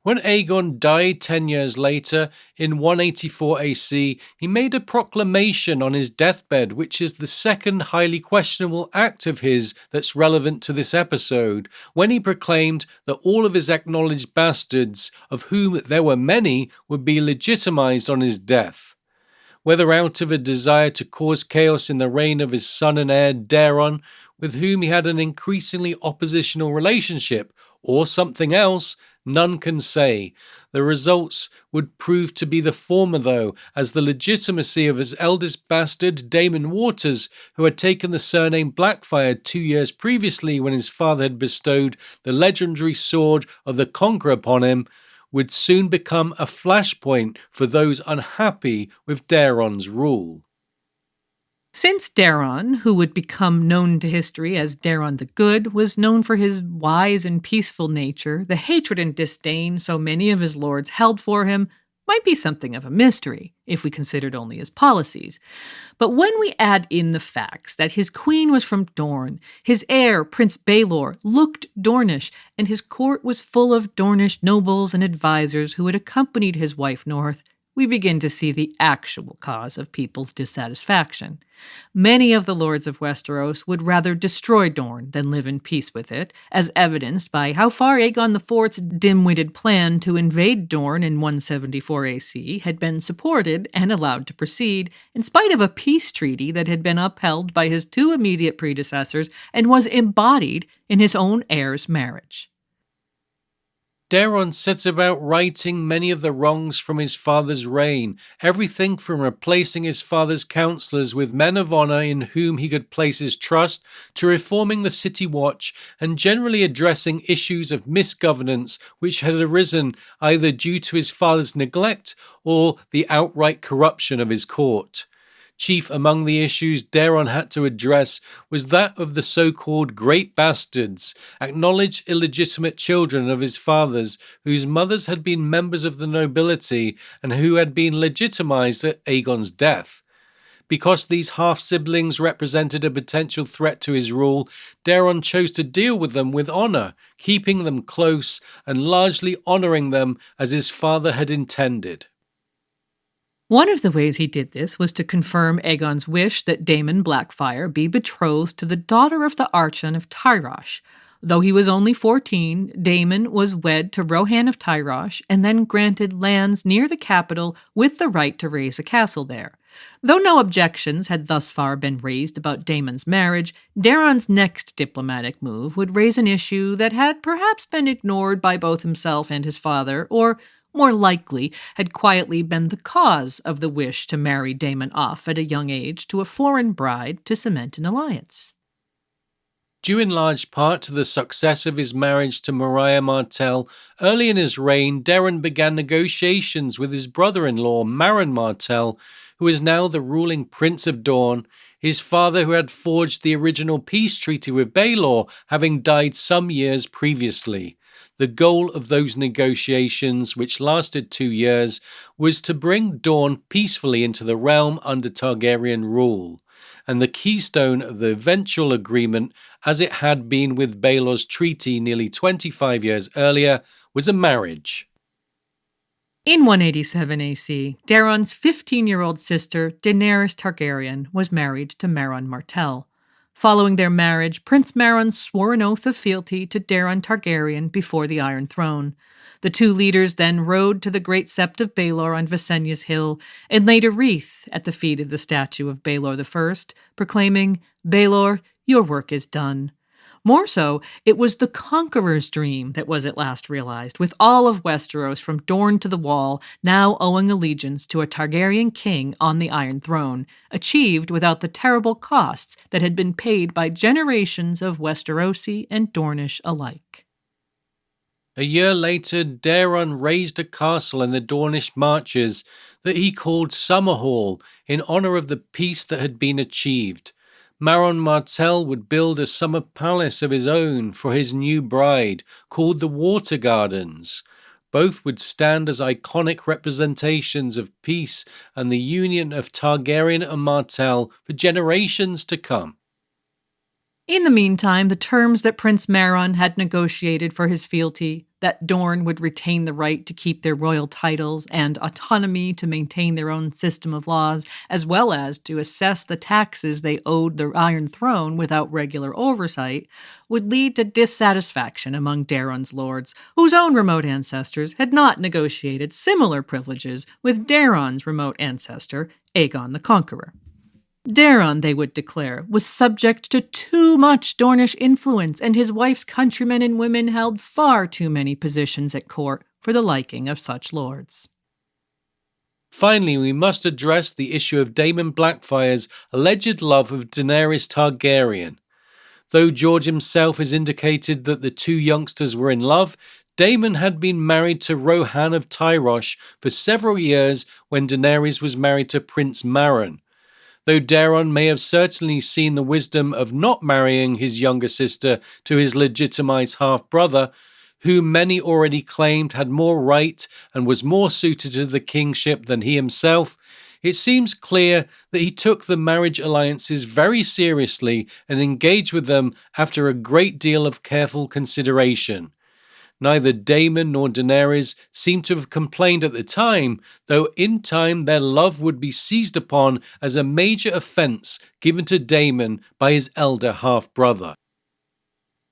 When Aegon died 10 years later, in 184 AC, he made a proclamation on his deathbed, which is the second highly questionable act of his that's relevant to this episode, when he proclaimed that all of his acknowledged bastards, of whom there were many, would be legitimized on his death. Whether out of a desire to cause chaos in the reign of his son and heir Daeron, with whom he had an increasingly oppositional relationship, or something else, none can say. The results would prove to be the former, though, as the legitimacy of his eldest bastard, Daemon Waters, who had taken the surname Blackfire 2 years previously when his father had bestowed the legendary sword of the Conqueror upon him, would soon become a flashpoint for those unhappy with Daeron's rule. Since Daeron, who would become known to history as Daeron the Good, was known for his wise and peaceful nature, the hatred and disdain so many of his lords held for him might be something of a mystery, if we considered only his policies. But when we add in the facts that his queen was from Dorne, his heir, Prince Baelor, looked Dornish, and his court was full of Dornish nobles and advisors who had accompanied his wife north, we begin to see the actual cause of people's dissatisfaction. Many of the lords of Westeros would rather destroy Dorne than live in peace with it, as evidenced by how far Aegon IV's dim-witted plan to invade Dorne in 174 AC had been supported and allowed to proceed, in spite of a peace treaty that had been upheld by his 2 immediate predecessors and was embodied in his own heir's marriage. Daeron sets about righting many of the wrongs from his father's reign, everything from replacing his father's councillors with men of honour in whom he could place his trust, to reforming the city watch and generally addressing issues of misgovernance which had arisen either due to his father's neglect or the outright corruption of his court. Chief among the issues Daeron had to address was that of the so-called Great Bastards, acknowledged illegitimate children of his fathers, whose mothers had been members of the nobility and who had been legitimized at Aegon's death. Because these half-siblings represented a potential threat to his rule, Daeron chose to deal with them with honor, keeping them close and largely honoring them as his father had intended. One of the ways he did this was to confirm Aegon's wish that Daemon Blackfire be betrothed to the daughter of the Archon of Tyrosh. Though he was only 14, Daemon was wed to Rohan of Tyrosh and then granted lands near the capital with the right to raise a castle there. Though no objections had thus far been raised about Daemon's marriage, Daeron's next diplomatic move would raise an issue that had perhaps been ignored by both himself and his father, or more likely, had quietly been the cause of the wish to marry Daemon off at a young age to a foreign bride to cement an alliance. Due in large part to the success of his marriage to Maria Martell, early in his reign, Daeron began negotiations with his brother-in-law, Maron Martell, who is now the ruling Prince of Dorne, his father who had forged the original peace treaty with Baelor, having died some years previously. The goal of those negotiations, which lasted 2 years, was to bring Dorne peacefully into the realm under Targaryen rule, and the keystone of the eventual agreement, as it had been with Baelor's treaty nearly 25 years earlier, was a marriage. In 187 AC, Daeron's 15-year-old sister, Daenerys Targaryen, was married to Meryn Martell. Following their marriage, Prince Meryn swore an oath of fealty to Daeron Targaryen before the Iron Throne. The two leaders then rode to the Great Sept of Baelor on Visenya's Hill and laid a wreath at the feet of the statue of Baelor I, proclaiming, "Baelor, your work is done." More so, it was the Conqueror's dream that was at last realized, with all of Westeros from Dorne to the Wall now owing allegiance to a Targaryen king on the Iron Throne, achieved without the terrible costs that had been paid by generations of Westerosi and Dornish alike. A year later, Daeron raised a castle in the Dornish marches that he called Summerhall in honor of the peace that had been achieved. Meryn Martell would build a summer palace of his own for his new bride, called the Water Gardens. Both would stand as iconic representations of peace and the union of Targaryen and Martell for generations to come. In the meantime, the terms that Prince Meryn had negotiated for his fealty, that Dorne would retain the right to keep their royal titles and autonomy to maintain their own system of laws, as well as to assess the taxes they owed the Iron Throne without regular oversight, would lead to dissatisfaction among Daeron's lords, whose own remote ancestors had not negotiated similar privileges with Daeron's remote ancestor, Aegon the Conqueror. Daeron, they would declare, was subject to too much Dornish influence, and his wife's countrymen and women held far too many positions at court for the liking of such lords. Finally, we must address the issue of Daemon Blackfire's alleged love of Daenerys Targaryen. Though George himself has indicated that the two youngsters were in love, Daemon had been married to Rohan of Tyrosh for several years when Daenerys was married to Prince Meryn. Though Daeron may have certainly seen the wisdom of not marrying his younger sister to his legitimized half-brother, whom many already claimed had more right and was more suited to the kingship than he himself, it seems clear that he took the marriage alliances very seriously and engaged with them after a great deal of careful consideration. Neither Daemon nor Daenerys seem to have complained at the time, though in time their love would be seized upon as a major offense given to Daemon by his elder half-brother.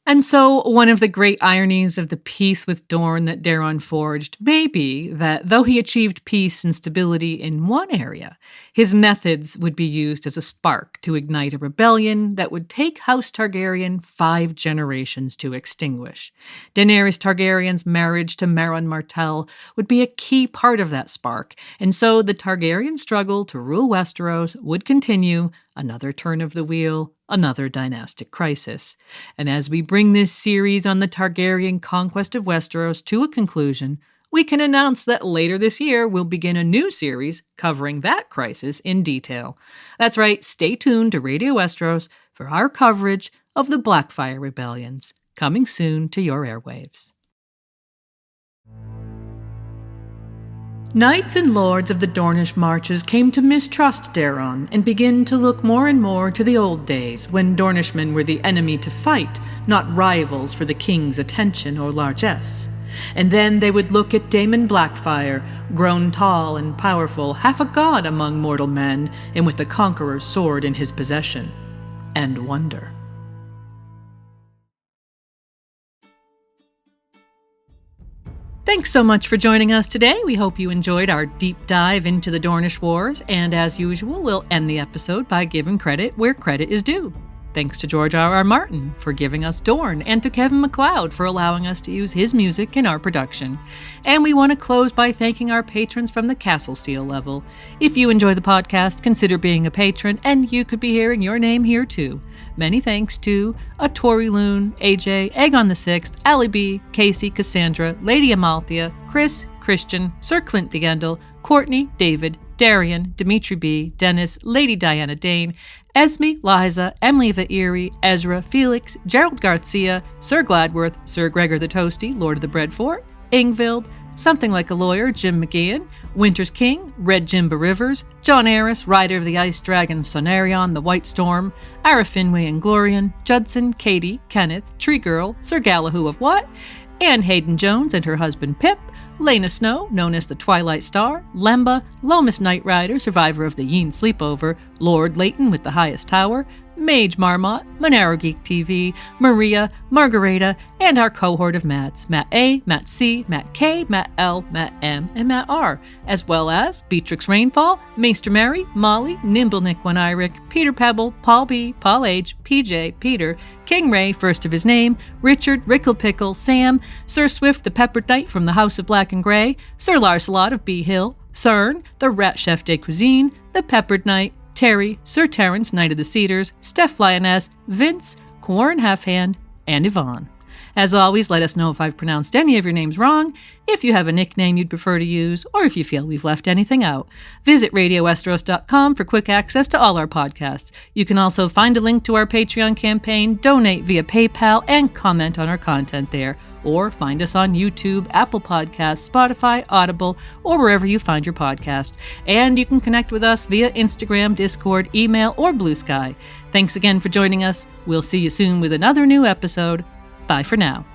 And so, one of the great ironies of the peace with Dorne that Daeron forged may be that though he achieved peace and stability in one area, his methods would be used as a spark to ignite a rebellion that would take House Targaryen 5 generations to extinguish. Daenerys Targaryen's marriage to Meryn Martell would be a key part of that spark, and so the Targaryen struggle to rule Westeros would continue, another turn of the wheel, another dynastic crisis. And as we bring this series on the Targaryen conquest of Westeros to a conclusion, we can announce that later this year we'll begin a new series covering that crisis in detail. That's right, stay tuned to Radio Westeros for our coverage of the Blackfire rebellions, coming soon to your airwaves. Knights and lords of the Dornish marches came to mistrust Daeron and begin to look more and more to the old days when Dornishmen were the enemy to fight, not rivals for the king's attention or largesse. And then they would look at Daemon Blackfire, grown tall and powerful, half a god among mortal men, and with the Conqueror's sword in his possession, and wonder. Thanks so much for joining us today. We hope you enjoyed our deep dive into the Dornish Wars, and as usual, we'll end the episode by giving credit where credit is due. Thanks to George R.R. Martin for giving us Dorne, and to Kevin MacLeod for allowing us to use his music in our production. And we want to close by thanking our patrons from the Castle Steel level. If you enjoy the podcast, consider being a patron, and you could be hearing your name here too. Many thanks to Tori Loon, AJ, Aegon the Sixth, Allie B, Casey, Cassandra, Lady Amalthea, Chris, Christian, Sir Clint DeGendel, Courtney, David, Darian, Dimitri B., Dennis, Lady Diana Dane, Esme, Liza, Emily the Erie, Ezra, Felix, Gerald Garcia, Sir Gladworth, Sir Gregor the Toasty, Lord of the Breadfort, Ingvild, Something Like a Lawyer, Jim McGeehan, Winter's King, Red Jimba Rivers, John Aris, Rider of the Ice Dragon, Sonarion, the White Storm, Ara Finway and Glorian, Judson, Katie, Kenneth, Tree Girl, Sir Galahoo of What, Anne Hayden Jones and her husband Pip, Lena Snow, known as the Twilight Star, Lemba, Lomas Knight Rider, survivor of the Yeen Sleepover, Lord Leighton with the Highest Tower, Mage Marmot, Monero Geek TV, Maria, Margareta, and our cohort of Matts, Matt A, Matt C, Matt K, Matt L, Matt M, and Matt R, as well as Beatrix Rainfall, Maester Mary, Molly, Nimble Nick One Eyrick, Peter Pebble, Paul B, Paul H, PJ, Peter, King Ray, first of his name, Richard, Rickle Pickle, Sam, Sir Swift the Peppered Knight from the House of Black and Grey, Sir Larcelot of Bee Hill, Cern, the Rat Chef de Cuisine, the Peppered Knight, Terry, Sir Terence, Knight of the Cedars, Steph Lioness, Vince, Quarren Halfhand, and Yvonne. As always, let us know if I've pronounced any of your names wrong, if you have a nickname you'd prefer to use, or if you feel we've left anything out. Visit RadioWesteros.com for quick access to all our podcasts. You can also find a link to our Patreon campaign, donate via PayPal, and comment on our content there. Or find us on YouTube, Apple Podcasts, Spotify, Audible, or wherever you find your podcasts. And you can connect with us via Instagram, Discord, email, or Blue Sky. Thanks again for joining us. We'll see you soon with another new episode. Bye for now.